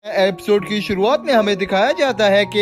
Episode की शुरुआत में हमें दिखाया जाता है कि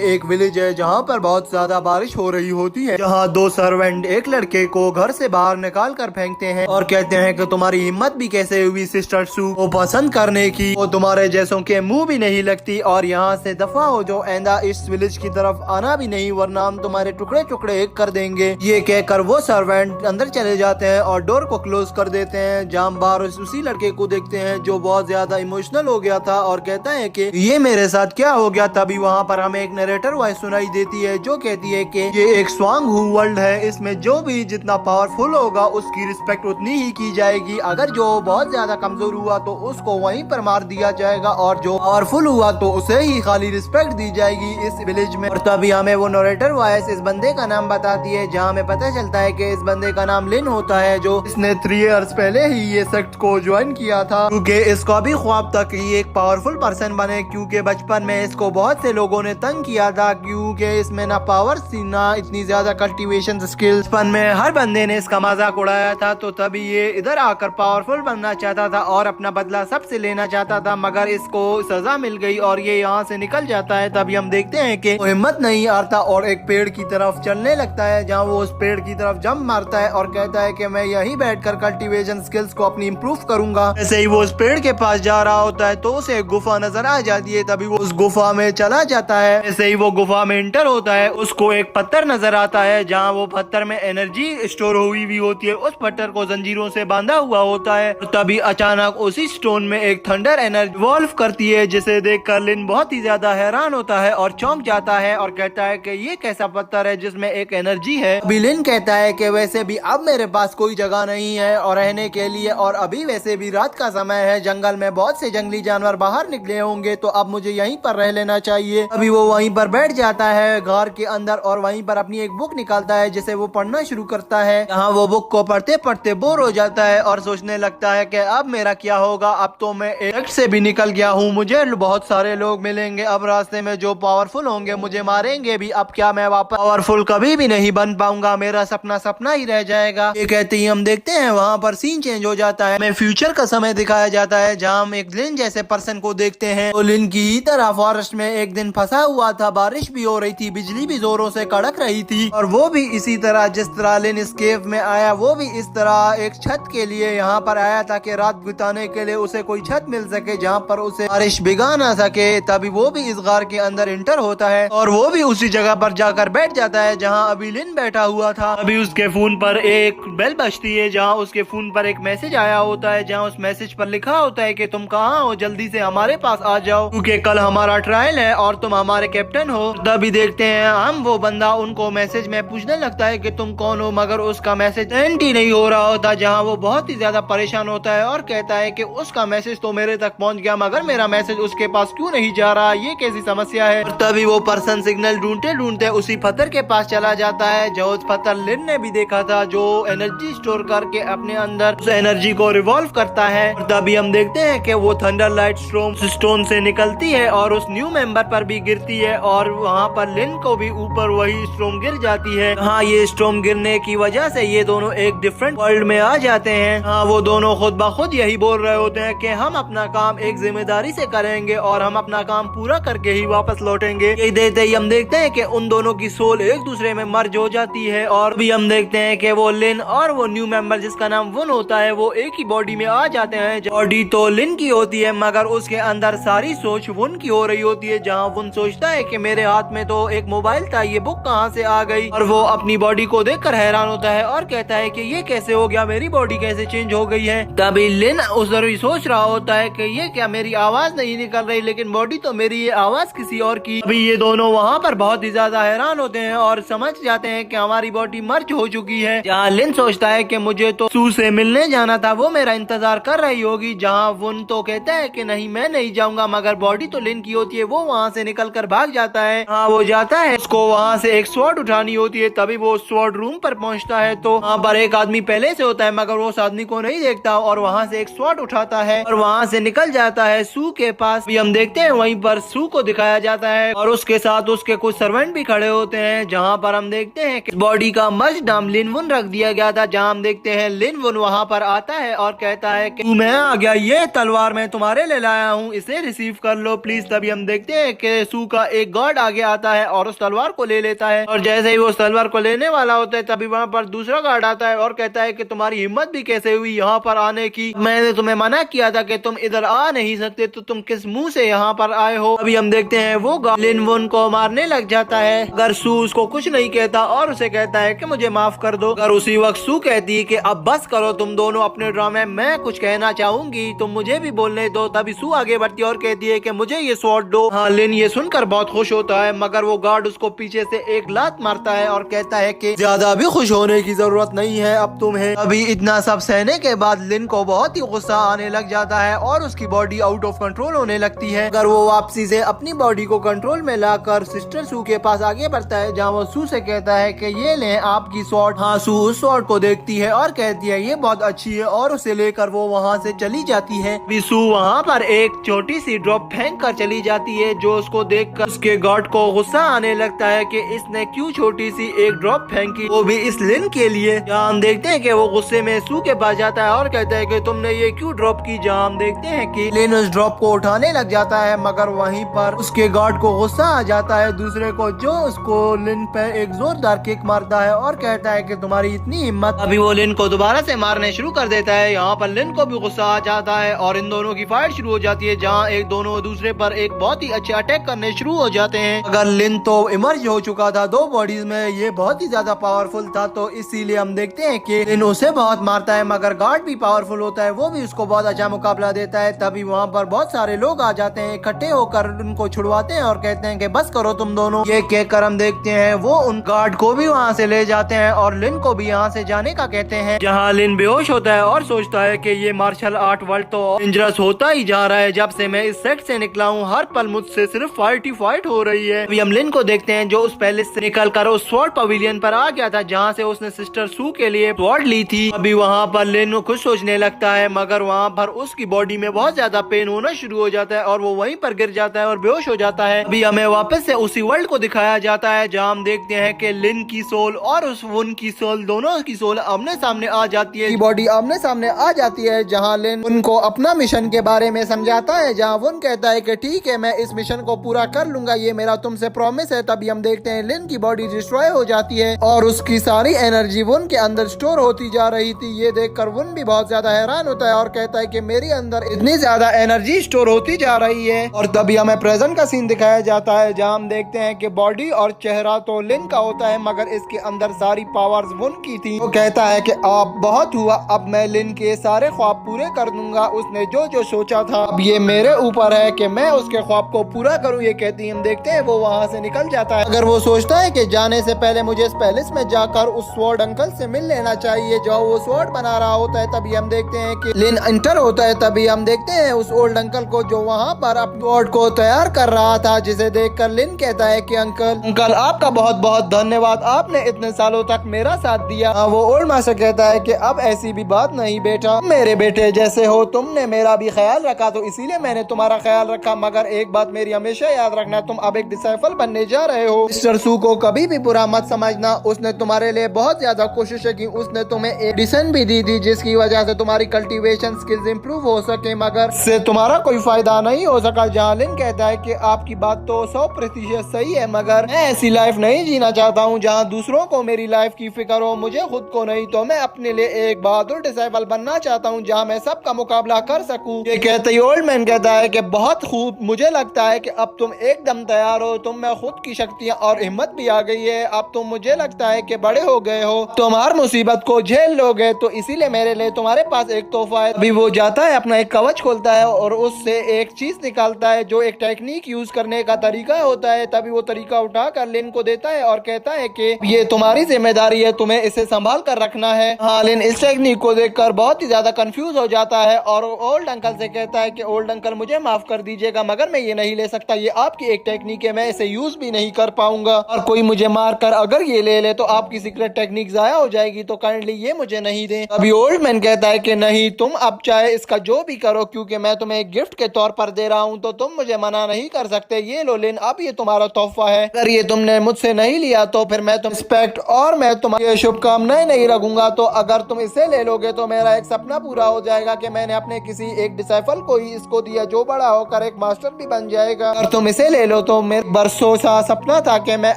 एक विलेज है जहाँ पर बहुत ज्यादा बारिश हो रही होती है। जहाँ दो सर्वेंट एक लड़के को घर से बाहर निकाल कर फेंकते हैं और कहते हैं कि तुम्हारी हिम्मत भी कैसे हुई सिस्टर सू को पसंद करने की, वो तुम्हारे जैसों के मुंह भी नहीं लगती और यहाँ से दफा हो जो आइंदा इस विलेज की तरफ आना भी नहीं, वरना हम तुम्हारे टुकड़े टुकड़े एक कर देंगे। ये कहकर वो सर्वेंट अंदर चले जाते हैं और डोर को क्लोज कर देते हैं। जहाँ बाहर उसी लड़के को देखते हैं जो बहुत ज्यादा इमोशनल हो गया था और कहता है कि ये मेरे साथ क्या हो गया। तभी वहाँ पर हमें एक नरेटर वॉइस सुनाई देती है जो कहती है कि ये एक स्वांग हु वर्ल्ड है, इसमें जो भी जितना पावरफुल होगा उसकी रिस्पेक्ट उतनी ही की जाएगी। अगर जो बहुत ज्यादा कमजोर हुआ तो उसको वहीं पर मार दिया जाएगा और जो पावरफुल हुआ तो उसे ही खाली रिस्पेक्ट दी जाएगी इस विलेज में। और तभी हमें वो नरेटर वॉइस इस बंदे का नाम बताती है, जहाँ हमें पता चलता है कि इस बंदे का नाम लिन होता है, जो इसने 3 इयर्स पहले ही ये सेक्ट को ज्वाइन किया था, क्योंकि इसका भी ख्वाब था कि ये एक पावरफुल पर्सन बने। क्योंकि बचपन में इसको बहुत से लोगों ने तंग किया था, क्योंकि इसमें ना पावर थी ना इतनी ज्यादा कल्टीवेशन स्किल्स। बचपन में हर बंदे ने इसका मजाक उड़ाया था, तो तभी ये इधर आकर पावरफुल बनना चाहता था और अपना बदला सबसे लेना चाहता था, मगर इसको सजा मिल गई और ये यहाँ से निकल जाता है। तभी हम देखते हैं कि वो हिम्मत नहीं हारता और एक पेड़ की तरफ चलने लगता है, जहाँ वो उस पेड़ की तरफ जंप मारता है और कहता है कि मैं यहीं बैठकर कल्टीवेशन स्किल्स को अपनी इम्प्रूव करूंगा। ऐसे ही वो उस पेड़ के पास जा रहा होता है तो उसे एक गुफा नजर आ जाती है। तभी वो उस गुफा में चला जाता है। ऐसे ही वो गुफा में इंटर होता है, उसको एक पत्थर नजर आता है, जहाँ वो पत्थर में एनर्जी स्टोर हुई हुई होती है। उस पत्थर को जंजीरों से बांधा हुआ होता है। तभी अचानक उसी स्टोन में एक थंडर एनर्जी इवॉल्व करती है, जिसे देखकर लिन बहुत ही ज्यादा हैरान होता है और चौंक जाता है और कहता है कि ये कैसा पत्थर है जिसमें एक एनर्जी है। अभी लिन कहता है कि वैसे भी अब मेरे पास कोई जगह नहीं है और रहने के लिए, और अभी वैसे भी रात का समय है, जंगल में बहुत से जंगली जानवर बाहर निकले होंगे, तो अब मुझे यहीं पर रह लेना चाहिए। अभी वो वहीं पर बैठ जाता है घर के अंदर और वहीं पर अपनी एक बुक निकालता है जिसे वो पढ़ना शुरू करता है। यहाँ वो बुक को पढ़ते पढ़ते बोर हो जाता है और सोचने लगता है कि अब मेरा क्या होगा, अब तो मैं एक से भी निकल गया हूँ, मुझे बहुत सारे लोग मिलेंगे अब रास्ते में जो पावरफुल होंगे, मुझे मारेंगे भी, अब क्या मैं वापस पावरफुल कभी भी नहीं बन पाऊंगा, मेरा सपना सपना ही रह जाएगा। ये कहते ही हम देखते हैं वहाँ पर सीन चेंज हो जाता है, हमें फ्यूचर का समय दिखाया जाता है, जहाँ हम एक लिन जैसे पर्सन को देखते हैं। तो लिन की तरह फॉरेस्ट में एक दिन फंसा हुआ था, बारिश भी हो रही थी, बिजली भी जोरों से कड़क रही थी, और वो भी इसी तरह जिस तरह लिन इस केव में आया, वो भी इस तरह एक छत के लिए यहाँ पर आया ताकि रात बिताने के लिए उसे कोई छत मिल सके जहाँ पर उसे बारिश भिगा ना सके। तभी वो भी इस गार के अंदर इंटर होता है और वो भी उसी जगह पर जाकर बैठ जाता है जहाँ अभी लिन बैठा हुआ था। अभी उसके फोन पर एक बेल बजती है, जहाँ उसके फोन पर एक मैसेज आया होता है, जहाँ उस मैसेज पर लिखा होता है कि तुम कहाँ हो, जल्दी से हमारे पास आ जाओ, क्योंकि कल हमारा ट्रायल है और तुम हमारे कैप्टन हो। तभी देखते हैं हम वो बंदा उनको मैसेज में पूछने लगता है कि तुम कौन हो, मगर उसका मैसेज सेंड ही नहीं हो रहा होता, जहाँ वो बहुत ही ज्यादा परेशान होता है और कहता है कि उसका मैसेज तो मेरे तक पहुंच गया, मगर मेरा मैसेज उसके पास क्यों नहीं जा रहा, ये कैसी समस्या है। और तभी वो पर्सन सिग्नल ढूंढते ढूंढते उसी पत्थर के पास चला जाता है, जो उस पत्थर लिन ने भी देखा था, जो एनर्जी स्टोर करके अपने अंदर उस एनर्जी को रिवॉल्व करता है। और तभी हम देखते हैं कि वो थंडर लाइट स्टोन से निकलती है और उस न्यू मेंबर पर भी गिरती है, और वहाँ पर लिन को भी ऊपर वही स्टोम गिर जाती है। हाँ, ये स्टोम गिरने की वजह से ये दोनों एक डिफरेंट वर्ल्ड में आ जाते हैं। हाँ, वो दोनों खुद ब खुद यही बोल रहे होते हैं कि हम अपना काम एक जिम्मेदारी से करेंगे और हम अपना काम पूरा करके ही वापस लौटेंगे। ये देते ही हम देखते हैं कि उन दोनों की सोल एक दूसरे में मर्ज हो जाती है, और भी हम देखते हैं कि वो लिन और वो न्यू मेंबर जिसका नाम वुन होता है, वो एक ही बॉडी में आ जाते हैं। बॉडी तो लिन की होती है, मगर उसके अंदर सारी सोच वुन की हो रही होती है, जहाँ वुन सोचता है कि मेरे हाथ में तो एक मोबाइल था, ये बुक कहाँ से आ गई, और वो अपनी बॉडी को देखकर हैरान होता है और कहता है कि ये कैसे हो गया, मेरी बॉडी कैसे चेंज हो गई है। तभी लिन उधर भी सोच रहा होता है कि ये क्या, मेरी आवाज नहीं निकल रही, लेकिन बॉडी तो मेरी, ये आवाज किसी और की। अभी ये दोनों वहाँ पर बहुत ही ज्यादा हैरान होते हैं और समझ जाते हैं कि हमारी बॉडी मर्ज हो चुकी है। जहाँ लिन सोचता है कि मुझे तो सू से मिलने जाना था, वो मेरा इंतजार कर रही होगी, जहाँ वुन तो कहता है कि नहीं मैं नहीं जाऊंगा, मगर बॉडी तो लिन की होती है, वो वहाँ से निकल कर भाग जाता है। हाँ, वो जाता है, उसको वहाँ से एक स्वॉर्ड उठानी होती है। तभी वो स्वॉर्ड रूम पर पहुँचता है तो वहाँ पर एक आदमी पहले से होता है, मगर वो उस आदमी को नहीं देखता और वहाँ से एक स्वॉर्ड उठाता है और वहाँ से निकल जाता है सू के पास। भी हम देखते हैं वहीं पर सू को दिखाया जाता है और उसके साथ उसके कुछ सर्वेंट भी खड़े होते हैं, जहाँ पर हम देखते हैं कि बॉडी का मर्ज नाम लिन वुन रख दिया गया था। जहाँ हम देखते हैं लिन वुन वहाँ पर आता है और कहता है कि मैं आ गया, ये तलवार मैं तुम्हारे ले लाया हूँ, तुम इसे रिसीव कर लो प्लीज। तभी हम देखते हैं कि सू का एक गार्ड आगे आता है और उस तलवार को ले लेता है, और जैसे ही वो उस तलवार को लेने वाला होता है तभी वहाँ पर दूसरा गार्ड आता है और कहता है कि तुम्हारी हिम्मत भी कैसे हुई यहाँ पर आने की, मैंने तुम्हें मना किया था कि तुम इधर आ नहीं सकते, तो तुम किस मुंह से यहाँ पर आए हो। अभी हम देखते हैं वो गार्ड लिन वुन को मारने लग जाता है, अगर सू उसको कुछ नहीं कहता और उसे कहता है कि मुझे माफ कर दो। अगर उसी वक्त सू कहती है कि अब बस करो तुम दोनों अपने ड्रामे, मैं कुछ कहना चाहूंगी, तुम मुझे भी बोलने दो। तभी सू आगे बढ़ती है और कहती है कि मुझे ये स्वॉर्ड दो। हाँ, लिन ये सुनकर बहुत खुश होता है, मगर वो गार्ड उसको पीछे से एक लात मारता है और कहता है कि ज्यादा भी खुश होने की जरूरत नहीं है अब तुम्हें। अभी इतना सब सहने के बाद लिन को बहुत ही गुस्सा आने लग जाता है और उसकी बॉडी आउट ऑफ कंट्रोल होने लगती है। अगर वो वापसी से अपनी बॉडी को कंट्रोल में लाकर सिस्टर सू के पास आगे बढ़ता है, जहाँ वो सू से कहता है कि ये ले आपकी स्वॉर्ड। हाँ, सू उस स्वॉर्ड को देखती है और कहती है ये बहुत अच्छी है और उसे लेकर वो वहाँ से चली जाती है। सू वहाँ पर एक छोटी सी ड्रॉप फेंक कर चली जाती है, जो उसको देखकर उसके गार्ड को गुस्सा आने लगता है कि इसने क्यों छोटी सी एक ड्रॉप फेंकी, वो भी इस लिन के लिए। जहाँ हम देखते हैं कि वो गुस्से में सू के पास जाता है और कहता है कि तुमने ये क्यों ड्रॉप की। जहाँ हम देखते हैं कि लिन उस ड्रॉप को उठाने लग जाता है, मगर वहीं पर उसके गार्ड को गुस्सा आ जाता है दूसरे को, जो उसको लिन पे एक जोरदार किक मारता है और कहता है कि तुम्हारी इतनी हिम्मत। अभी वो लिन को दोबारा से मारने शुरू कर देता है। यहाँ पर लिन को भी गुस्सा आ जाता है और इन दोनों की फाइट शुरू हो जाती है, जहाँ एक दोनों दूसरे पर एक बहुत ही अच्छे अटैक करने शुरू हो जाते हैं। अगर लिन तो इमर्ज हो चुका था दो बॉडीज में, ये बहुत ही ज्यादा पावरफुल था, तो इसीलिए हम देखते हैं कि लिन उसे बहुत मारता है, मगर गार्ड भी पावरफुल होता है, वो भी उसको बहुत अच्छा मुकाबला देता है। तभी वहाँ पर बहुत सारे लोग आ जाते हैं, इकट्ठे होकर उनको छुड़वाते हैं और कहते हैं कि बस करो तुम दोनों। ये कहकर हम देखते हैं वो उन गार्ड को भी वहाँ से ले जाते हैं और लिन को भी यहाँ से जाने का कहते हैं, जहाँ लिन बेहोश होता है और सोचता है कि ये मार्शल आर्ट वर्ल्ड तो डेंजरस होता ही जा रहा है, जब से मैं इस सेट से निकला हूँ हर पल मुझसे सिर्फ फाइट ही फाइट हो रही है। अभी हम लिन को देखते हैं जो उस पैलेस से निकल कर उस स्वॉर्ड पवेलियन पर आ गया था, जहाँ से उसने सिस्टर सू के लिए स्वॉर्ड ली थी। अभी वहाँ पर लिन कुछ सोचने लगता है, मगर वहाँ पर उसकी बॉडी में बहुत ज्यादा पेन होना शुरू हो जाता है और वो वहीं पर गिर जाता है और बेहोश हो जाता है। अभी हमें वापस से उसी वर्ल्ड को दिखाया जाता है, जहाँ हम देखते हैं कि लिन की सोल और उस वुन की सोल, दोनों की सोल आमने सामने आ जाती है, बॉडी आमने सामने आ जाती है, जहाँ लिन उनको अपना मिशन के बारे में समझाता है, जहाँ वुन कहता है कि ठीक है मैं इस मिशन को पूरा कर लूंगा, ये मेरा तुमसे प्रॉमिस है। तभी हम देखते हैं लिन की बॉडी डिस्ट्रॉय हो जाती है और उसकी सारी एनर्जी वुन के अंदर स्टोर होती जा रही थी। ये देखकर वुन भी बहुत ज्यादा हैरान होता है और कहता है कि मेरे अंदर इतनी ज्यादा एनर्जी स्टोर होती जा रही है। और तभी हमें प्रेजेंट का सीन दिखाया जाता है, जहाँ हम देखते हैं कि बॉडी और चेहरा तो लिन का होता है, मगर इसके अंदर सारी पावर्स वुन की थी। वो कहता है कि आप बहुत हुआ, अब मैं लिन के सारे ख्वाब पूरे कर दूंगा, उसने जो जो सोचा था अब ये मेरे ऊपर है कि मैं उसके ख्वाब को पूरा करूं। ये कहती हम देखते हैं वो वहाँ से निकल जाता है। अगर वो सोचता है कि जाने से पहले मुझे इस पैलेस में जाकर उस स्वॉर्ड अंकल से मिल लेना चाहिए जो वो स्वॉर्ड बना रहा होता है, तभी हम देखते हैं कि लिन एंटर होता है। तभी हम देखते हैं उस ओल्ड अंकल को जो वहाँ पर अपने स्वॉर्ड को तैयार कर रहा था, जिसे देखकर लिन कहता है कि अंकल आपका बहुत बहुत धन्यवाद, आपने इतने सालों तक मेरा साथ दिया। वो ओल्ड मास्टर कहता है कि अब ऐसी भी बात नहीं बेटा, मेरे बेटे जैसे हो, तुमने मेरा भी ख्याल रखा तो इसीलिए मैंने तुम्हारा ख्याल रखा, मगर एक बात मेरी हमेशा याद रखना, तुम अब एक डिसाइपल बनने जा रहे हो। मिस्टर सू को कभी भी बुरा मत समझना, उसने तुम्हारे लिए बहुत ज्यादा कोशिश की, उसने तुम्हें एक एडिशन भी दी थी जिसकी वजह से तुम्हारी कल्टीवेशन स्किल्स इंप्रूव हो सके, मगर से तुम्हारा कोई फायदा नहीं हो सका। जहाँ लिन कहता है कि आपकी बात तो 100% सही है, मगर मैं ऐसी लाइफ नहीं जीना चाहता हूँ जहाँ दूसरों को मेरी लाइफ की फिक्र हो, मुझे खुद को नहीं। तो मैं अपने लिए एक बहादुर डिसाइपल बनना चाहता हूँ जहाँ मैं सबका मुकाबला कर सकूँ। ये कहते ही ओल्ड मैन कहता है कि बहुत खूब, मुझे लगता है कि अब तुम एकदम तैयार हो, तुम में खुद की शक्तियाँ और हिम्मत भी आ गई है, अब तुम मुझे लगता है कि बड़े हो गए हो, तुम हर मुसीबत को झेल लोगे, तो इसीलिए मेरे लिए तुम्हारे पास एक तोहफा है। अभी वो जाता है अपना एक कवच खोलता है और उससे एक चीज निकालता है जो एक टेक्निक यूज करने का तरीका होता है। तभी वो तरीका उठा कर लिन को देता है और कहता है कि ये तुम्हारी जिम्मेदारी है, तुम्हें इसे संभाल कर रखना है। हाँ, लिन इस टेक्निक को देखकर बहुत ही ज्यादा कंफ्यूज हो जाता है और ओल्ड अंकल से कहता है कि ओल्ड अंकल मुझे माफ कर दीजिएगा, मगर मैं ये नहीं ले सकता, ये आपकी एक टेक्निक है, मैं इसे यूज भी नहीं कर पाऊंगा, और कोई मुझे मार कर अगर ये ले ले तो आपकी सीक्रेट टेक्निक जाया हो जाएगी, तो काइंडली ये मुझे नहीं दे। अभी ओल्ड मैन कहता है कि नहीं, तुम अब चाहे इसका जो भी करो, क्योंकि मैं तुम्हें एक गिफ्ट के तौर पर दे रहा हूँ, तो तुम मुझे मना नहीं कर सकते। ये लो लिन, अब ये तुम्हारा तोहफा है, अगर ये तुमने मुझसे नहीं लिया तो फिर मैं तुम रिस्पेक्ट और मैं तुम्हारी शुभकामनाएं नहीं रखूंगा, तो अगर तुम इसे ले लोगे तो मेरा एक सपना पूरा हो जाएगा कि मैंने अपने किसी एक डिसाइपल को ही इसको दिया जो बड़ा होकर एक मास्टर भी बन जाएगा। और तुम इसे ले लो तो मेरे बरसों सा सपना था कि मैं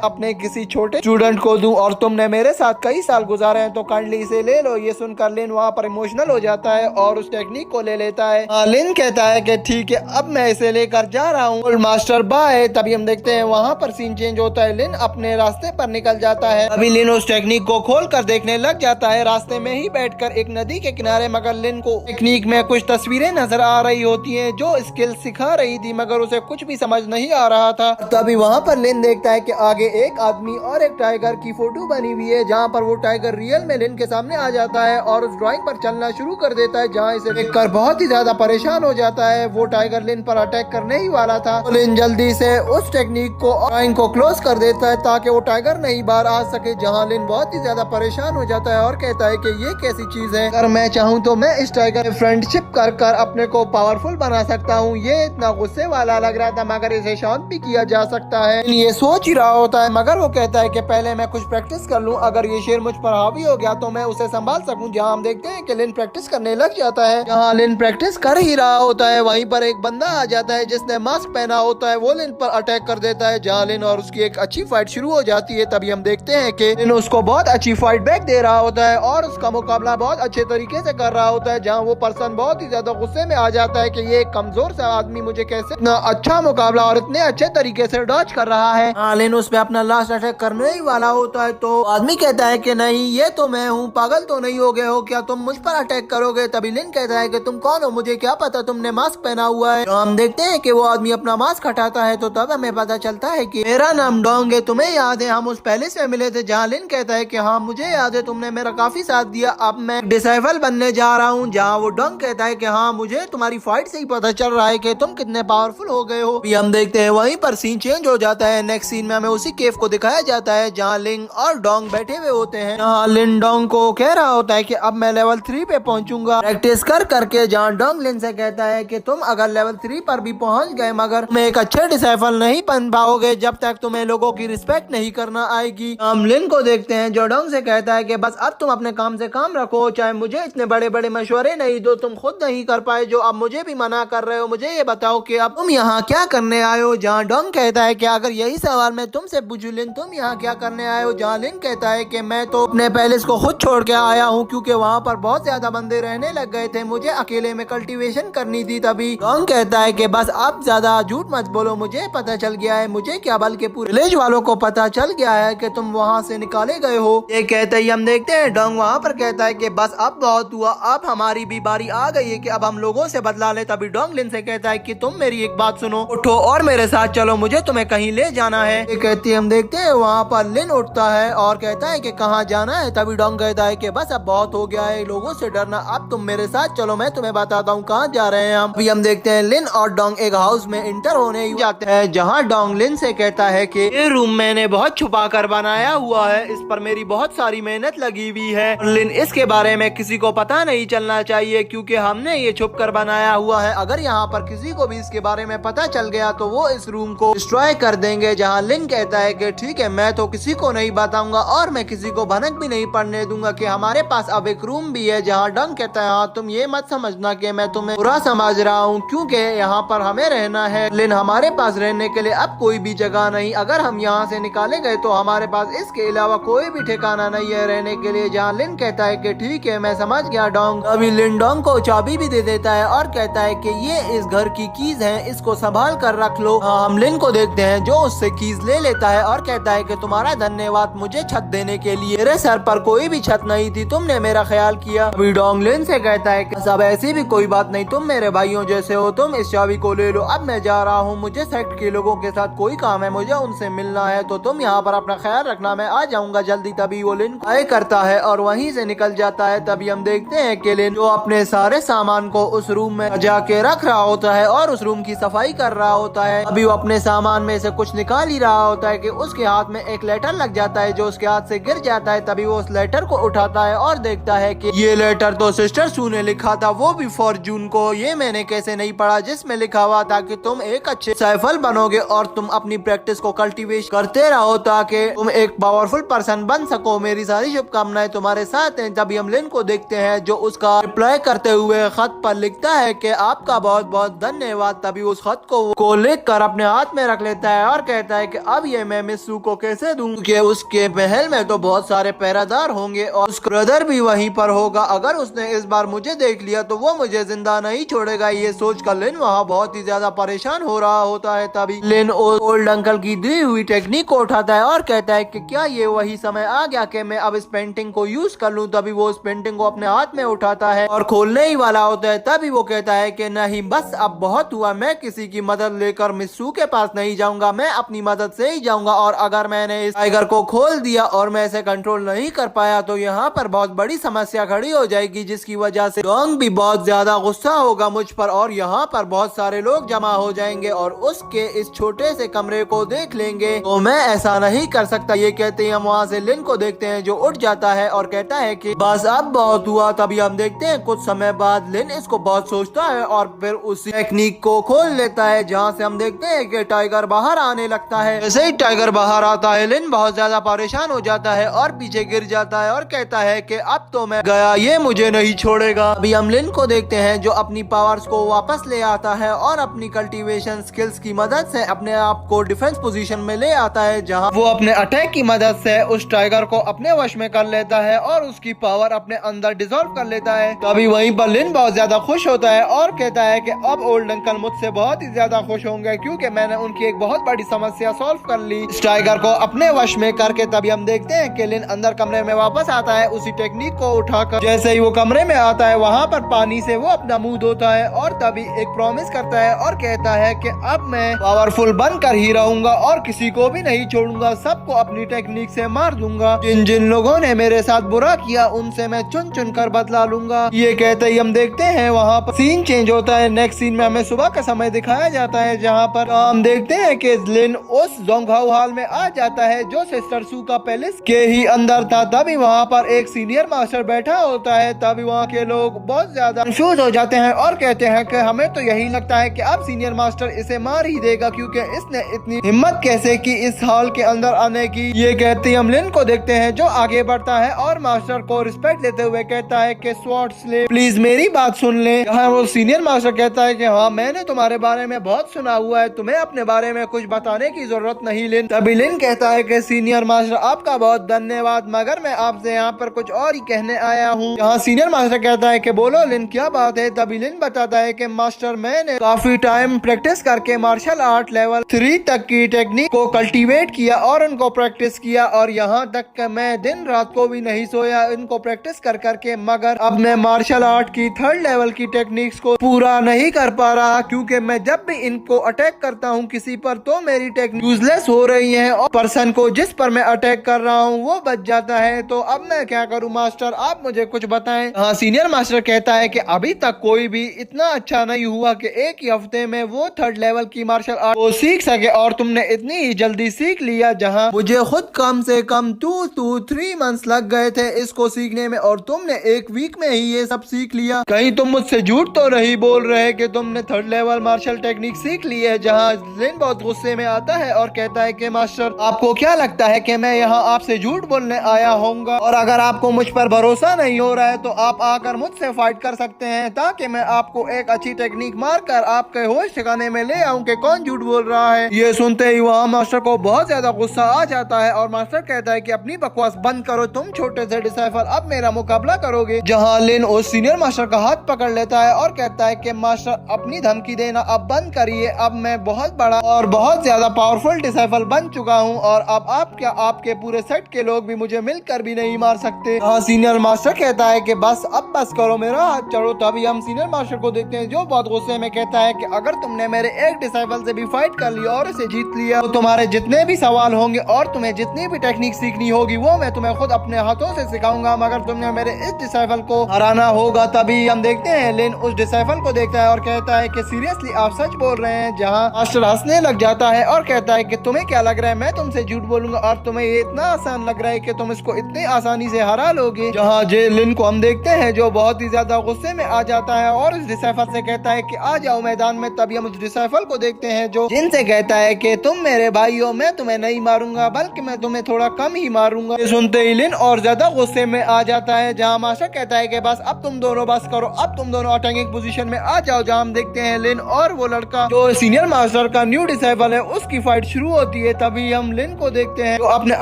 अपने किसी छोटे स्टूडेंट को दूं और तुमने मेरे साथ कई साल गुजारे हैं, तो काइंडली इसे ले लो। ये सुनकर लिन वहाँ पर इमोशनल हो जाता है और उस टेक्निक को ले लेता है। लिन कहता है कि ठीक है, अब मैं इसे लेकर जा रहा हूँ, मास्टर बाय। तभी हम देखते हैं वहाँ पर सीन चेंज होता है, लिन अपने रास्ते पर निकल जाता है। अभी लिन उस टेक्निक को खोल कर देखने लग जाता है, रास्ते में ही बैठकर एक नदी के किनारे। मगर लिन को टेक्निक में कुछ तस्वीरें नजर आ रही होती हैं जो स्किल सिखा रही थी, मगर उसे कुछ भी समझ नहीं आ रहा था। तभी वहाँ पर लिन देखता है कि आगे एक आदमी और एक टाइगर की फोटो बनी हुई है, जहाँ पर वो टाइगर रियल में लिन के सामने आ जाता है और उस ड्राइंग पर चलना शुरू कर देता है, जहाँ इसे देखकर बहुत ही ज्यादा परेशान हो जाता है। वो टाइगर लिन पर अटैक करने ही वाला था, तो लिन जल्दी से उस टेक्निक को ड्राइंग को क्लोज कर देता है ताकि वो टाइगर नहीं बाहर आ सके। जहाँ लिन बहुत ही ज्यादा परेशान हो जाता है और कहता है कि ये कैसी चीज है, अगर मैं चाहूँ तो मैं इस टाइगर फ्रेंडशिप कर कर अपने को पावरफुल बना सकता हूँ। ये इतना गुस्से वाला लग रहा था, मगर इसे शांत भी किया जा सकता है। ये सोच ही रहा होता है, मगर वो कहता है कि पहले मैं कुछ प्रैक्टिस कर लूँ, अगर ये शेर मुझ पर हावी हो गया तो मैं उसे संभाल सकूँ। जहाँ हम देखते हैं कि लिन प्रैक्टिस करने लग जाता है। जहाँ लिन प्रैक्टिस कर ही रहा होता है, वहीं पर एक बंदा आ जाता है जिसने मास्क पहना होता है। वो लिन पर अटैक कर देता है, जहाँ लिन और उसकी एक अच्छी फाइट शुरू हो जाती है। तभी हम देखते हैं कि लिन उसको बहुत अच्छी फाइट बैक दे रहा होता है और उसका मुकाबला बहुत अच्छे तरीके से कर रहा होता है। जहाँ वो पर्सन बहुत ही ज्यादा गुस्से में आ जाता है कि ये एक कमजोर सा आदमी मुझे कैसे इतना अच्छा मुकाबला और इतने अच्छे तरीके से डॉज कर रहा है। लिन उस पे अपना लास्ट अटैक करने ही वाला होता है, तो आदमी कहता है कि नहीं, ये तो मैं हूँ, पागल तो नहीं हो गए हो क्या, तुम मुझ पर अटैक करोगे। तभी लिन कहता है कि तुम कौन हो, मुझे क्या पता, तुमने मास्क पहना हुआ है। तो हम देखते हैं कि वो आदमी अपना मास्क हटाता है, तो तब हमें पता चलता है कि मेरा नाम डोंग है, तुम्हें याद है हम उस पैलेस में मिले थे। जहाँ लिन कहता है कि हाँ मुझे याद है, तुमने मेरा काफी साथ दिया, अब मैं डिसाइबल बनने जा रहा हूँ। जहाँ वो डोंग कहता है कि हाँ मुझे तुम्हारी फाइट से ही पता चल रहा है कि तुम कितने पावरफुल हो गए हो। हम देखते हैं वहीं पर सीन चेंज हो जाता है। नेक्स्ट सीन में हमें उसी केव को दिखाया जाता है जहाँ लिन और डोंग बैठे हुए होते हैं। जहाँ लिन डोंग को कह रहा होता है कि अब मैं लेवल 3 पे पहुंचूंगा प्रैक्टिस कर करके। जहाँ डोंग लिन से कहता है कि तुम अगर लेवल 3 पर भी पहुंच गए, मगर तुम एक अच्छे डिसाइबल नहीं बन पाओगे जब तक तुम्हें लोगों की रिस्पेक्ट नहीं करना आएगी। हम लिन को देखते हैं जो डोंग से कहता है कि बस अब तुम अपने काम से काम रखो, चाहे मुझे इतने बड़े बड़े मशवरे नहीं दो, तुम खुद नहीं कर पाए जो अब मुझे भी मना कर रहे हो। मुझे ये बताओ कि अब तुम यहाँ क्या करने आए हो। जहाँ डोंग कहता है कि अगर यही सवाल मैं तुमसे पूछूं लिन, तुम यहाँ क्या करने आए हो। जहाँ लिन कहता है कि मैं तो अपने पैलेस को खुद छोड़ के आया हूँ, क्योंकि वहाँ पर बहुत ज्यादा बंदे रहने लग गए थे, मुझे अकेले में कल्टीवेशन करनी थी। तभी डोंग कहता है कि बस अब ज्यादा झूठ मत बोलो, मुझे पता चल गया है, मुझे क्या बल्कि पूरे विलेज वालों को पता चल गया है कि तुम वहाँ से निकाले गए हो। ये कहते ही हम देखते हैं डोंग वहाँ पर कहता है कि बस अब बहुत हुआ, अब हमारी भी बारी आ गई है कि अब हम लोगों से बदला ले। तभी डोंग लिन से कहता है कि तुम मेरी एक बात सुनो, उठो और मेरे साथ चलो, मुझे तुम्हें कहीं ले जाना है। ये कहती है हम देखते हैं वहाँ पर लिन उठता है और कहता है कि कहाँ जाना है। तभी डोंग कहता है कि बस अब बहुत हो गया है लोगों से डरना, अब तुम मेरे साथ चलो, मैं तुम्हें बताता हूँ कहाँ जा रहे हैं हम। अभी हम देखते हैं लिन और डोंग एक हाउस में इंटर होने जाते हैं, जहाँ डोंग लिन से कहता है कि ये रूम मैंने बहुत छुपा कर बनाया हुआ है, इस पर मेरी बहुत सारी मेहनत लगी हुई है। लिन इसके बारे में किसी को पता नहीं चलना चाहिए, क्योंकि हमने ये छुप कर बनाया हुआ है, अगर यहाँ पर किसी को भी इसके बारे में पता चल गया तो वो इस रूम को डिस्ट्रॉय कर देंगे। जहाँ लिन कहता है कि ठीक है, मैं तो किसी को नहीं बताऊंगा और मैं किसी को भनक भी नहीं पड़ने दूंगा कि हमारे पास अब एक रूम भी है। जहाँ डोंग कहता है हाँ तुम ये मत समझना कि मैं तुम्हें बुरा समझ रहा हूँ, क्योंकि यहाँ पर हमें रहना है। लिन हमारे पास रहने के लिए अब कोई भी जगह नहीं, अगर हम यहाँ से निकाले गए तो हमारे पास इसके अलावा कोई भी ठिकाना नहीं है रहने के लिए। जहाँ लिन कहता है कि ठीक है मैं समझ गया डोंग। अभी लिन डोंग को चाबी भी दे देता है और कहता है कि ये इस घर की कीज है, इसको संभाल कर रख लो। हम लिन को देखते हैं जो उससे कीज ले लेता है और कहता है कि तुम्हारा धन्यवाद मुझे छत देने के लिए, मेरे सर पर कोई भी छत नहीं थी, तुमने मेरा ख्याल किया। अभी डोंग लिन से कहता है कि सब ऐसी भी कोई बात नहीं, तुम मेरे भाइयों जैसे हो, तुम इस चाबी को ले लो, अब मैं जा रहा हूँ, मुझे सेक्ट के लोगों के साथ कोई काम है, मुझे उनसे मिलना है, तो तुम यहाँ पर अपना ख्याल रखना, मैं आ जाऊंगा जल्दी। तभी वो लिन आए करता है और वहीं से निकल जाता है। तभी हम देखते हैं कि लिन जो अपने सारे सामान को उस रूम में जाके रख रहा होता है और उस रूम की सफाई कर रहा होता है। अभी वो अपने सामान में से कुछ निकाल ही रहा होता है कि उसके हाथ में एक लेटर लग जाता है जो उसके हाथ से गिर जाता है। तभी वो उस लेटर को उठाता है और देखता है कि ये लेटर तो सिस्टर सू ने लिखा था, वो भी फॉर्चून को। ये मैंने कैसे नहीं पढ़ा, जिसमें लिखा हुआ था कि तुम एक अच्छे साइफल बनोगे और तुम अपनी प्रैक्टिस को कल्टीवेट करते रहो ताकि तुम एक पावरफुल पर्सन बन सको। मेरी सारी शुभकामनाएं तुम्हारे साथ हैं। तभी हम लिन को देखते हैं जो उसका रिप्लाई करते हुए खत पर लिखता है कि आपका आपका बहुत बहुत धन्यवाद। तभी उस खत को लिख कर अपने हाथ में रख लेता है और कहता है कि अब ये मैं मिस्सू को कैसे दूं, कि उसके महल में तो बहुत सारे पहरादार होंगे और उसका ब्रदर भी वहीं पर होगा। अगर उसने इस बार मुझे देख लिया तो वो मुझे जिंदा नहीं छोड़ेगा। ये सोचकर लिन वहाँ बहुत ही ज्यादा परेशान हो रहा होता है। तभी लिन ओल्ड अंकल की दी हुई टेक्निक को उठाता है और कहता है कि क्या ये वही समय आ गया कि मैं अब इस पेंटिंग को यूज कर लूं। तभी वो उस पेंटिंग को अपने हाथ में उठाता है और खोलने ही वाला होता है। तभी वो कहता है कि नहीं, बस अब बहुत हुआ, मैं किसी की मदद लेकर मिस्सू के पास नहीं जाऊंगा, मैं अपनी मदद से ही जाऊंगा। और अगर मैंने इस टाइगर को खोल दिया और मैं इसे कंट्रोल नहीं कर पाया तो यहाँ पर बहुत बड़ी समस्या खड़ी हो जाएगी, जिसकी वजह से डोंग भी बहुत ज्यादा गुस्सा होगा मुझ पर और यहाँ पर बहुत सारे लोग जमा हो जाएंगे और उसके इस छोटे से कमरे को देख लेंगे। तो मैं ऐसा नहीं कर सकता। ये कहते ही हम वहाँ से लिन को देखते हैं जो उठ जाता है और कहता है कि बस अब बहुत हुआ। तभी हम देखते हैं कुछ समय बाद लिन इसको बहुत सोचता है और फिर उसी टेक्निक को खोल लेता है, जहाँ से हम देखते हैं कि टाइगर बाहर आने लगता है। जैसे ही टाइगर बाहर आता है लिन बहुत ज्यादा परेशान हो जाता है और पीछे गिर जाता है और कहता है कि अब तो मैं गया, ये मुझे नहीं छोड़ेगा। अभी हम लिन को देखते हैं जो अपनी पावर्स को वापस ले आता है और अपनी कल्टीवेशन स्किल्स की मदद से अपने आप को डिफेंस पोजीशन में ले आता है, जहां वो अपने अटैक की मदद से उस टाइगर को अपने वश में कर लेता है और उसकी पावर अपने अंदर डिसॉल्व कर लेता है। तभी वहीं पर लिन बहुत ज्यादा खुश होता है और कहता है कि अब ओल्ड अंकल मुझसे बहुत ही ज्यादा खुश होंगे क्योंकि मैंने उनकी एक बहुत बड़ी समस्या सॉल्व कर ली इस टाइगर को अपने वश में करके। तभी हम देखते हैं कि लिन अंदर कमरे में वापस आता है उसी टेक्निक को उठाकर। जैसे ही वो कमरे में आता है वहाँ पर पानी से वो अपना मुंह धोता है और तभी एक प्रॉमिस करता है और कहता है कि अब मैं पावरफुल बनकर ही रहूंगा और किसी को भी नहीं छोड़ूंगा, सबको अपनी टेक्निक से मार दूंगा। जिन जिन लोगों ने मेरे साथ बुरा किया उनसे मैं चुन चुन कर बदला लूंगा। ये कहते ही हम देखते हैं वहाँ पर सीन चेंज होता है। नेक्स्ट सीन में हमें सुबह का समय दिखाया जाता है, जहाँ पर हम देखते हैं कि लिन उस जोंगहाओ हॉल में आ जाता है जो सिस्टर सू का पैलेस के ही अंदर था। तभी वहाँ पर एक सीनियर मास्टर बैठा होता है। तभी वहाँ के लोग बहुत ज्यादा कंफ्यूज हो जाते हैं और कहते हैं कि हमें तो यही लगता है कि अब सीनियर मास्टर इसे मार ही देगा क्योंकि इसने इतनी हिम्मत कैसे की इस हॉल के अंदर आने की। ये कहते हम लिन को देखते हैं जो आगे बढ़ता है और मास्टर को रिस्पेक्ट देते हुए कहता है कि स्वॉर्ड स्लेव प्लीज मेरी बात सुन ले। यहाँ वो सीनियर मास्टर कहता है कि हाँ, मैंने तुम्हारे बारे में बहुत सुना हुआ है, तुम्हें अपने बारे में कुछ बताने की जरूरत नहीं लिन। तभी लिन कहता है कि सीनियर मास्टर आपका बहुत धन्यवाद, मगर मैं आपसे यहाँ पर कुछ और ही कहने आया हूँ। यहाँ सीनियर मास्टर कहता है कि बोलो लिन, क्या बात है। तभी लिन बताता है कि मास्टर मैंने काफी टाइम प्रैक्टिस करके मार्शल आर्ट लेवल 3 तक की टेक्निक को कल्टीवेट किया और उनको प्रैक्टिस किया और यहाँ तक कि मैं दिन रात को भी नहीं सोया इनको प्रैक्टिस कर करके, मगर अब मैं मार्शल आर्ट की 3rd लेवल की टेक्निक्स को पूरा नहीं कर पा रहा क्योंकि मैं जब भी इनको अटैक करता हूँ किसी पर तो मेरी टेक्निक यूजलेस हो रही है और पर्सन को जिस पर मैं अटैक कर रहा हूँ वो बच जाता है। तो अब मैं क्या करूँ मास्टर, आप मुझे कुछ बताएं। हाँ, सीनियर मास्टर कहता है कि अभी तक कोई भी इतना अच्छा नहीं हुआ कि एक ही हफ्ते में वो 3rd लेवल की मार्शल आर्ट को सीख सके और तुमने इतनी ही जल्दी सीख लिया, जहाँ मुझे खुद कम से कम 2 to 3 मंथ्स लग गए थे इसको सीखने में और तुमने 1 वीक में ही ये सब सीख लिया। कहीं तुम मुझसे झूठ तो नहीं बोल रहे कि तुमने 3rd लेवल मार्शल टेक्निक सीख ली है। जहाँ लिन बहुत गुस्से में आता है और कहता है कि मास्टर आपको क्या लगता है कि मैं यहाँ आपसे झूठ बोलने आया होऊंगा, और अगर आपको मुझ पर भरोसा नहीं हो रहा है तो आप आकर मुझसे फाइट कर सकते हैं ताकि मैं आपको एक अच्छी टेक्निक मारकर आपके होश ठिकाने में ले आऊं कि कौन झूठ बोल रहा है। ये सुनते ही वहाँ मास्टर को बहुत ज्यादा गुस्सा आ जाता है और मास्टर कहता है कि अपनी बकवास बंद करो, तुम छोटे से डिसाइफर अब मेरा मुकाबला करोगे। जहाँ लिन उस सीनियर मास्टर का हाथ पकड़ लेता है और कहता है कि मास्टर अपनी धमकी देना अब बंद करिए, अब मैं बहुत बड़ा और बहुत ज्यादा पावरफुल डिसाइफर बन चुका हूँ और अब आप क्या आपके पूरे सेट के लोग भी मुझे मिलकर भी नहीं मार सकते। हाँ, सीनियर मास्टर कहता है कि बस अब बस करो, मेरा हाथ चढ़ो। तभी हम सीनियर मास्टर को देखते हैं जो बहुत गुस्से में कहता है कि अगर तुमने मेरे एक डिसाइपल से भी फाइट कर लिया और इसे जीत लिया तो तुम्हारे जितने भी सवाल होंगे और तुम्हें जितनी भी टेक्निक सीखनी होगी वो मैं तुम्हें खुद अपने हाथों से सिखाऊंगा, मगर तुमने मेरे इस डिसाइपल को हराना होगा। तभी हम देखते हैं लिन उस डिसाइपल को देखता है और कहता है कि सीरियसली आप सच बोल रहे हैं। जहाँ मास्टर हंसने लग जाता है और कहता है कि तुम्हें क्या लग रहा है मैं तुमसे झूठ बोलूंगा और तुम्हें ये इतना आसान लग रहा है कि तुम इसको इतनी आसानी से हरा लोगे। जहाँ जे लिन को हम देखते हैं जो बहुत ही ज्यादा गुस्से में आ जाता है और उस डिसाइफल से कहता है कि आ जाओ मैदान में। तभी हम उस डिसाइफल को देखते हैं जो जिन से कहता है कि तुम मेरे भाई हो, मैं तुम्हें नहीं मारूंगा बल्कि मैं तुम्हें थोड़ा कम ही मारूंगा। ये सुनते ही लिन और ज्यादा गुस्से में आ जाता है। जहाँ मास्टर कहता है कि बस अब तुम दोनों बस करो, अब तुम दोनों अटैकिंग पोजीशन में आ जाओ, जहाँ हम देखते हैं लिन और वो लड़का जो सीनियर मास्टर का न्यू डिसाइबल है उसकी फाइट शुरू होती है। तभी हम लिन को देखते हैं जो अपने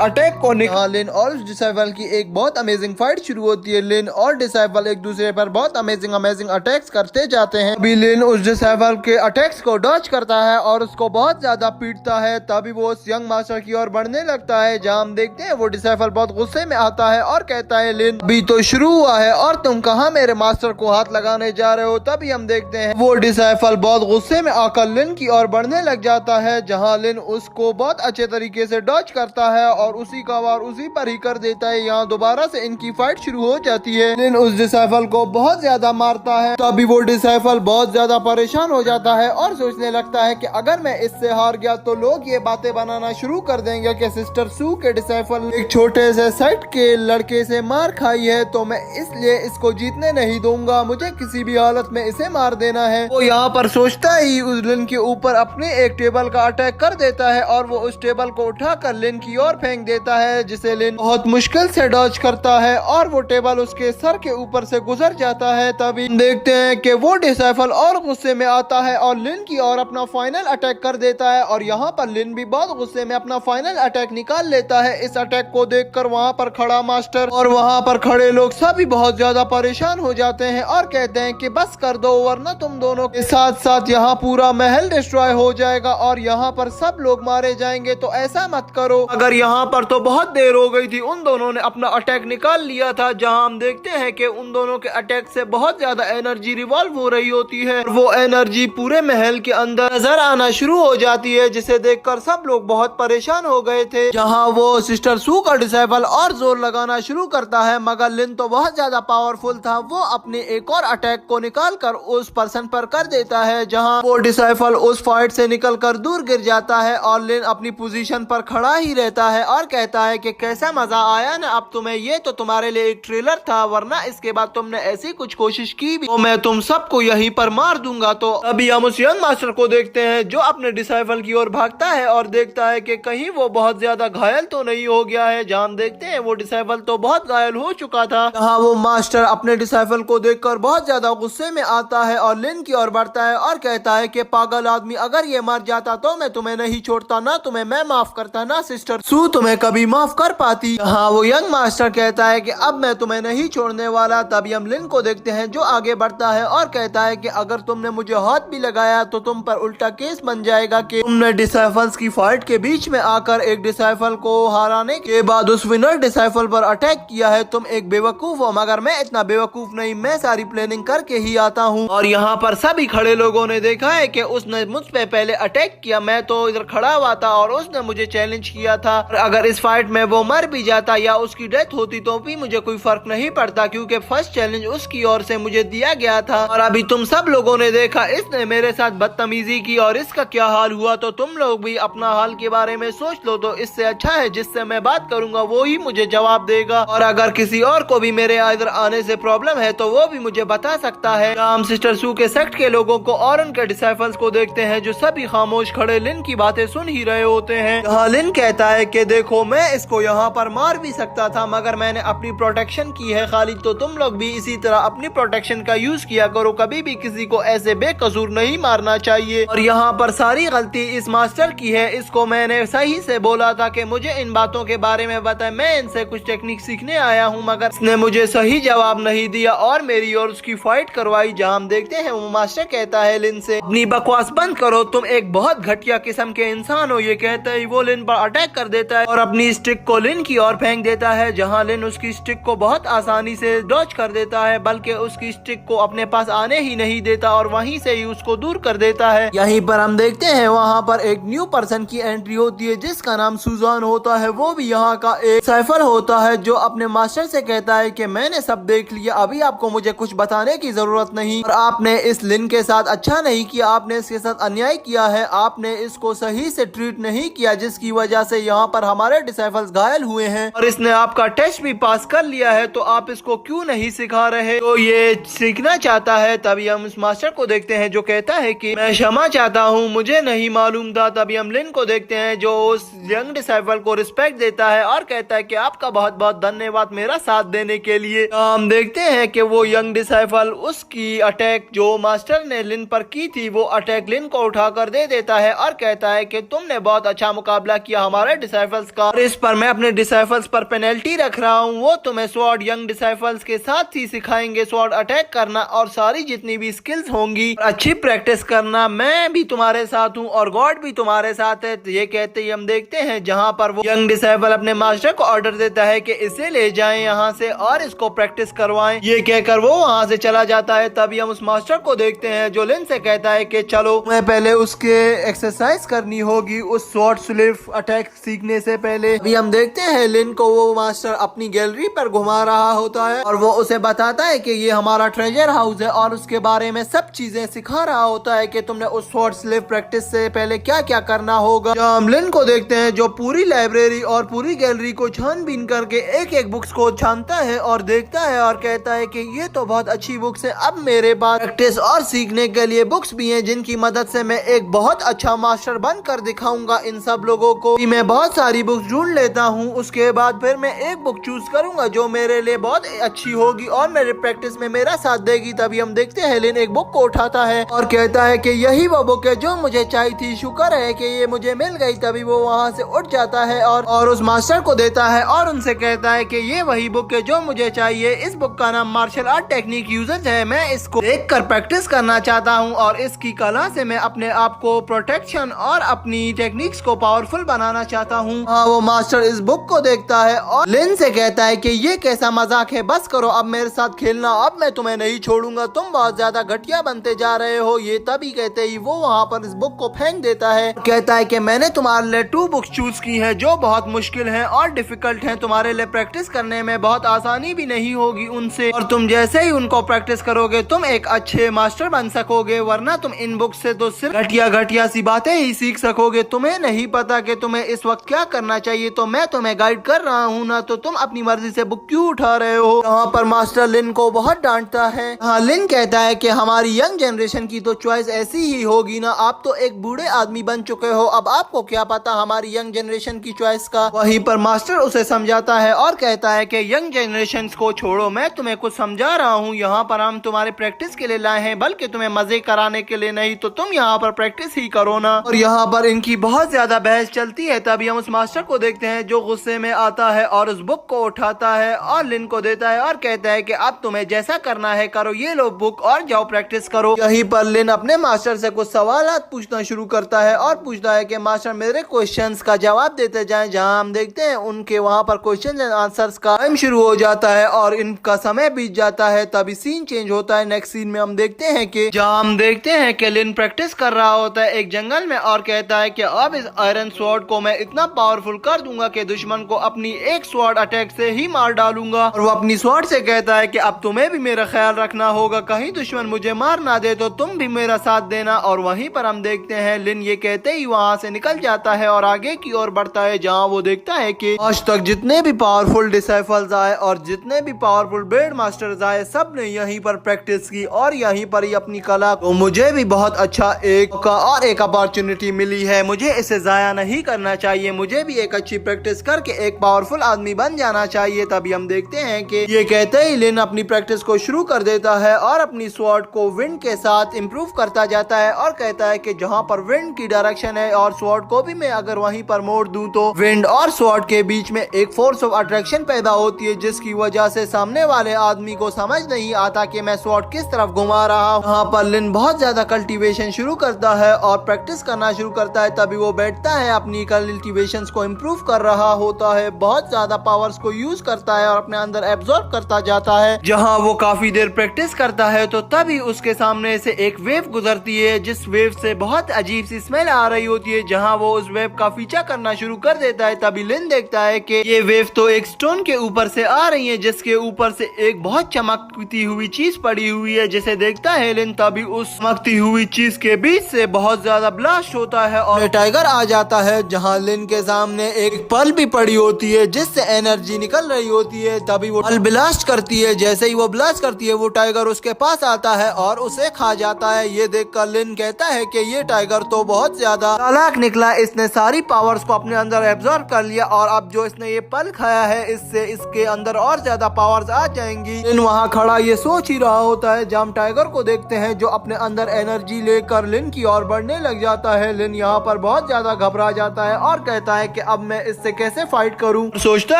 अटैक को लिन और उस डिसाइबल की एक बहुत अमेजिंग फाइट शुरू होती है। लिन और डिसाइबल एक दूसरे पर बहुत अमेजिंग अटैक्स करते जाते हैं। अभी लिन उस डिसाइबल के अटैक्स को डॉज करता है और उसको बहुत ज्यादा पीटता है। तभी वो उस यंग मास्टर की ओर बढ़ने लगता है, जहाँ हम देखते हैं वो डिसाइबल बहुत गुस्से में आता है और कहता है लिन अभी तो शुरू हुआ है और तुम कहाँ मेरे मास्टर को हाथ लगाने जा रहे हो। तभी हम देखते हैं वो डिसाइबल बहुत गुस्से में आकर लिन की ओर बढ़ने लग जाता है, जहाँ लिन उसको बहुत अच्छे तरीके से डॉज करता है और उसी का वार उसी पर ही कर देता है। यहाँ दोबारा से इनकी फाइट शुरू हो जाती है। लिन उस डिसाइबल को बहुत ज्यादा मारता है। तभी वो डिसाइबल बहुत ज्यादा परेशान हो जाता है और सोचने लगता है कि अगर मैं इससे हार गया तो लोग ये बातें बनाना शुरू कर देंगे कि सिस्टर सू के डिसाइबल एक छोटे से सेट के लड़के से मार खाई है, तो मैं इसलिए इसको जीतने नहीं दूंगा, मुझे किसी भी हालत में इसे मार देना है। वो यहाँ पर सोचता ही उस लिन के ऊपर अपने एक टेबल का अटैक कर देता है और वो उस टेबल को उठाकर लिन की ओर फेंक देता है, जिसे लिन बहुत मुश्किल से डॉज करता है और वो टेबल उसके सर के ऊपर से गुजर जाता है। तभी देखते हैं कि वो डिसाइबल और गुस्से में आता है और लिन की ओर अपना फाइनल अटैक कर देता है और यहाँ पर लिन भी बहुत गुस्से में अपना फाइनल अटैक निकाल लेता है। इस अटैक को देखकर वहाँ पर खड़ा मास्टर और वहाँ पर खड़े लोग सभी बहुत ज्यादा परेशान हो जाते हैं और कहते हैं कि बस कर दो, वरना तुम दोनों के साथ साथ यहाँ पूरा महल डिस्ट्रॉय हो जाएगा और यहाँ पर सब लोग मारे जाएंगे, तो ऐसा मत करो। अगर यहाँ पर तो बहुत देर हो गई थी, उन दोनों ने अपना अटैक निकाल लिया था, जहाँ हम देखते हैं कि उन दोनों के अटैक से बहुत ज्यादा एनर्जी रिवॉल्व हो रही होती है। वो एनर्जी पूरे महल के अंदर नजर आना शुरू हो जाती है, जिसे देखकर सब लोग बहुत परेशान हो गए थे। जहाँ वो सिस्टर सू का डिसाइबल और जोर लगाना शुरू करता है, मगर लिन तो बहुत ज्यादा पावरफुल था। वो अपने एक और अटैक को निकाल कर उस पर्सन पर कर देता है, जहाँ वो डिसाइबल उस फाइट से निकल कर दूर गिर जाता है और लिन अपनी पोजीशन पर खड़ा ही रहता है और कहता है कि कैसा मजा आया ना अब तुम्हें, ये तो तुम्हारे लिए एक ट्रेलर था, वरना इसके बाद तुमने ऐसी कुछ कोशिश की भी तो मैं तुम सबको यहीं पर मार दूंगा। तो अभी हम उस यंग मास्टर को देखते हैं जो अपने डिसाइबल की ओर भागता है और देखता है कि कहीं वो बहुत ज्यादा घायल तो नहीं हो गया है। जहाँ हम देखते हैं वो डिसाइबल तो बहुत घायल हो चुका था। जहाँ वो मास्टर अपने डिसाइबल को देखकर बहुत ज्यादा गुस्से में आता है और लिन की ओर बढ़ता है और कहता है कि पागल आदमी, अगर ये मर जाता तो मैं तुम्हें नहीं छोड़ता, ना तुम्हें मैं माफ करता, ना सिस्टर सू तुम्हें कभी माफ कर पाती। हाँ, वो यंग मास्टर कहता है कि अब मैं तुम्हें नहीं छोड़ने वाला। तभी हम लिन को देखते हैं जो आगे बढ़ता है और कहता है कि अगर तुमने मुझे हाथ भी लगाया तो तुम पर उल्टा केस बन जाएगा कि तुमने डिसाइबल्स की फाइट के बीच में आकर एक डिसाइबल को हराने के बाद उस विनर डिसाइबल पर अटैक किया है। तुम एक बेवकूफ हो, मगर मैं इतना बेवकूफ नहीं, मैं सारी प्लानिंग करके ही आता हूँ। और यहाँ पर सभी खड़े लोगों ने देखा है कि उसने मुझ पे पहले अटैक किया, मैं तो इधर खड़ा हुआ था और उसने मुझे चैलेंज किया था। और अगर इस फाइट में वो मर भी जाता या उसकी डेथ होती तो भी मुझे कोई फर्क नहीं पड़ता, क्योंकि फर्स्ट चैलेंज उसकी ओर से मुझे दिया गया था। और अभी तुम सब लोगों ने देखा इसने मेरे साथ बदतमीजी की और इसका क्या हाल हुआ, तो तुम लोग भी अपना हाल के बारे में सोच लो। तो इससे अच्छा है जिससे मैं बात करूंगा वो ही मुझे जवाब देगा, और अगर किसी और को भी मेरे इधर आने से प्रॉब्लम है तो वो भी मुझे बता सकता है। हम सिस्टर सू के सेक्ट के लोगों को और उनके डिसाइबल्स को देखते हैं जो सभी खामोश खड़े लिन की बातें सुन ही रहे होते हैं। यहाँ लिन कहता है कि देखो, मैं इसको यहाँ पर मार भी सकता था, मगर मैंने अपनी प्रोटेक्शन की है खाली, तो तुम लोग भी इसी तरह अपनी प्रोटेक्शन का यूज किया करो, कभी भी किसी को ऐसे बेकसूर नहीं मारना चाहिए। और यहाँ पर सारी गलती इस मास्टर की है, इसको मैंने सही से बोला था कि मुझे इन बातों के बारे में बताए, मैं इनसे कुछ टेक्निक सीखने आया हूँ, मगर इसने मुझे सही जवाब नहीं दिया और मेरी और उसकी फाइट करवाई। जहाँ हम देखते हैं वो मास्टर कहता है लिन से, अपनी बकवास बंद करो, तुम एक बहुत घटिया किस्म के इंसान हो। ये कहते ही वो लिन पर अटैक कर देता है और अपनी स्टिक को लिन की ओर फेंक देता है, जहाँ लिन उसकी स्टिक को बहुत आसानी से डॉच कर देता है, बल्कि उसकी स्टिक को अपने पास आने ही नहीं देता और वहीं से ही उसको दूर कर देता है। यहीं पर हम देखते हैं वहाँ पर एक न्यू पर्सन की एंट्री होती है जिसका नाम सुजान होता है। वो भी यहाँ का एक साइफर होता है जो अपने मास्टर से कहता है कि मैंने सब देख लिया, अभी आपको मुझे कुछ बताने की जरूरत नहीं, और आपने इस लिन के साथ अच्छा नहीं किया, आपने इसके साथ अन्याय किया है, आपने इसको सही से ट्रीट नहीं किया, जिसकी वजह से यहाँ पर हमारे डिसाइबल्स घायल हुए हैं, और इसने आपका टेस्ट भी पास कर लिया है, तो आप इसको क्यों नहीं सिखा रहे, तो ये सीखना चाहता है। तभी हम इस मास्टर को देखते हैं जो कहता है कि मैं क्षमा चाहता हूँ, मुझे नहीं मालूम था। तभी हम लिन को देखते हैं जो उस यंग डिसाइबल को रिस्पेक्ट देता है और कहता है कि आपका बहुत बहुत धन्यवाद मेरा साथ देने के लिए। हम देखते हैं कि वो यंग डिसाइबल उसकी अटैक अटैक जो मास्टर ने लिन पर की थी वो अटैक लिन को उठा कर दे देता है और कहता है कि तुमने बहुत अच्छा मुकाबला किया हमारे डिसाइफल्स का, और इस पर मैं अपने डिसाइफल्स पर पेनल्टी रख रहा हूँ। वो तुम्हें स्वॉर्ड यंग डिसाइफल्स के साथ ही सिखाएंगे स्वॉर्ड अटैक करना और सारी जितनी भी स्किल्स होंगी अच्छी प्रैक्टिस करना। मैं भी तुम्हारे साथ हूँ और गॉड भी तुम्हारे साथ है। ये कहते ही हम देखते हैं जहाँ पर वो यंग डिसाइफल अपने मास्टर को ऑर्डर देता है कि इसे ले जाएं यहाँ से और इसको प्रैक्टिस करवाएं। ये कहकर वो वहाँ से चला जाता है। तभी हम उस मास्टर को देखते हैं जो लिन से कहता है कि चलो मैं पहले उसके एक्सरसाइज करनी होगी उस स्वॉर्ड स्लिफ अटैक सीखने से पहले। अभी हम देखते हैं लिन को वो मास्टर अपनी गैलरी पर घुमा रहा होता है और वो उसे बताता है कि ये हमारा ट्रेजर हाउस है और उसके बारे में सब चीजें सिखा रहा होता है कि तुमने उस स्वॉर्ड स्लिफ प्रैक्टिस से पहले क्या क्या करना होगा। हम लिन को देखते हैं जो पूरी लाइब्रेरी और पूरी गैलरी को छानबीन करके एक एक बुक्स को छानता है और देखता है और कहता है कि ये तो बहुत अच्छी बुक्स है। अब मेरे पास प्रैक्टिस और सीखने के लिए बुक्स भी हैं जिनकी मदद से मैं एक बहुत अच्छा मास्टर बनकर दिखाऊंगा इन सब लोगों को। मैं बहुत सारी बुक्स ढूंढ लेता हूँ, उसके बाद फिर मैं एक बुक चूज करूंगा जो मेरे लिए बहुत अच्छी होगी और मेरे प्रैक्टिस में मेरा साथ देगी। तभी हम देखते हैं लिन एक बुक को उठाता है और कहता है कि यही वो बुक है जो मुझे चाहिए थी, शुक्र है कि ये मुझे मिल गई। तभी वो वहाँ से उठ जाता है और उस मास्टर को देता है और उनसे कहता है कि ये वही बुक है जो मुझे चाहिए। इस बुक का नाम मार्शल आर्ट टेक्निक यूजर्स है। मैं इसको देखकर प्रैक्टिस करना चाहता हूँ और इसकी कला से मैं अपने आप को प्रोटेक्शन और अपनी टेक्निक्स को पावरफुल बनाना चाहता हूँ। हाँ, वो मास्टर इस बुक को देखता है और लिन से कहता है कि ये कैसा मजाक है, बस करो अब मेरे साथ खेलना, अब मैं तुम्हें नहीं छोड़ूंगा, तुम बहुत ज्यादा घटिया बनते जा रहे हो। ये तभी कहते ही वो वहाँ पर इस बुक को फेंक देता है। कहता है कि मैंने तुम्हारे लिए 2 बुक्स चूज की है जो बहुत मुश्किल है और डिफिकल्ट है, तुम्हारे लिए प्रैक्टिस करने में बहुत आसानी भी नहीं होगी उनसे, और तुम जैसे ही उनको प्रैक्टिस करोगे तुम एक अच्छे मास्टर बन सकोगे, वरना तुम इन बुक्स से तो सिर्फ घटिया घटिया सी बातें ही सीख सकोगे। तुम्हें नहीं पता कि तुम्हें इस वक्त क्या करना चाहिए, तो मैं तुम्हें गाइड कर रहा हूँ ना, तो तुम अपनी मर्जी से बुक क्यों उठा रहे हो। यहाँ पर मास्टर लिन को बहुत डांटता है। हाँ, लिन कहता है कि हमारी यंग जनरेशन की तो चॉइस ऐसी ही होगी ना, आप तो एक बूढ़े आदमी बन चुके हो, अब आपको क्या पता हमारी यंग जनरेशन की चॉइस का। वहीं पर मास्टर उसे समझाता है और कहता है कि यंग जनरेशन को छोड़ो, मैं तुम्हें कुछ समझा रहा हूँ, यहाँ पर हम तुम्हारे प्रैक्टिस के लिए लाए हैं, बल्कि तुम्हें मजे कराने के लिए नहीं, तो तुम यहाँ पर प्रैक्टिस ही करो ना। और यहाँ पर इनकी बहुत ज्यादा बहस चलती है। तभी हम उस मास्टर को देखते हैं जो गुस्से में आता है और उस बुक को उठाता है और लिन को देता है और कहता है कि अब तुम्हें जैसा करना है करो, ये लो बुक और जाओ प्रैक्टिस करो। यहीं पर लिन अपने मास्टर से कुछ सवालात पूछना शुरू करता है और पूछता है कि मास्टर मेरे क्वेश्चंस का जवाब देते जाएं। जहां हम देखते हैं उनके वहां पर क्वेश्चन एंड आंसर्स का टाइम शुरू हो जाता है और इनका समय बीत जाता है। तभी सीन चेंज होता है। नेक्स्ट सीन में हम देखते हैं कि जहां हम देखते हैं कि लिन प्रैक्टिस कर रहा होता है एक जंगल में और कहता है कि अब इस आयरन स्वॉर्ड को मैं इतना पावरफुल कर दूंगा कि दुश्मन को अपनी एक स्वॉर्ड अटैक से ही मार डालूंगा। और वो अपनी स्वॉर्ड से कहता है कि अब तुम्हें भी मेरा ख्याल रखना होगा, कहीं दुश्मन मुझे मार ना दे तो तुम भी मेरा साथ देना। और वहीं पर हम देखते हैं लिन ये कहते ही वहाँ से निकल जाता है और आगे की ओर बढ़ता है, जहाँ वो देखता है कि आज तक जितने भी पावरफुल डिसाइफल्स आए और जितने भी पावरफुल ब्लेड मास्टर्स आए सब ने यहीं पर प्रैक्टिस की और यहीं पर ही अपनी कला को, मुझे भी बहुत अच्छा एक अपॉर्चुनिटी मिली है, मुझे इसे जाया नहीं करना चाहिए, मुझे भी एक अच्छी प्रैक्टिस करके एक पावरफुल आदमी बन जाना चाहिए। तभी हम देखते हैं कि ये कहते ही लिन अपनी प्रैक्टिस को शुरू कर देता है और अपनी स्वॉर्ड को विंड के साथ इम्प्रूव करता जाता है और कहता है कि जहाँ पर विंड की डायरेक्शन है और स्वॉर्ड को भी मैं अगर वहीं पर मोड़ दूं तो विंड और स्वॉर्ड के बीच में एक फोर्स ऑफ अट्रैक्शन पैदा होती है, जिसकी वजह से सामने वाले आदमी को समझ नहीं आता कि मैं स्वॉर्ड किस तरफ घुमा रहा हूँ। यहाँ पर लिन बहुत ज्यादा कल्टीवेशन शुरू करता है और प्रैक्टिस करना शुरू करता है। तभी वो बैठता है अपनी कल्टीवेशन को इम्प्रूव कर रहा होता है, बहुत ज्यादा पावर्स को यूज करता है और अपने अंदर एब्जॉर्ब करता जाता है। जहाँ वो काफी देर प्रैक्टिस करता है तो तभी उसके सामने से एक वेव गुजरती है, जिस वेव से बहुत अजीब सी स्मेल आ रही होती है। जहाँ वो उस वेव का पीछा करना शुरू कर देता है तभी लिन देखता है कि ये वेव तो एक स्टोन के ऊपर से आ रही है, जिसके ऊपर से एक बहुत चमकती हुई चीज पड़ी हुई है, जिसे देखता है लिन। तभी उस चमकती हुई चीज के बीच से बहुत ज्यादा ब्लास्ट होता है और टाइगर आ जाता है, जहाँ लिन के सामने एक पल भी पड़ी होती है जिससे एनर्जी निकल रही होती है। तभी वो पल ब्लास्ट करती है, जैसे ही वो ब्लास्ट करती है वो टाइगर उसके पास आता है और उसे खा जाता है। ये देखकर लिन कहता है कि ये टाइगर तो बहुत ज्यादा चालाक निकला, इसने सारी पावर्स को अपने अंदर एब्जॉर्ब कर लिया और अब जो इसने ये पल खाया है इससे इसके अंदर और ज्यादा पावर्स आ जाएंगी। लिन वहाँ खड़ा ये सोच ही रहा होता है, जहाँ हम टाइगर को देखते हैं जो अपने अंदर एनर्जी लेकर लिन की ओर बढ़ने लग जाता है। लिन यहाँ पर बहुत ज्यादा घबरा जाता है और कहता है कि अब मैं इससे कैसे फाइट करूं। सोचता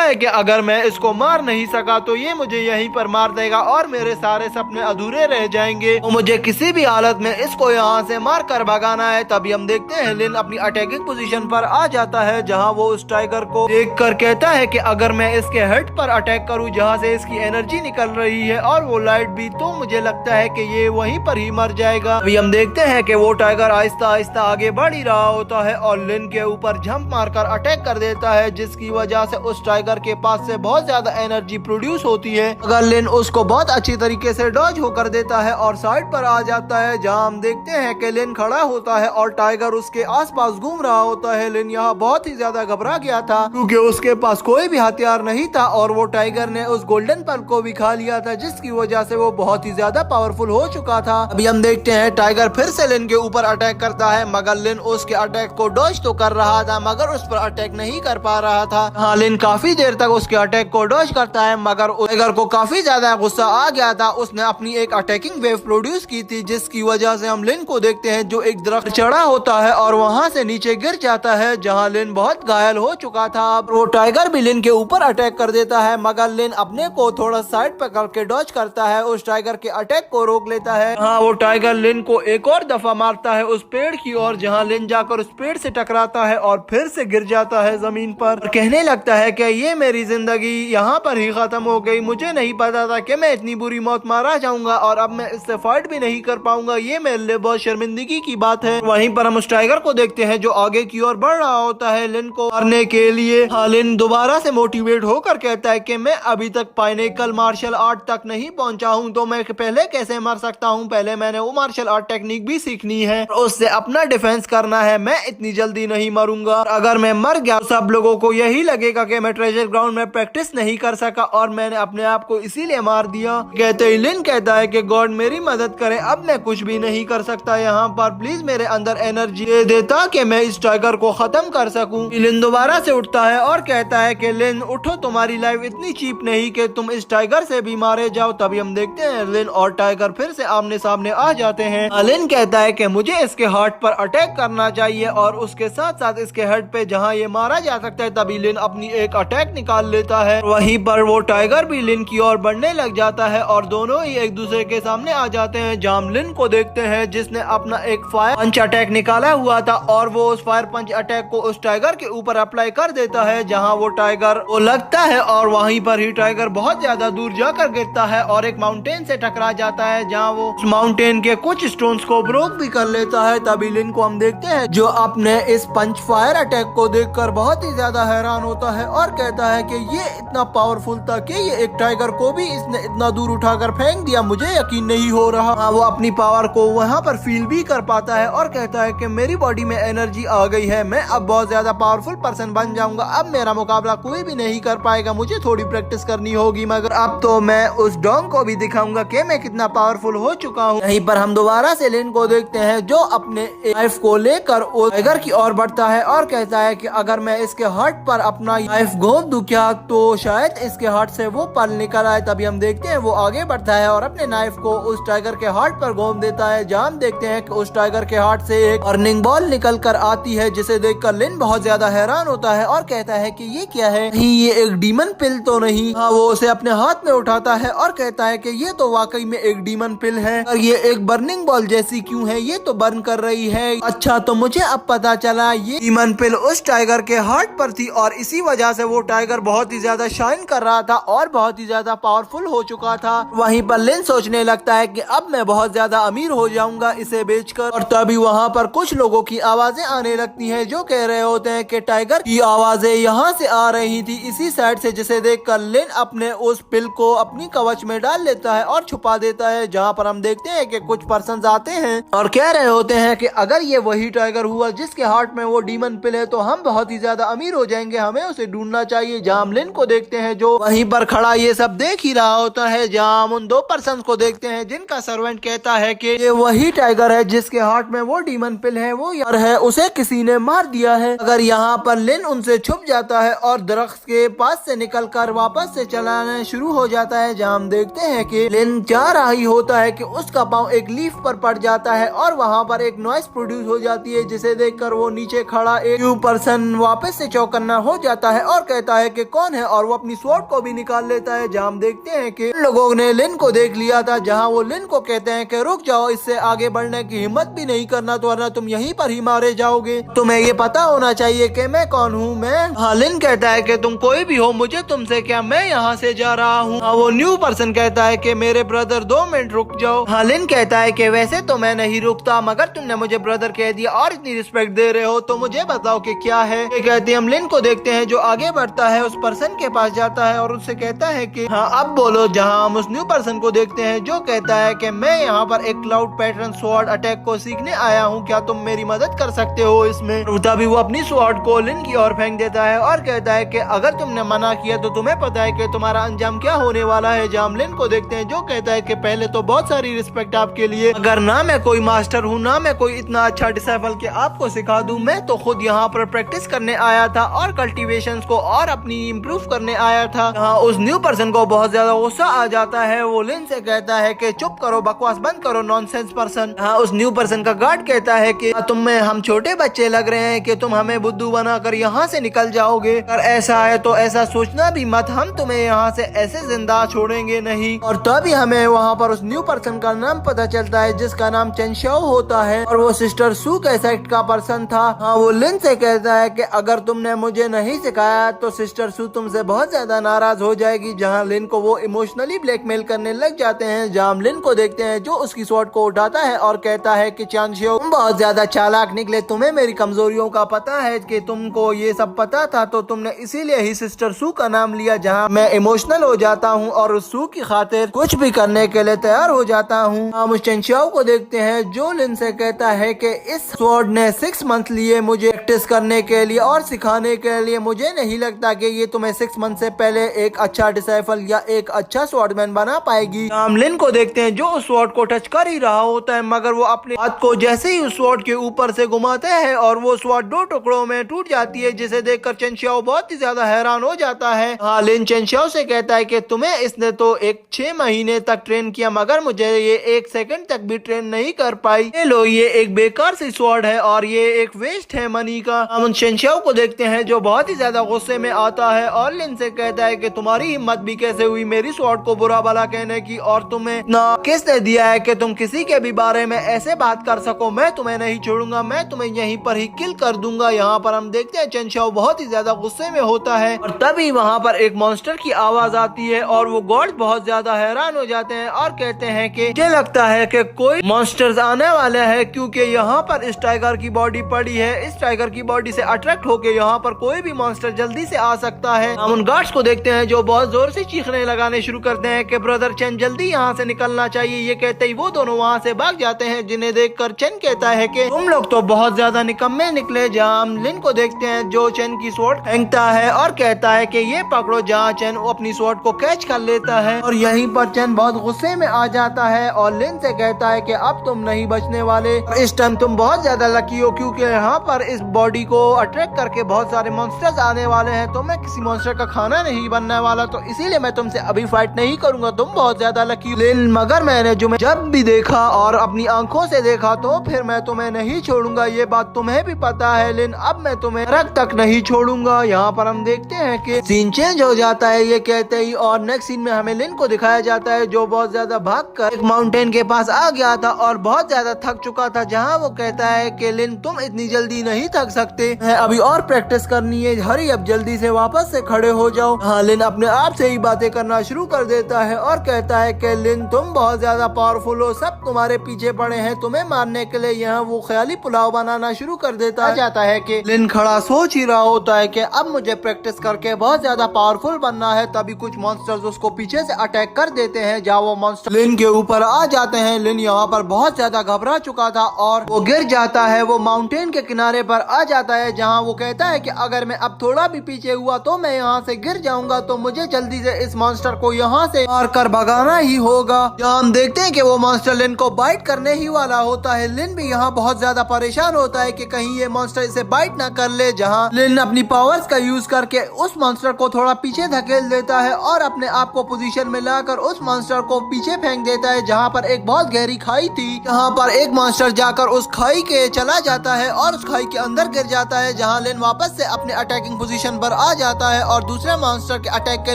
है कि अगर मैं इसको मार नहीं सका तो ये मुझे यहीं पर मार देगा और मेरे सारे सपने अधूरे रह जाएंगे, तो मुझे किसी भी हालत में इसको यहाँ से मार कर भगाना है। तभी हम देखते हैं लिन अपनी अटैकिंग पोजीशन पर आ जाता है जहाँ वो उस टाइगर को देख कर कहता है कि अगर मैं इसके हेड पर अटैक करूँ जहाँ से इसकी एनर्जी निकल रही है और वो लाइट भी, तो मुझे लगता है कि ये वहीं पर ही मर जाएगा। अभी हम देखते हैं कि वो टाइगर आहिस्ता आहिस्ता आगे बढ़ ही रहा होता है और लिन के ऊपर जंप मारकर अटैक कर देता है, जिसकी वजह से उस टाइगर के पास से बहुत ज्यादा एनर्जी प्रोड्यूस होती है। अगर लिन उसको बहुत अच्छी तरीके से डॉज होकर देता है और साइड पर आ जाता है जहाँ हम देखते हैं कि लिन खड़ा होता है और टाइगर उसके आसपास घूम रहा होता है। लिन यहाँ बहुत ही ज्यादा घबरा गया था क्योंकि उसके पास कोई भी हथियार नहीं था और वो टाइगर ने उस गोल्डन पल को भी खा लिया था, जिसकी वजह से वो बहुत ही ज्यादा पावरफुल हो चुका था। अभी हम देखते हैं टाइगर फिर से लिन के ऊपर अटैक करता है, मगर लिन उसके अटैक को डॉज तो कर रहा था मगर उस पर अटैक नहीं कर पा रहा था। हाँ, लिन काफी देर तक उसके अटैक को डॉज करता है मगर टाइगर को काफी ज्यादा गुस्सा आ गया था। उसने अपनी एक अटैकिंग वेव प्रोड्यूस की थी, जिसकी वजह से हम लिन को देखते हैं जो एक दरख्त चढ़ा होता है और वहाँ से नीचे गिर जाता है जहाँ लिन बहुत घायल हो चुका था। वो टाइगर भी लिन के ऊपर अटैक कर देता है मगर लिन अपने को थोड़ा साइड पर करके डॉज करता है, उस टाइगर के अटैक को रोक लेता है। हाँ, वो टाइगर लिन को एक और दफा मारता है उस पेड़ की ओर जहाँ लिन जाकर उस पेड़ से टकराता है और फिर से गिर जाता है जमीन पर और कहने लगता है कि ये मेरी जिंदगी यहाँ पर ही खत्म हो गई। मुझे नहीं पता था कि मैं इतनी बुरी मौत मारा जाऊंगा और अब मैं इससे फाइट भी नहीं कर पाऊंगा। ये मेरे लिए बहुत शर्मिंदगी की बात है। वहीं पर हम उस टाइगर को देखते हैं जो आगे की ओर बढ़ रहा होता है लिन को मारने के लिए। हाँ, लिन दोबारा से मोटिवेट होकर कहता है कि मैं अभी तक पाइनेकल मार्शल आर्ट तक नहीं पहुंचा हूँ, तो मैं पहले कैसे मर सकता हूँ। पहले मैंने वो मार्शल आर्ट टेक्निक भी सीखनी है और उससे अपना डिफेंस करना है। मैं इतनी जल्दी नहीं मरूंगा। अगर मैं मर गया तो सब लोगों को यही लगेगा कि मैं ट्रेजर ग्राउंड में प्रैक्टिस नहीं कर सका और मैंने अपने आप को इसीलिए मार दिया। कहते ही लिन कहता है कि गॉड मेरी मदद करे, अब मैं कुछ भी नहीं कर सकता यहाँ पर, प्लीज मेरे अंदर एनर्जी दे देता कि मैं इस टाइगर को खत्म कर सकूं। लिन दोबारा से उठता है और कहता है कि लिन उठो, तुम्हारी लाइफ इतनी चीप नहीं कि तुम इस टाइगर से भी मारे जाओ। तभी हम देखते हैं लिन और टाइगर फिर से आमने सामने आ जाते हैं। लिन कहता है कि मुझे इसके हार्ट पर अटैक करना चाहिए और उसके साथ साथ इसके हेड पे जहाँ ये मारा जा सकता है। तभी लिन अपनी एक अटैक निकाल लेता है, वहीं पर वो टाइगर भी लिन की ओर बढ़ने लग जाता है और दोनों ही एक दूसरे के सामने आ जाते हैं। जहाँ हम लिन को देखते हैं जिसने अपना एक फायर पंच अटैक निकाला हुआ था और वो उस फायर पंच अटैक को उस टाइगर के ऊपर अप्लाई कर देता है जहाँ वो टाइगर वो लगता है और वहीं पर ही टाइगर बहुत ज्यादा दूर जाकर गिरता है और एक माउंटेन से टकरा जाता है जहाँ वो उस माउंटेन के कुछ स्टोन्स को ब्रोक भी कर लेता है। तभी लिन को हम देखते हैं जो अपने इस पंच फायर अटैक को देखकर बहुत ही ज्यादा हैरान होता है और कहता है कि ये इतना पावरफुल था कि ये एक टाइगर को भी इसने इतना दूर उठाकर फेंक दिया, मुझे यकीन नहीं हो रहा। हाँ, वो अपनी पावर को वहाँ पर फील भी कर पाता है और कहता है कि मेरी बॉडी में एनर्जी आ गई है, मैं अब बहुत ज्यादा पावरफुल पर्सन बन जाऊंगा, अब मेरा मुकाबला कोई भी नहीं कर पाएगा, मुझे थोड़ी प्रैक्टिस करनी होगी मगर अब तो मैं उस डॉग को भी दिखाऊंगा कि मैं कितना पावरफुल हो चुका हूँ। यहीं पर हम दोबारा से लिन को देखते हैं जो अपने नाइफ को लेकर उस टाइगर की ओर बढ़ता है और कहता है कि अगर मैं इसके हार्ट पर अपना नाइफ घोंप दूं क्या तो शायद इसके हार्ट से वो पल निकल आए। तभी हम देखते हैं वो आगे बढ़ता है और अपने नाइफ को उस टाइगर के हार्ट पर घोंप देता है। जहाँ हम देखते हैं कि उस टाइगर के हार्ट से एक अर्निंग बॉल निकल कर आती है, जिसे देखकर लिन बहुत ज्यादा हैरान होता है और कहता है कि ये क्या है, नहीं ये एक डीमन पिल तो नहीं। हाँ, वो उसे अपने हाथ में उठाता है और कहता है कि ये तो वाकई में एक डीमन पिल है और ये एक बर्निंग बॉल जैसी क्यों है, ये तो बर्न कर रही है। अच्छा, तो मुझे अब पता चला ये डीमन पिल उस टाइगर के हार्ट पर थी और इसी वजह से वो टाइगर बहुत ही ज्यादा शाइन कर रहा था और बहुत ही ज्यादा पावरफुल हो चुका था। वहीं पर लिन सोचने लगता है कि अब मैं बहुत ज्यादा अमीर हो जाऊंगा इसे बेचकर। और तभी वहाँ पर कुछ लोगों की आवाजें आने लगती हैं जो कह रहे होते हैं कि टाइगर की आवाजें यहाँ से आ रही थी इसी साइड से, जिसे देखकर लिन अपने उस पिल को अपनी कवच में डाल लेता है और छुपा देता है। जहाँ पर हम देखते हैं कि कुछ पर्सन आते हैं और कह रहे होते हैं कि अगर ये वही टाइगर हुआ जिसके हार्ट में वो डीमन पिल है तो हम बहुत ही ज्यादा अमीर हो जाएंगे, हमें उसे ढूंढना चाहिए। जहाँ हम लिन को देखते हैं जो वहीं पर खड़ा ये सब देख ही रहा होता है। जहाँ हम उन दो पर्सन को देखते हैं जिनका सर्वेंट कहता है कि ये वही टाइगर है जिसके हार्ट में वो डीमन पिल है, वो यार है, उसे किसी ने मार दिया है। अगर यहाँ पर लिन उनसे छुप जाता है और दरख्त के पास से निकलकर वापस से चलाना शुरू हो जाता है। जहाँ हम देखते हैं कि लिन जा रहा ही होता है कि उसका पाँव एक लीफ पर पड़ जाता है और वहाँ पर एक नॉइस प्रोड्यूस हो जाती है, जिसे देखकर वो नीचे खड़ा एक न्यू पर्सन वापस से चौकन्ना हो जाता है और कहता है कि कौन है, और वो अपनी स्वॉर्ड को भी निकाल लेता है। जहाँ हम देखते हैं कि लोगों ने लिन को देख लिया था, जहाँ वो लिन को कहते हैं कि रुक जाओ, इससे आगे बढ़ने की हिम्मत भी नहीं करना तो वरना तुम यहीं पर ही मारे जाओगे। तुम्हें ये पता होना चाहिए कि मैं कौन हूँ। मैं लिन कहता है कि तुम कोई भी हो, मुझे तुमसे क्या, मैं यहाँ से जा रहा हूँ। वो न्यू पर्सन कहता है कि मेरे ब्रदर 2 मिनट रुक जाओ। लिन कहता है कि वैसे तो मैं नहीं रुकता, मगर तुमने मुझे ब्रदर कह दिया और इतनी रिस्पेक्ट दे रहे हो तो मुझे बताओ कि क्या है। ये कहते हम लिन को देखते हैं जो आगे बढ़ता है, उस पर्सन के पास जाता है और उससे कहता है कि हाँ अब बोलो। जहाँ हम उस न्यू पर्सन को देखते हैं जो कहता है कि मैं यहाँ पर एक क्लाउड पैटर्न स्वॉर्ड अटैक को सीखने आया हूँ, क्या तुम मेरी मदद कर सकते हो इसमें। तभी वो अपनी स्वॉर्ड को लिन की ओर फेंक देता है और कहता है कि अगर तुमने मना किया तो तुम्हें पता है कि तुम्हारा अंजाम क्या होने वाला है। जहाँ हम लिन को देखते हैं जो कहता है कि पहले तो बहुत सारी रिस्पेक्ट आपके लिए, अगर ना मैं कोई मास्टर हूँ ना मैं कोई इतना अच्छा डिसाइपल के आपको सिखा दूं, मैं तो खुद यहाँ पर प्रैक्टिस करने आया था और कल्टीवेशन को और अपनी इम्प्रूव करने आया था। हाँ, उस न्यू पर्सन को बहुत ज्यादा गुस्सा आ जाता है। वो लिन से कहता है कि चुप करो, बकवास बंद करो, नॉनसेंस पर्सन। हाँ, उस न्यू पर्सन का गार्ड कहता है कि तुम में हम छोटे बच्चे लग रहे हैं कि तुम हमें बुद्धू बनाकर यहाँ से निकल जाओगे। अगर ऐसा है तो ऐसा सोचना भी मत, हम तुम्हें यहाँ से ऐसे जिंदा छोड़ेंगे नहीं। और तभी हमें वहाँ पर उस न्यू पर्सन का नाम पता चलता है जिसका नाम चेंशाओ होता है और वो सिस्टर सू के सेक्ट का पर्सन था। हाँ, वो लिन से कहता है कि अगर तुमने मुझे नहीं सिखाया तो सिस्टर सू तुमसे बहुत ज्यादा नाराज हो जाएगी। जहाँ लिन को वो इमोशनली ब्लैकमेल करने लग जाते हैं। जहाँ हम लिन को देखते हैं जो उसकी स्वॉर्ड को उठाता है और कहता है कि चांशियो तुम बहुत ज्यादा चालाक निकले, तुम्हें मेरी कमजोरियों का पता है कि तुमको ये सब पता था तो तुमने इसीलिए ही सिस्टर सू का नाम लिया। जहाँ मैं इमोशनल हो जाता हूँ और उस सू की खातिर कुछ भी करने के लिए तैयार हो जाता हूँ। हम उस चेंशियाओ को देखते हैं जो लिन से कहता है कि इस स्वॉर्ड ने 6 मंथ लिए मुझे प्रैक्टिस करने के लिए और सिखाने के लिए। मुझे नहीं लगता कि ये तुम्हें 6 मंथ से पहले एक अच्छा डिसाइपल या एक अच्छा स्वॉर्डमैन बना पाएगी। हम लिन को देखते हैं जो उस स्वॉर्ड को टच कर ही रहा होता है, मगर वो अपने हाथ को जैसे ही उस स्वॉर्ड के ऊपर से घुमाते हैं और वो स्वॉर्ड 2 टुकड़ों में टूट जाती है, जिसे देखकर चेंशियाओ बहुत ही ज्यादा हैरान हो जाता है। हाँ, लिन चेंशियाओ से कहता है कि तुम्हें इसने तो 6 महीने तक ट्रेन किया, मगर मुझे ये 1 सेकंड तक भी ट्रेन नहीं कर पाई। ये लो, ये एक बेकार सी स्वॉर्ड है और ये एक वेस्ट है मनी का। हम उन चेंशियाओ को देखते हैं जो बहुत ही ज्यादा गुस्से में आता है और लिन से कहता है कि तुम्हारी हिम्मत भी कैसे हुई मेरी स्वॉर्ड को बुरा भला कहने की, और तुम्हें ना किसने दिया है कि तुम किसी के भी बारे में ऐसे बात कर सको। मैं तुम्हें नहीं छोड़ूंगा, मैं तुम्हें यहीं पर ही किल कर दूंगा। यहाँ पर हम देखते हैं चेंशियाओ बहुत ही ज्यादा गुस्से में होता है और तभी वहाँ पर एक मॉन्स्टर की आवाज आती है और वो गॉड बहुत ज्यादा हैरान हो जाते हैं और कहते हैं कि मुझे लगता है कि कोई मॉन्स्टर्स आने वाले हैं, क्योंकि यहाँ पर इस टाइगर की बॉडी पड़ी है। इस टाइगर की बॉडी से अट्रैक्ट होके यहाँ पर कोई भी मॉन्स्टर जल्दी से आ सकता है। हम उन गार्ड्स को देखते हैं जो बहुत जोर से चीखने लगाने शुरू करते हैं कि ब्रदर चेन जल्दी यहाँ से निकलना चाहिए। ये कहते ही वो दोनों वहाँ से भाग जाते हैं, जिन्हें देखकर चेन कहता है कि तुम लोग तो बहुत ज्यादा निकम्मे निकले। जहाँ हम लिन को देखते हैं जो चेन की स्वॉर्ड फेंकता है और कहता है कि ये पकड़ो। जहाँ चेन अपनी स्वॉर्ड को कैच कर लेता है और यहीं पर चेन बहुत गुस्से में आ जाता है और लिन से कहता है कि अब तुम नहीं बचने वाले। इस टाइम तुम बहुत ज्यादा लकी हो क्योंकि यहाँ पर इस बॉडी को अट्रैक्ट करके बहुत सारे मॉन्स्टर्स आने वाले हैं, तो मैं किसी मॉन्स्टर का खाना नहीं बनने वाला, तो इसीलिए मैं तुमसे अभी फाइट नहीं करूंगा। तुम बहुत ज्यादा लकी हो लिन, मगर मैंने जब भी देखा और अपनी आंखों से देखा तो फिर मैं तुम्हें नहीं छोड़ूंगा। ये बात तुम्हें भी पता है लिन, अब मैं तुम्हें रख तक नहीं छोड़ूंगा। यहाँ पर हम देखते हैं कि सीन चेंज हो जाता है ये कहते ही, और नेक्स्ट सीन में हमें लिन को दिखाया जाता है जो बहुत ज्यादा भागकर एक माउंटेन के पास आ गया था और बहुत ज्यादा थक चुका था। जहाँ वो कहता है कि लिन तुम इतनी जल्दी नहीं थक सकते हैं, अभी और प्रैक्टिस करनी है, हरी अब जल्दी से वापस से खड़े हो जाओ। हाँ, लिन अपने आप से ही बातें करना शुरू कर देता है और कहता है कि लिन तुम बहुत ज्यादा पावरफुल हो, सब तुम्हारे पीछे पड़े हैं तुम्हें मारने के लिए। यहाँ वो ख्याली पुलाव बनाना शुरू कर देता जाता है कि लिन खड़ा सोच ही रहा होता है कि अब मुझे प्रैक्टिस करके बहुत ज्यादा पावरफुल बनना है। तभी कुछ मॉन्स्टर्स उसको पीछे से अटैक कर देते हैं, जहाँ वो मॉन्स्टर लिन के ऊपर आ जाते हैं। लिन यहाँ पर बहुत ज्यादा घबरा चुका था और वो गिर जाता है। वो माउंटेन के किनारे पर आ जाता है जहाँ वो कहता है कि अगर मैं अब थोड़ा भी पीछे हुआ तो मैं यहाँ से गिर जाऊंगा, तो मुझे जल्दी से इस मॉन्स्टर को यहाँ से मार कर भगाना ही होगा। यहाँ हम देखते हैं कि वो मॉन्स्टर लिन को बाइट करने ही वाला होता है। लिन भी यहाँ बहुत ज्यादा परेशान होता है कि कहीं ये मॉन्स्टर इसे बाइट ना कर ले। जहाँ लिन अपनी पावर्स का यूज करके उस मॉन्स्टर को थोड़ा पीछे धकेल देता है और अपने आप को पोजीशन में लाकर उस मॉन्स्टर को पीछे फेंक देता है जहाँ पर एक बहुत गहरी खाई थी। जहाँ पर एक मॉन्स्टर जाकर उस खाई के चला जाता है और उस खाई के अंदर गिर जाता है, जहाँ लिन वापस से अपने अटैकिंग पोजीशन पर आ जाता है और दूसरे मॉन्स्टर के अटैक के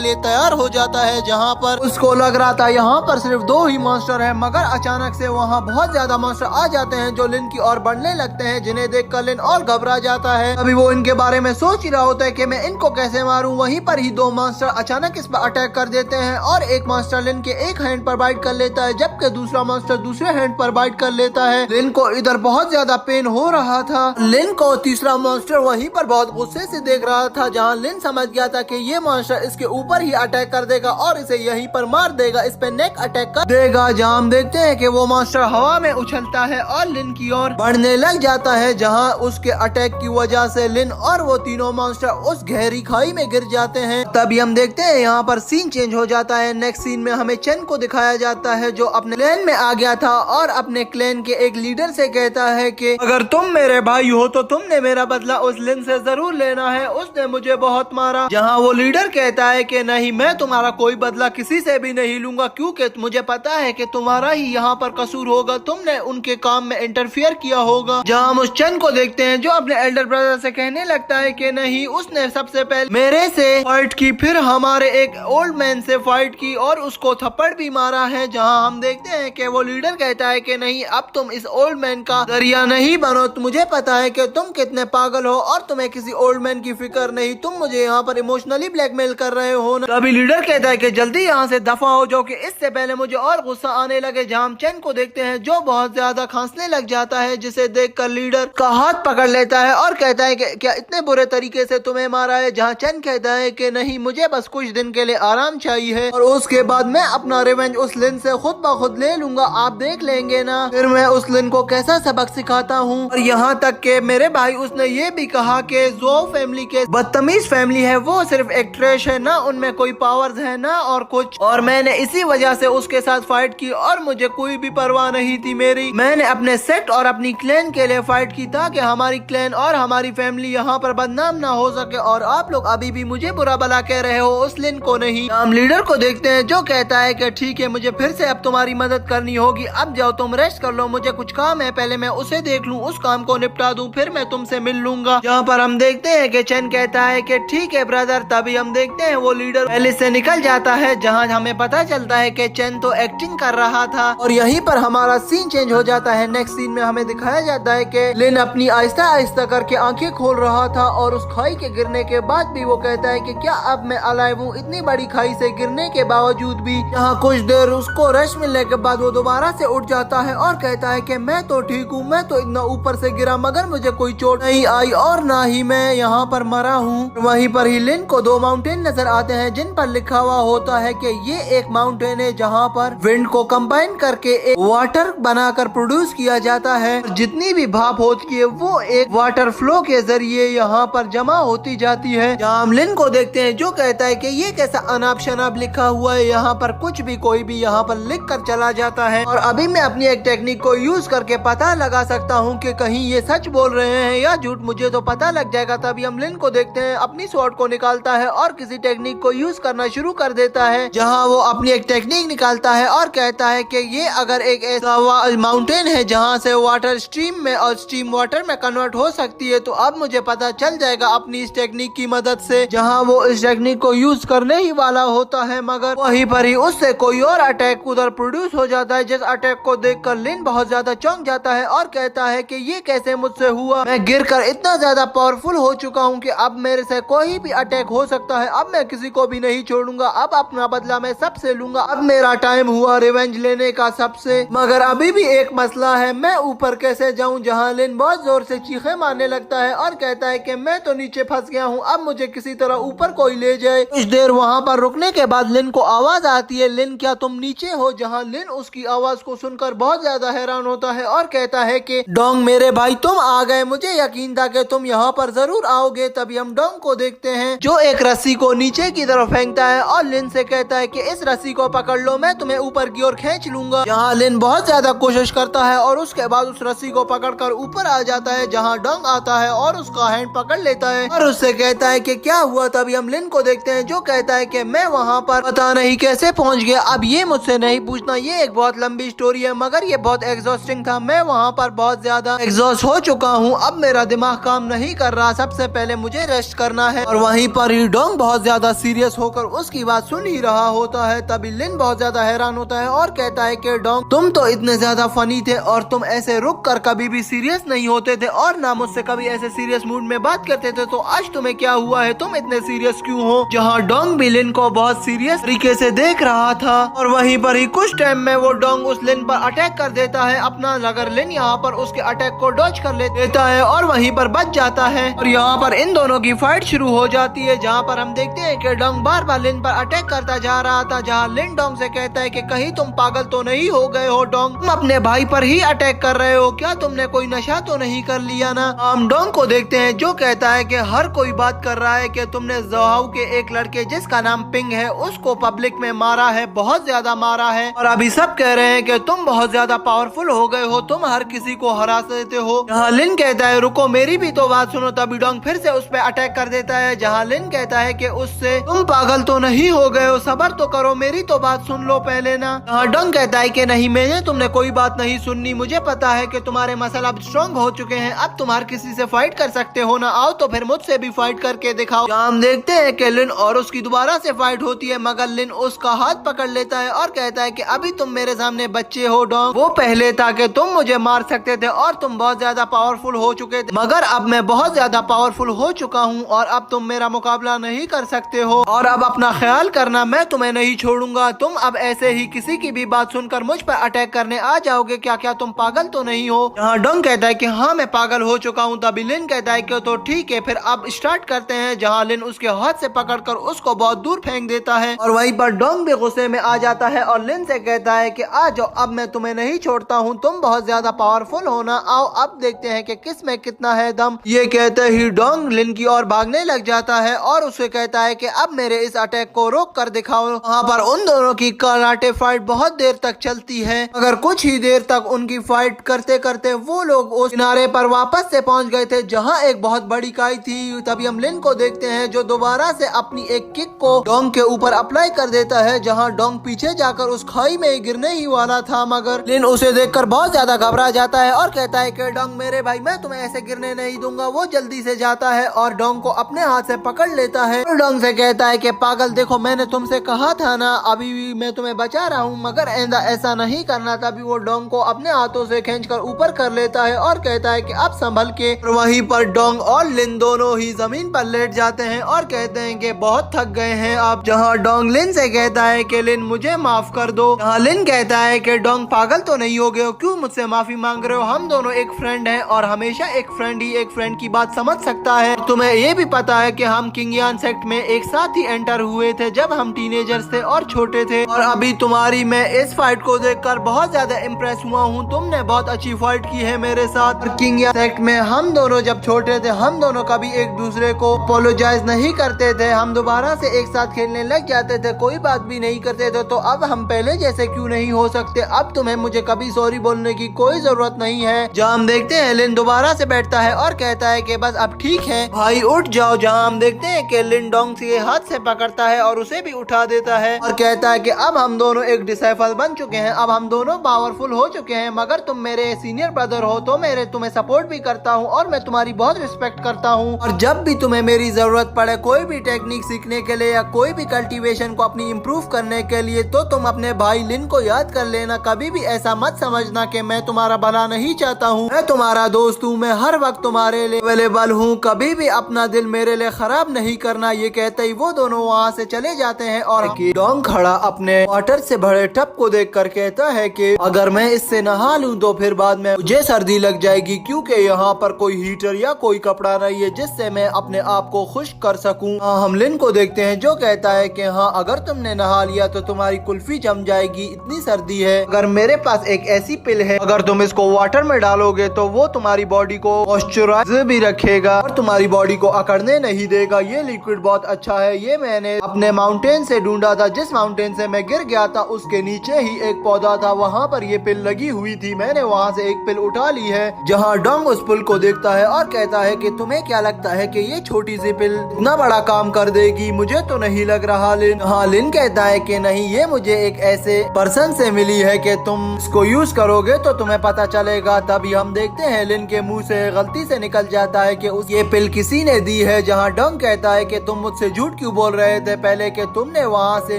लिए तैयार हो जाता है। जहाँ पर उसको लग रहा था यहाँ पर सिर्फ 2 ही मॉन्स्टर है, मगर अचानक से वहाँ बहुत ज्यादा मॉन्स्टर आ जाते हैं जो लिन की ओर बढ़ने लगते हैं, जिन्हें देखकर लिन और घबरा जाता है। अभी वो इनके बारे में सोच ही रहा होता है कि मैं इनको कैसे मारूं, वहीं पर ही 2 मॉन्स्टर अचानक इस पर अटैक कर देते हैं और एक मॉन्स्टर लिन के एक हैंड पर बाइट कर लेता है, जबकि दूसरा मॉन्स्टर दूसरे हैंड पर बाइट कर लेता है। लिन को इधर बहुत ज्यादा पेन हो रहा था। लिन को तीसरा मॉन्स्टर वहीं पर बहुत गुस्से से देख रहा था, जहाँ लिन समझ गया था कि ये मॉन्स्टर इसके ऊपर ही अटैक कर देगा और इसे यहीं पर मार देगा, इस पे नेक अटैक कर देगा। जहाँ हम देखते हैं कि वो मॉन्स्टर हवा में उछलता है और लिन की ओर बढ़ने लग जाता है, जहाँ उसके अटैक की वजह से लिन और वो तीनों मॉन्स्टर उस गहरी खाई में गिर जाते हैं। तभी हम देखते हैं यहाँ पर सीन चेंज हो जाता है। नेक्स्ट सीन में हमें चेन को दिखाया जाता है जो अपने क्लैन में आ गया था और अपने क्लैन के एक लीडर से कहता है कि अगर तुम मेरे भाई हो तो तुमने मेरा बदला उस लिन से जरूर लेना है, उसने मुझे बहुत मारा। जहाँ वो लीडर कहता है कि नहीं, मैं तुम्हारा कोई बदला किसी से भी नहीं लूंगा, क्योंकि मुझे पता है कि तुम्हारा ही यहाँ पर कसूर होगा, तुमने उनके काम में इंटरफियर किया होगा। जहाँ हम उस चेन को देखते हैं जो अपने एल्डर ब्रदर से कहने लगता है कि नहीं, उसने सबसे पहले मेरे से फाइट की, फिर हमारे एक ओल्ड मैन से फाइट की और उसको थप्पड़ भी मारा है। जहाँ हम देखते हैं कि वो लीडर कहता है कि नहीं, अब तुम इस ओल्ड मैन का जरिया नहीं बनो, मुझे पता है कि तुम कितने पागल हो और तुम्हें किसी ओल्ड मैन की फिक्र नहीं, तुम मुझे यहाँ पर इमोशनली ब्लैकमेल कर रहे हो ना। तभी लीडर कहता है कि जल्दी यहाँ से दफा हो जाओ कि इससे पहले मुझे और गुस्सा आने लगे। जहाँ हम चेन को देखते हैं जो बहुत ज्यादा खांसने लग जाता है, जिसे देखकर लीडर का हाथ पकड़ लेता है और कहता है कि क्या इतने बुरे तरीके से तुम्हें मारा है। जहाँ चेन कहता है कि नहीं, मुझे बस कुछ दिन के लिए आराम चाहिए और उसके बाद मैं अपना रिवेंज उस लिन से खुद ब खुद ले लूंगा, आप देख लेंगे ना, फिर मैं उस लिन को कैसा सबक सिखाता हूँ। और यहाँ तक के मेरे भाई उसने ये भी कहा कि जो फैमिली के बदतमीज फैमिली है वो सिर्फ एक ट्रैश है ना, उनमें कोई पावर्स है ना और कुछ, और मैंने इसी वजह से उसके साथ फाइट की और मुझे कोई भी परवाह नहीं थी मेरी। मैंने अपने सेक्ट और अपनी क्लैन के लिए फाइट की ताकि हमारी क्लैन और हमारी फैमिली यहाँ पर बदनाम ना हो सके, और आप लोग अभी भी मुझे बुरा भला कह रहे हो, उस लिन को नहीं। हम लीडर को देखते हैं जो कहता है कि ठीक है, मुझे फिर से अब तुम्हारी मदद करनी होगी, अब जाओ तुम रेस्ट कर लो, मुझे कुछ काम है, पहले मैं उसे देख लूँ, उस काम को निपटा दूँ, फिर मैं तुमसे मिल लूंगा। यहाँ पर हम देखते हैं कि चेन कहता है कि ठीक है ब्रदर। तभी हम देखते हैं वो लीडर पहले से निकल जाता है, जहाँ हमें पता चलता है कि चेन तो एक्टिंग कर रहा था। और यहीं पर हमारा सीन चेंज हो जाता है। नेक्स्ट सीन में हमें दिखाया जाता है कि लिन अपनी आहिस्ता आहिस्ता करके आंखें खोल रहा था और उस खाई के गिरने के बाद भी वो कहता है कि क्या अब मैं अलाइव हूँ, इतनी बड़ी खाई से गिरने के बावजूद भी। यहाँ कुछ देर उसको रेस्ट मिलने के बाद वो दोबारा से उठ जाता है और कहता है कि मैं तो ठीक हूँ, मैं तो इतना ऊपर से गिरा मगर मुझे कोई चोट नहीं आई और ना ही मैं यहाँ पर मरा हूँ। वहीं पर ही लिन को 2 माउंटेन नजर आते हैं जिन पर लिखा हुआ होता है कि ये एक माउंटेन है जहाँ पर विंड को कंबाइन करके एक वाटर बनाकर प्रोड्यूस किया जाता है। जितनी भी भाप होती है वो एक वाटर फ्लो के जरिए यहाँ पर जमा होती जाती है। जहाँ हम लिन को देखते हैं जो कहता है कि ये कैसा अनाप शनाप लिखा हुआ है, यहाँ पर कुछ भी कोई भी यहाँ पर लिख कर चला जाता है। और अभी मैं अपनी एक टेक्निक को यूज करके पता लगा सकता हूँ कि कहीं ये सच बोल रहे हैं या झूठ, मुझे तो पता लग जाएगा। तभी हम लिन को देखते हैं अपनी स्वॉर्ड को निकालता है और किसी टेक्निक को यूज करना शुरू कर देता है, जहाँ वो अपनी एक टेक्निक निकालता है और कहता है कि ये अगर एक ऐसा माउंटेन है जहाँ से वाटर स्ट्रीम में और स्टीम वाटर में कन्वर्ट हो सकती है, तो अब मुझे पता चल जाएगा अपनी इस टेक्निक की मदद से। जहाँ वो इस टेक्निक को यूज करने ही वाला होता है मगर वहीं पर ही उससे कोई और अटैक उधर प्रोड्यूस हो जाता है, जिस अटैक को देखकर लिन बहुत ज्यादा चौंक जाता है और कहता है कि ये कैसे मुझसे हुआ, मैं गिरकर इतना ज्यादा पावरफुल हो चुका हूँ कि अब मेरे से कोई भी अटैक हो सकता है, अब मैं किसी को भी नहीं छोड़ूंगा, अब अपना बदला मैं सबसे लूंगा, अब मेरा टाइम हुआ रिवेंज लेने का सबसे। मगर अभी भी एक मसला है, मैं ऊपर कैसे जाऊँ। जहाँ लिन बहुत जोर से चीखे मारने लगता है और कहता है कि मैं तो नीचे फंस गया हूँ, अब मुझे किसी तरह ऊपर कोई ले जाए। कुछ देर वहाँ पर रुकने के बाद लिन को आवाज आती है, लिन क्या तुम नीचे हो। जहाँ लिन उसकी आवाज को सुनकर बहुत ज्यादा हैरान होता है और कहता है कि डोंग मेरे भाई तुम आ गए, मुझे यकीन था कि तुम यहाँ पर जरूर आओगे। तभी हम डोंग को देखते हैं जो एक रस्सी को नीचे की तरफ फेंकता है और लिन से कहता है कि इस रस्सी को पकड़ लो, मैं तुम्हें ऊपर की ओर खींच लूंगा। यहाँ लिन बहुत ज्यादा कोशिश करता है और उसके बाद उस रस्सी को पकड़कर ऊपर आ जाता है, जहाँ डोंग आता है और उसका हैंड पकड़ लेता है और उससे कहता है कि क्या हुआ। तभी हम लिन को देखते हैं जो कहता है कि मैं वहाँ पर पता नहीं कैसे पहुँच गया, अब ये मुझसे नहीं पूछना, ये एक बहुत लंबी स्टोरी है, मगर ये बहुत एग्जॉस्टिंग था। मैं वहाँ पर बहुत ज्यादा एग्जॉस्ट हो चुका हूँ, अब मेरा दिमाग काम नहीं कर रहा, सबसे पहले मुझे रेस्ट करना है। और वहीं पर ही डोंग बहुत ज्यादा सीरियस होकर उसकी बात सुन ही रहा होता है। तभी लिन बहुत ज्यादा हैरान होता है और कहता है कि डोंग, तुम तो इतने ज्यादा फनी थे और तुम ऐसे रुक कर कभी भी सीरियस नहीं होते थे और ना मुझसे कभी ऐसे सीरियस मूड में बात करते थे, तो आज तुम्हें क्या हुआ है, तुम इतने सीरियस क्यों हो। जहाँ डोंग भी लिन को बहुत सीरियस तरीके से देख रहा था और वहीं पर ही कुछ टाइम में वो डोंग उस लिन पर अटैक कर देता है अपना, मगर लिन यहाँ पर उसके अटैक को डॉज कर लेता है और वहीं पर बच जाता है। और यहाँ पर इन दोनों की फाइट शुरू हो जाती है, जहाँ पर हम देखते हैं कि डोंग बार बार लिन पर अटैक करता जा रहा था। जहाँ लिन डोंग से कहता है कि कहीं तुम पागल तो नहीं हो गए हो डोंग, तुम अपने भाई पर ही अटैक कर रहे हो क्या, तुमने कोई नशा तो नहीं कर लिया ना। हम डोंग को देखते हैं जो कहता है कि हर कोई बात कर रहा है कि तुमने जोहाऊ के एक लड़के जिसका नाम पिंग है उसको पब्लिक में मारा है, बहुत ज्यादा मारा है, और अभी सब कह रहे हैं कि तुम बहुत ज्यादा पावरफुल हो गए हो, तुम हर किसी को हरा देते हो। जहाँ लिन कहता है रुको मेरी भी तो बात सुनो, तभी डोंग फिर से उस पर अटैक कर देता है। जहाँ लिन कहता है कि उससे तुम पागल तो नहीं हो गए हो, सबर तो करो, मेरी तो बात सुन लो पहले ना। जहाँ डोंग कहता है कि नहीं मैंने तुमने कोई बात नहीं सुननी, मुझे पता है कि तुम्हारे मसल अब स्ट्रॉन्ग हो चुके हैं, अब तुम हर किसी से फाइट कर सकते हो ना, आओ तो फिर मुझसे भी फाइट करके दिखाओ। हम देखते हैं कि लिन और उसकी दोबारा से फाइट होती है, मगर लिन उसका हाथ पकड़ लेता है और कहता है कि अभी तुम मेरे सामने बच्चे हो डोंग, वो पहले था कि तुम मुझे मार सकते थे और तुम बहुत ज्यादा पावरफुल हो चुके थे, मगर अब मैं बहुत ज्यादा पावरफुल हो चुका हूँ और अब तुम मेरा मुकाबला नहीं कर सकते हो, और अब अपना ख्याल करना, मैं तुम्हें नहीं छोड़ूंगा। तुम अब ऐसे ही किसी की भी बात सुनकर मुझ पर अटैक करने आ जाओगे क्या, क्या तुम पागल तो नहीं हो। यहाँ डोंग कहता है कि हाँ मैं पागल हो चुका हूँ। तभी लिन कहता है कि तो ठीक है फिर अब स्टार्ट करते हैं। जहाँ लिन उसके हाथ से पकड़कर उसको बहुत दूर फेंक देता है और वहीं पर डोंग भी गुस्से में आ जाता है और लिन से कहता है कि आ जाओ, अब मैं तुम्हें नहीं छोड़ता हूँ, तुम बहुत ज्यादा पावरफुल हो ना, आओ अब देखते हैं कि किस में कितना है दम। ये कहते ही डोंग लिन की ओर भागने लग जाता है और उसे कहता है कि अब मेरे इस अटैक को रोक कर दिखाओ। वहाँ पर उन दोनों की कराटे फाइट बहुत देर तक चलती है, मगर कुछ ही देर तक उनकी फाइट करते करते वो लोग उस किनारे पर वापस से पहुंच गए थे जहाँ एक बहुत बड़ी खाई थी। तभी हम लिन को देखते हैं जो दोबारा से अपनी एक किक को डोंग के ऊपर अप्लाई कर देता है, जहाँ डोंग पीछे जाकर उस खाई में गिरने ही वाला था, मगर लिन उसे देखकर बहुत ज्यादा घबरा जाता है और कहता है कि डोंग मेरे भाई मैं तुम्हें ऐसे गिरने नहीं दूंगा। वो जल्दी से जाता है और डोंग को अपने हाथ से पकड़ लेता है और डोंग से कहता है कि पागल देखो मैंने तुमसे कहा था ना अभी भी मैं तुम्हें बचा रहा हूँ, मगर ऐसा नहीं करना। तभी वो डोंग को अपने हाथों से खींचकर ऊपर कर लेता है और कहता है कि अब संभल के। वहीं पर डोंग और लिन दोनों ही जमीन पर लेट जाते हैं और कहते हैं कि बहुत थक गए हैं आप। जहाँ डोंग लिन से कहता है कि लिन मुझे माफ कर दो। जहाँ लिन कहता है कि डोंग पागल तो नहीं हो गए हो, क्यों मुझसे माफी मांग रहे हो, हम दोनों एक फ्रेंड हैं और हमेशा एक फ्रेंड ही एक फ्रेंड की बात समझ सकता है। तुम्हें ये भी पता है कि हम किंगयान सेक्ट में एक साथ ही एंटर हुए थे जब हम टीनेजर्स थे और छोटे थे, और अभी तुम्हारी मैं इस फाइट को देखकर बहुत ज्यादा इम्प्रेस हुआ हूँ, तुमने बहुत अच्छी फाइट की है मेरे साथ। किंगयान सेक्ट में हम दोनों जब छोटे थे हम दोनों कभी एक दूसरे को अपोलोजाइज नहीं करते थे, हम दोबारा से एक साथ खेलने लग जाते थे, कोई बात भी नहीं करते थे, तो अब हम पहले जैसे क्यों नहीं हो सकते। अब तुम्हें मुझे कभी सॉरी बोलने की कोई जरूरत नहीं है। जहाँ हम देखते हैं लिन दोबारा से बैठता है और कहता है कि बस अब ठीक है भाई उठ जाओ। जहाँ हम देखते हैं कि लिन डोंग के हाथ से पकड़ता है और उसे भी उठा देता है और कहता है कि अब हम दोनों एक डिसाइपल बन चुके हैं, अब हम दोनों पावरफुल हो चुके हैं, मगर तुम मेरे सीनियर ब्रदर हो तो मेरे तुम्हें सपोर्ट भी करता हूँ और मैं तुम्हारी बहुत रिस्पेक्ट करता हूँ, और जब भी तुम्हें मेरी जरूरत पड़े कोई भी टेक्निक सीखने के लिए या कोई भी कल्टीवेशन को अपनी इम्प्रूव करने के लिए तो तुम अपने भाई लिन को याद कर लेना। कभी भी ऐसा मत समझना कि मैं तुम्हारा भला नहीं चाहता हूँ, मैं तुम्हारा दोस्त हूँ, मैं हर वक्त तुम्हारे लिए अवेलेबल हूँ, कभी भी अपना दिल मेरे लिए खराब नहीं करना। ये कहते ही वो दोनों वहाँ से चले जाते हैं और डोंग खड़ा अपने वाटर से भरे टब को देख कर कहता है कि अगर मैं इससे नहा लूँ तो फिर बाद में मुझे सर्दी लग जाएगी, क्योंकि यहाँ पर कोई हीटर या कोई कपड़ा नहीं है जिससे मैं अपने आप को खुश कर सकूं। हम लिन को देखते हैं जो कहता है कि हाँ अगर तुमने नहा लिया तो तुम्हारी कुल्फी जम जाएगी, इतनी सर्दी है। अगर मेरे पास एक ऐसी पिल है, अगर तुम इसको वाटर में डालोगे तो वो तुम्हारी बॉडी को मॉइस्चराइज भी रखेगा और तुम्हारी बॉडी को अकड़ने नहीं देगा। ये लिक्विड बहुत अच्छा है, ये मैंने अपने माउंटेन से ढूंढा था, जिस माउंटेन से मैं गिर गया था उसके नीचे ही एक पौधा था, वहाँ पर ये पिल लगी हुई थी, मैंने वहाँ से एक पिल उठा ली है। जहाँ डोंग उस पुल को देखता है और कहता है कि तुम्हें क्या लगता है कि ये छोटी सी पिल इतना बड़ा काम कर देगी, मुझे तो नहीं लग रहा। लिन कहता है कि नहीं ये मुझे एक ऐसे पर्सन से मिली है कि तुम इसको यूज करोगे तो तुम्हें पता चलेगा। तभी हम देखते हैं लिन के मुंह से गलती से निकल जाता है कि ये पिल किसी ने दी है, जहाँ डोंग कहता है कि तुम मुझसे झूठ क्यों बोल रहे थे पहले कि तुमने वहाँ से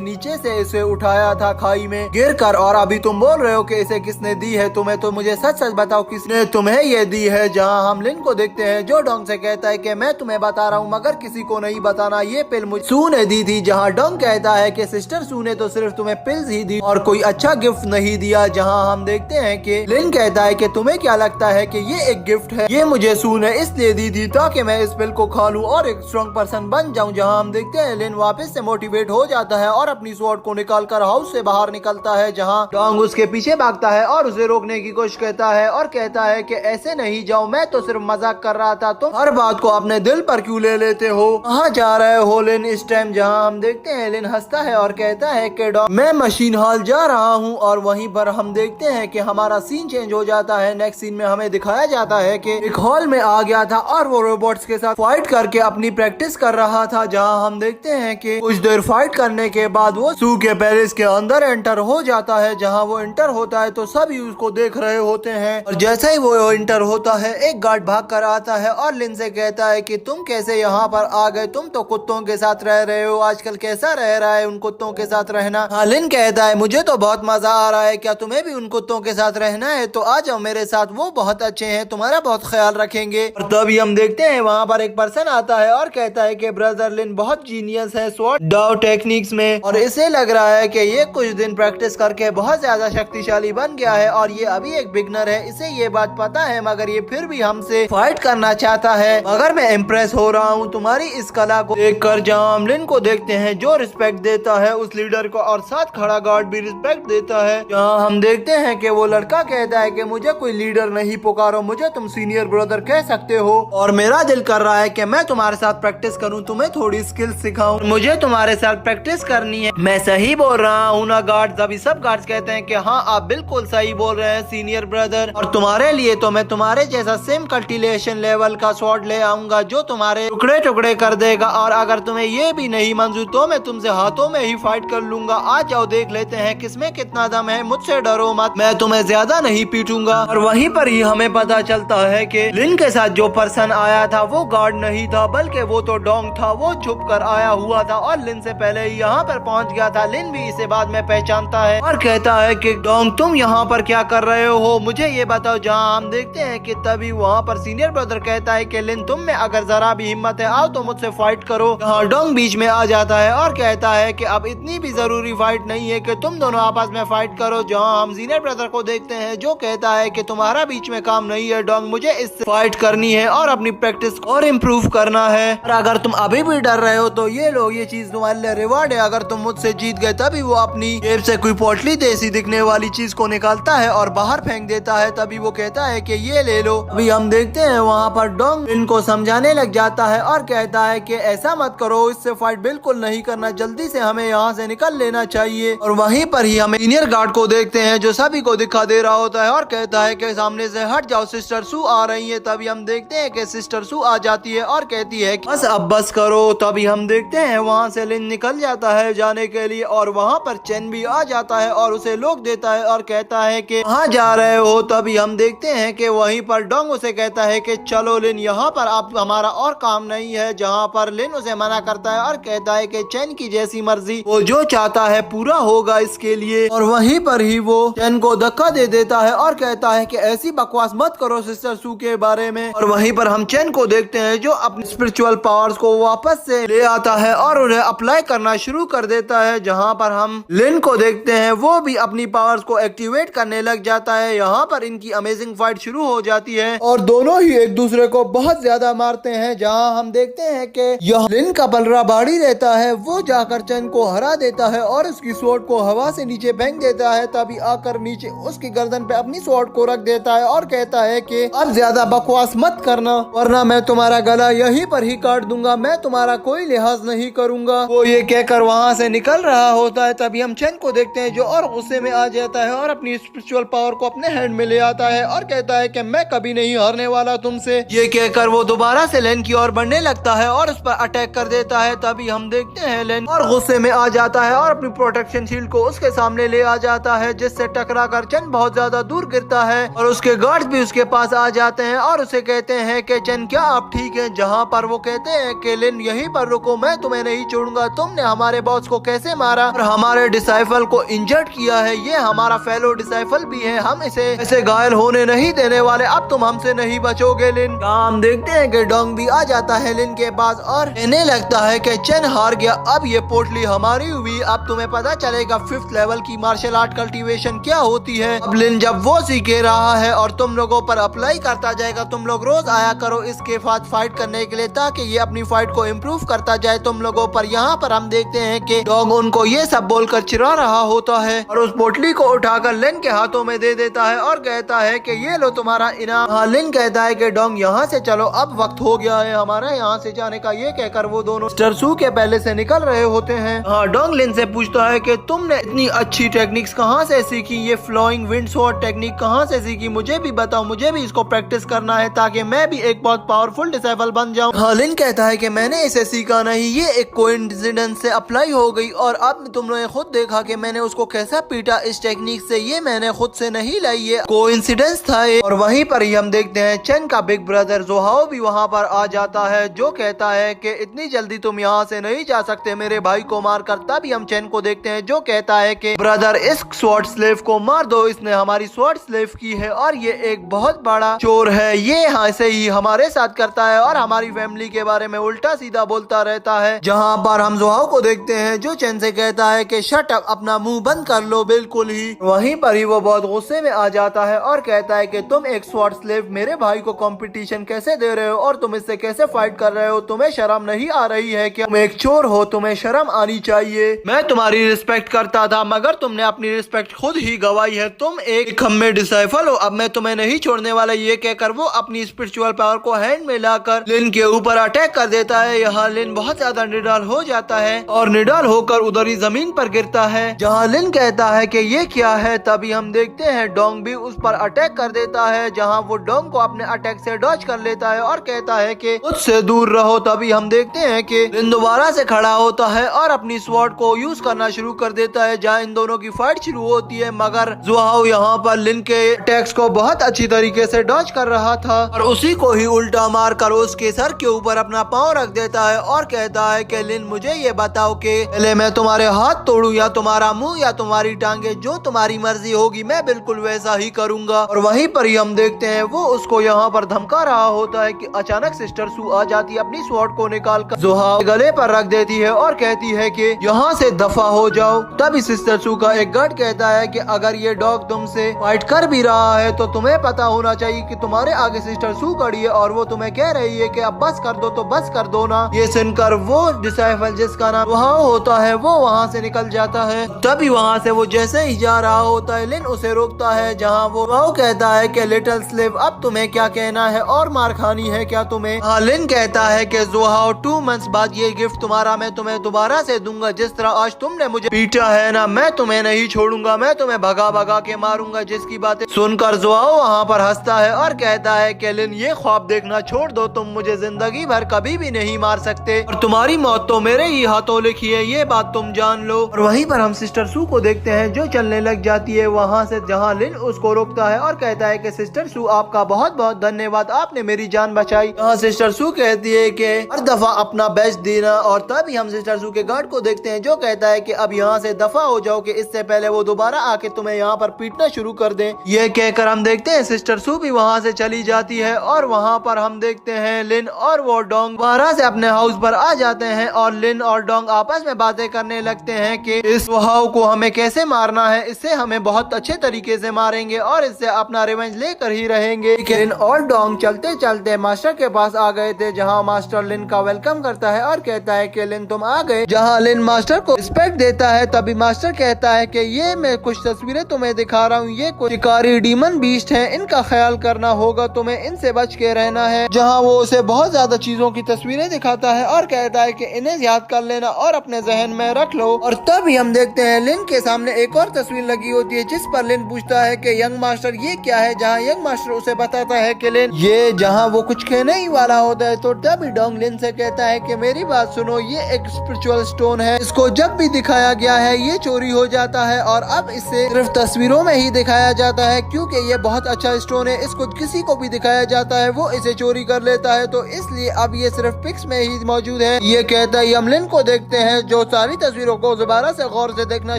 नीचे से इसे उठाया था खाई में गिर कर, और अभी तुम बोल रहे हो कि इसे किसने दी है तुम्हें, तो मुझे सच सच बताओ किसने तुम्हें ये दी है। जहाँ हम लिन को देखते हैं जो डोंग से कहता है कि मैं तुम्हें बता रहा हूँ मगर किसी को नहीं बताना, ये पिल मुझे सू ने दी थी। जहाँ डोंग कहता है कि सिस्टर सू ने तो सिर्फ तुम्हें पिल्स ही दी और कोई अच्छा गिफ्ट नहीं दिया। जहाँ हम देखते हैं कि लिन कहता है कि तुम्हें क्या लगता है कि ये एक गिफ्ट है, ये मुझे सू ने इसलिए दी थी ताकि मैं इस पिल को खा लूं और एक स्ट्रॉन्ग पर्सन बन जाऊं। जहां हम देखते हैं लिन वापस से मोटिवेट हो जाता है और अपनी स्वॉर्ड को निकालकर हाउस से बाहर निकलता है। जहां डोंग उसके पीछे भागता है और उसे रोकने की कोशिश करता है और कहता है कि ऐसे नहीं जाओ, मैं तो सिर्फ मजाक कर रहा था, तुम हर बात को अपने दिल पर क्यों ले लेते हो, कहाँ जा रहे हो लिन इस टाइम। जहाँ हम देखते हैं लिन हंसता है और कहता है कि डोंग मैं मशीन हॉल जा रहा हूँ। और वहीं पर हम देखते हैं कि हमारा सीन चेंज हो जाता है। नेक्स्ट सीन में हमें दिखाया जाता है कि एक हॉल में आ गया था और वो रोबोट्स के साथ फाइट करके अपनी प्रैक्टिस कर रहा था। जहां हम देखते हैं कि कुछ देर फाइट करने के बाद वो सू के पैलेस के अंदर एंटर हो जाता है। जहां वो एंटर होता है तो सभी उसको देख रहे होते हैं और जैसे ही वो एंटर होता है एक गार्ड भाग कर आता है और लिन से कहता है कि तुम कैसे यहाँ पर आ गए, तुम तो कुत्तों के साथ रह रहे हो, आजकल कैसा रह रहा है उन कुत्तों के साथ रहना। हाँ, लिन कहता है मुझे तो बहुत मजा आ रहा है, क्या तुम्हें भी उन कुत्तों के साथ रहना है तो आ जाओ मेरे साथ, वो बहुत अच्छे हैं, तुम्हारा बहुत ख्याल रखेंगे। और तभी हम देखते हैं वहाँ पर एक पर्सन आता है और कहता है कि ब्रदर लिन बहुत जीनियस है स्वॉर्ड डाउ टेक्निक्स में और इसे लग रहा है कि ये कुछ दिन प्रैक्टिस करके बहुत ज्यादा शक्तिशाली बन गया है और ये अभी एक बिगनर है, इसे ये बात पता है मगर ये फिर भी हमसे फाइट करना चाहता है। मगर मैं इम्प्रेस हो रहा हूँ तुम्हारी इस कला को देखकर। जहाँ हम लिन को देखते हैं जो रिस्पेक्ट देता है उस लीडर को और साथ खड़ा गार्ड भी रिस्पेक्ट देता है। जहाँ हम देखते हैं कि वो लड़का कहता है कि मुझे कोई लीडर नहीं पुकारो, मुझे तुम सीनियर ब्रदर कह सकते हो और मेरा दिल कर रहा है कि मैं तुम्हारे साथ प्रैक्टिस करूं, तुम्हें थोड़ी स्किल्स सिखाऊं, मुझे तुम्हारे साथ प्रैक्टिस करनी है। मैं सही बोल रहा हूँ ना गार्ड्स? अभी सब गार्ड्स कहते हैं कि हाँ आप बिल्कुल सही बोल रहे हैं सीनियर ब्रदर, और तुम्हारे लिए तो मैं तुम्हारे जैसा सेम कल्टिवेशन लेवल का स्वॉर्ड ले आऊंगा जो तुम्हारे टुकड़े टुकड़े कर देगा, और अगर तुम्हें ये भी नहीं मंजूर तो मैं तुमसे हाथों में ही फाइट कर लूंगा। आ जाओ देख लेते हैं किसमें कितना दम है, मुझसे डरो मत, मैं तुम्हें ज्यादा नहीं पीटूंगा। और वहीं पर ही हमें पता चलता है कि लिन के साथ जो पर्सन आया था वो गार्ड नहीं था बल्कि वो तो डोंग था, वो छुप कर आया हुआ था और लिन से पहले ही यहाँ पर पहुँच गया था। लिन भी इसे बाद में पहचानता है और कहता है कि डोंग तुम यहाँ पर क्या कर रहे हो, मुझे ये बताओ। जहाँ हम देखते हैं कि तभी वहाँ पर सीनियर ब्रदर कहता है कि लिन तुम में अगर जरा भी हिम्मत है आओ तो मुझसे फाइट करो। यहाँ डोंग बीच में आ जाता है और कहता है कि अब इतनी भी जरूरी फाइट नहीं है कि तुम दोनों आपस में फाइट करो। जहाँ हम सीनियर ब्रदर को देखते हैं जो कहता है कि तुम्हारा बीच में काम नहीं है डोंग, मुझे इससे फाइट करनी है और अपनी प्रैक्टिस और इम्प्रूव करना है, और अगर तुम अभी भी डर रहे हो तो ये लो ये चीज तुम्हारे लिए रिवॉर्ड है, अगर तुम मुझसे जीत गए। तभी वो अपनी जेब से कोई पोटली देसी दिखने वाली चीज को निकालता है और बाहर फेंक देता है। तभी वो कहता है कि ये ले लो। अभी हम देखते हैं वहाँ पर डोंग इनको समझाने लग जाता है और कहता है कि ऐसा मत करो, इससे फाइट बिल्कुल नहीं करना, जल्दी से हमें यहाँ से निकल लेना चाहिए। और वहीं पर ही हमें सीनियर गार्ड को देखते हैं जो सभी को दिखा दे रहा होता है और कहता है कि सामने से हट जाओ, सिस्टर सू आ रही है। तभी हम देखते हैं कि सिस्टर सू आ जाती है और कहती है कि बस अब बस करो। तभी हम देखते हैं वहाँ से लिन निकल जाता है जाने के लिए और वहाँ पर चेन भी आ जाता है और उसे लोक देता है और कहता है कि कहाँ जा रहे हो। तभी हम देखते हैं कि वहीं पर डोंग उसे कहता है कि चलो लिन, यहाँ पर आप हमारा और काम नहीं है। जहाँ पर लिन उसे मना करता है और कहता है कि चेन की जैसी मर्जी, वो जो चाहता है पूरा होगा इसके लिए। और वहीं पर ही वो चेन को धक्का दे देता है और कहता है कि ऐसी बकवास मत करो सिस्टर सू के बारे में। और वहीं पर हम चेन को देखते हैं जो अपनी स्पिरिचुअल पावर्स को वापस से ले आता है और उन्हें अप्लाई करना शुरू कर देता है। जहाँ पर हम लिन को देखते हैं वो भी अपनी पावर्स को एक्टिवेट करने लग जाता है। यहाँ पर इनकी अमेजिंग फाइट शुरू हो जाती है और दोनों ही एक दूसरे को बहुत ज्यादा मारते हैं। जहाँ हम देखते हैं कि यह लिन का बलरा बाड़ी रहता है, वो जाकर चेन को हरा देता है और उसकी स्वॉर्ड को हवा से नीचे फेंक देता है। तभी आकर नीचे उसकी गर्दन पे अपनी स्वॉर्ड को रख देता है और कहता है कि अब ज्यादा बकवास मत करना वरना मैं तुम्हारा गला यहीं पर ही काट दूंगा, मैं तुम्हारा कोई लिहाज नहीं करूंगा। वो ये कहकर वहाँ से निकल रहा होता है। तभी हम चेन को देखते हैं जो और गुस्से में आ जाता है और अपनी स्पिरिचुअल पावर को अपने हैंड में ले आता है और कहता है कि मैं कभी नहीं हारने वाला तुमसे। ये कहकर वो दोबारा से लेन की ओर बढ़ने लगता है और उस पर अटैक कर देता है। तभी हम देखते हैं लेन और गुस्से में आ जाता है और अपनी प्रोटेक्शन शील्ड को उसके सामने ले आ जाता है, जिससे टकरा कर चन बहुत ज्यादा दूर गिरता है और उसके गार्ड्स भी उसके पास आ जाते हैं और उसे कहते हैं कि चन क्या आप ठीक हैं? जहाँ पर वो कहते हैं कि लिन यहीं पर रुको, मैं तुम्हें नहीं छोड़ूंगा, तुमने हमारे बॉस को कैसे मारा और हमारे डिसाइफल को इंजर्ड किया है, ये हमारा फेलो डिसाइफल भी है, हम इसे ऐसे घायल होने नहीं देने वाले, अब तुम हमसे नहीं बचोगे लिन। हम देखते हैं कि डोंग भी आ जाता है लिन के पास और कहने लगता है कि चन हार गया, अब ये पोटली हमारी हुई, अब तुम्हें पता चलेगा 5th लेवल की मार्शल आर्ट कल्टीवेशन क्या होती है। अब लिन जब वो सीख रहा है और तुम लोगों पर अप्लाई करता जाएगा, तुम लोग रोज आया करो इसके साथ फाइट करने के लिए ताकि ये अपनी फाइट को इम्प्रूव करता जाए तुम लोगों पर। यहाँ पर हम देखते हैं कि डॉग उनको ये सब बोलकर चिढ़ा रहा होता है और उस पोटली को उठाकर लिन के हाथों में दे देता है और कहता है कि ये लो तुम्हारा इनाम। हाँ, लिन कहता है कि डोंग यहाँ से चलो, अब वक्त हो गया है हमारा यहाँ से जाने का। ये कहकर वो दोनों मिस्टर सू के पहले से निकल रहे होते हैं। हाँ, डोंग लिन से पूछता है कि तुमने इतनी अच्छी टेक्निक्स कहाँ से सीखी, ये फ्लोइंग विंड स्वॉर्ड टेक्निक कहाँ से सीखी, मुझे भी बताओ, मुझे भी इसको प्रैक्टिस करना है ताकि मैं भी एक बहुत पावरफुल डिसाइपल बन जाऊं। हाँ, लिन कहता है कि मैंने इसे सीखा नहीं, ये एक कोइंसिडेंस से अप्लाई हो गई और अब तुमने खुद देखा कि मैंने उसको कैसा पीटा इस टेक्निक से, ये मैंने खुद से नहीं लाई, ये कोइंसिडेंस था ये। और वहीं पर ही हम देखते हैं चेन का बिग ब्रदर जोहाओ भी वहाँ पर आ जाता है, जो कहता है कि इतनी जल्दी तुम यहाँ से नहीं जा सकते मेरे भाई को मारकर। तभी हम चेन को देखते हैं जो कहता है कि ब्रदर इस स्वॉर्ड स्लेव को मार दो, इसने हमारी स्वॉर्ड स्लेव की है और ये एक बहुत बड़ा चोर है, ये ऐसे ही हमारे साथ करता है और हमारी फैमिली के बारे में उल्टा सीधा बोलता रहता है। जहाँ पर हम जोहाओ को देखते हैं जो चेन से कहता है कि शट अप, अपना मुंह बंद कर लो बिल्कुल ही। वहीं पर ही वो बहुत गुस्से में आ जाता है और कहता है कि तुम एक स्वॉर्ड स्लेव मेरे भाई को कंपटीशन कैसे दे रहे हो और तुम इससे कैसे फाइट कर रहे हो, तुम्हें शर्म नहीं आ रही है कि तुम एक चोर हो, तुम्हें शर्म आनी चाहिए। मैं तुम्हारी रिस्पेक्ट करता था मगर तुमने अपनी रिस्पेक्ट खुद ही गवाई है, तुम एक खम्मे डिसाइफल हो, अब मैं तुम्हें नहीं छोड़ने वाला। ये कहकर वो अपनी स्पिरिचुअल पावर को हैंड में लाकर लिन के ऊपर अटैक कर देता है। यहाँ लिन बहुत ज्यादा निडाल हो जाता है और निडाल होकर उधर ही जमीन पर गिरता है। जहाँ लिन कहता है कि ये क्या है, तभी हम देखते हैं डोंग भी उस पर अटैक कर देता है, जहाँ वो डोंग को अपने अटैक से डॉज कर लेता है और कहता है कि उससे दूर रहो। तभी हम देखते हैं कि लिन दोबारा से खड़ा होता है और अपनी स्वॉर्ड को यूज करना शुरू कर देता है, जहाँ इन दोनों की फाइट शुरू होती है। मगर जोहाओ यहाँ पर लिन के अटैक्स को बहुत अच्छी तरीके से डॉज कर रहा था और उसी को ही उल्टा मार कर उसके सर के ऊपर अपना पाँव रख देता है और कहता है कि लिन मुझे ये बताओ कि पहले मैं तुम्हारे हाथ तोड़ूं या तुम्हारा मुंह या तुम्हारी टांगे, जो तुम्हारी मर्जी होगी मैं बिल्कुल वैसा ही करूंगा। और वहीं पर ही हम देखते हैं वो उसको यहाँ पर धमका रहा होता है कि अचानक सिस्टर सू आ जाती है, अपनी स्वॉर्ड को निकाल कर जोहाओ गले पर रख देती है और कहती है कि यहाँ से दफा हो जाओ। तभी सिस्टर सू का एक गार्ड कहता है कि अगर ये डॉग तुमसे फाइट कर भी रहा है तो तुम्हें पता होना चाहिए कि तुम्हारे आगे सिस्टर सू खड़ी है और वो तुम्हें कह रही है कि अब बस कर दो तो बस कर दो ना। ये सुनकर वो डिसाइफल जिसका नाम जोहाओ होता है वो वहाँ से निकल जाता है। तभी वहाँ से वो जैसे ही जा रहा होता है लिन उसे रोकता है, जहाँ वो कहता है कि लिटिल स्लेव अब तुम्हें क्या कहना है और मार खानी है क्या तुम्हें। हाँ, लिन कहता है कि जोहाओ 2 मंथ्स बाद ये गिफ्ट तुम्हारा मैं तुम्हें दोबारा से दूंगा, जिस तरह आज तुमने मुझे पीटा है ना, मैं तुम्हें नहीं छोड़ूंगा, मैं तुम्हें भगा भगा के मारूंगा। जिसकी बातें सुनकर जोहाओ वहाँ पर हंसता है और कहता है कि लिन ये ख्वाब देखना छोड़ दो, तुम मुझे जिंदगी भर कभी भी नहीं मार सकते और तुम्हारी मौत तो मेरे ही हाथों लिखी है, ये बात तुम जान लो। और वहीं पर हम सिस्टर सू को देखते हैं जो चलने लग जाती है वहाँ से, जहाँ लिन उसको रोकता है और कहता है कि सिस्टर सू आपका बहुत बहुत धन्यवाद, आपने मेरी जान बचाई। यहाँ सिस्टर सू कहती है कि हर दफा अपना बेस्ट देना। और तभी हम सिस्टर सू के गार्ड को देखते हैं जो कहता है कि अब यहाँ से दफा हो जाओ कि इससे पहले वो दोबारा आके तुम्हें यहाँ पर पीटना शुरू कर दे। ये कहकर हम देखते हैं सिस्टर सू भी वहाँ से चली जाती है और वहाँ पर हम देखते हैं लिन और वो डोंग दोबारा से अपने हाउस पर आ जाते हैं और लिन और डोंग आपस में बातें करने लगते हैं कि इस जोहाओ को हमें कैसे मारना है, इससे हमें बहुत अच्छे तरीके से मारेंगे और इससे अपना रिवेंज लेकर ही रहेंगे। लिन और डोंग चलते चलते मास्टर के पास आ गए थे, जहाँ मास्टर लिन का वेलकम करता है और कहता है कि लिन तुम आ गए। जहाँ लिन मास्टर को रिस्पेक्ट देता है तभी मास्टर कहता है कि ये मैं कुछ तस्वीरें तुम्हें दिखा रहा हूँ, ये कुछ शिकारी डीमन बीस्ट हैं, इनका ख्याल करना होगा, तुम्हें इनसे बच के रहना है। जहाँ वो उसे बहुत ज्यादा चीजों की तस्वीरें दिखाता है और कहता है कि इन्हें याद कर लेना और अपने जहन में रख लो। और तभी हम देखते हैं लिन के सामने एक और तस्वीर लगी होती है जिस पर लिन पूछता है कि यंग मास्टर ये क्या है, जहाँ यंग मास्टर उसे बताता है कि लिन ये जहाँ वो कुछ कहने ही वाला होता है। तो तभी डोंग लिन से कहता है कि मेरी बात सुनो, ये एक स्पिरिचुअल स्टोन है, इसको जब भी दिखाया गया है ये चोरी हो जाता है और अब इसे सिर्फ तस्वीरों में ही दिखाया जाता है, क्योंकि ये बहुत अच्छा स्टोन है, इसको किसी को भी दिखाया जाता है वो इसे चोरी कर लेता है, तो इसलिए अब ये सिर्फ पिक्स में ही मौजूद है। ये कहता है हम लिन को देखते हैं जो सारी तस्वीरों को दोबारा से गौर से देखना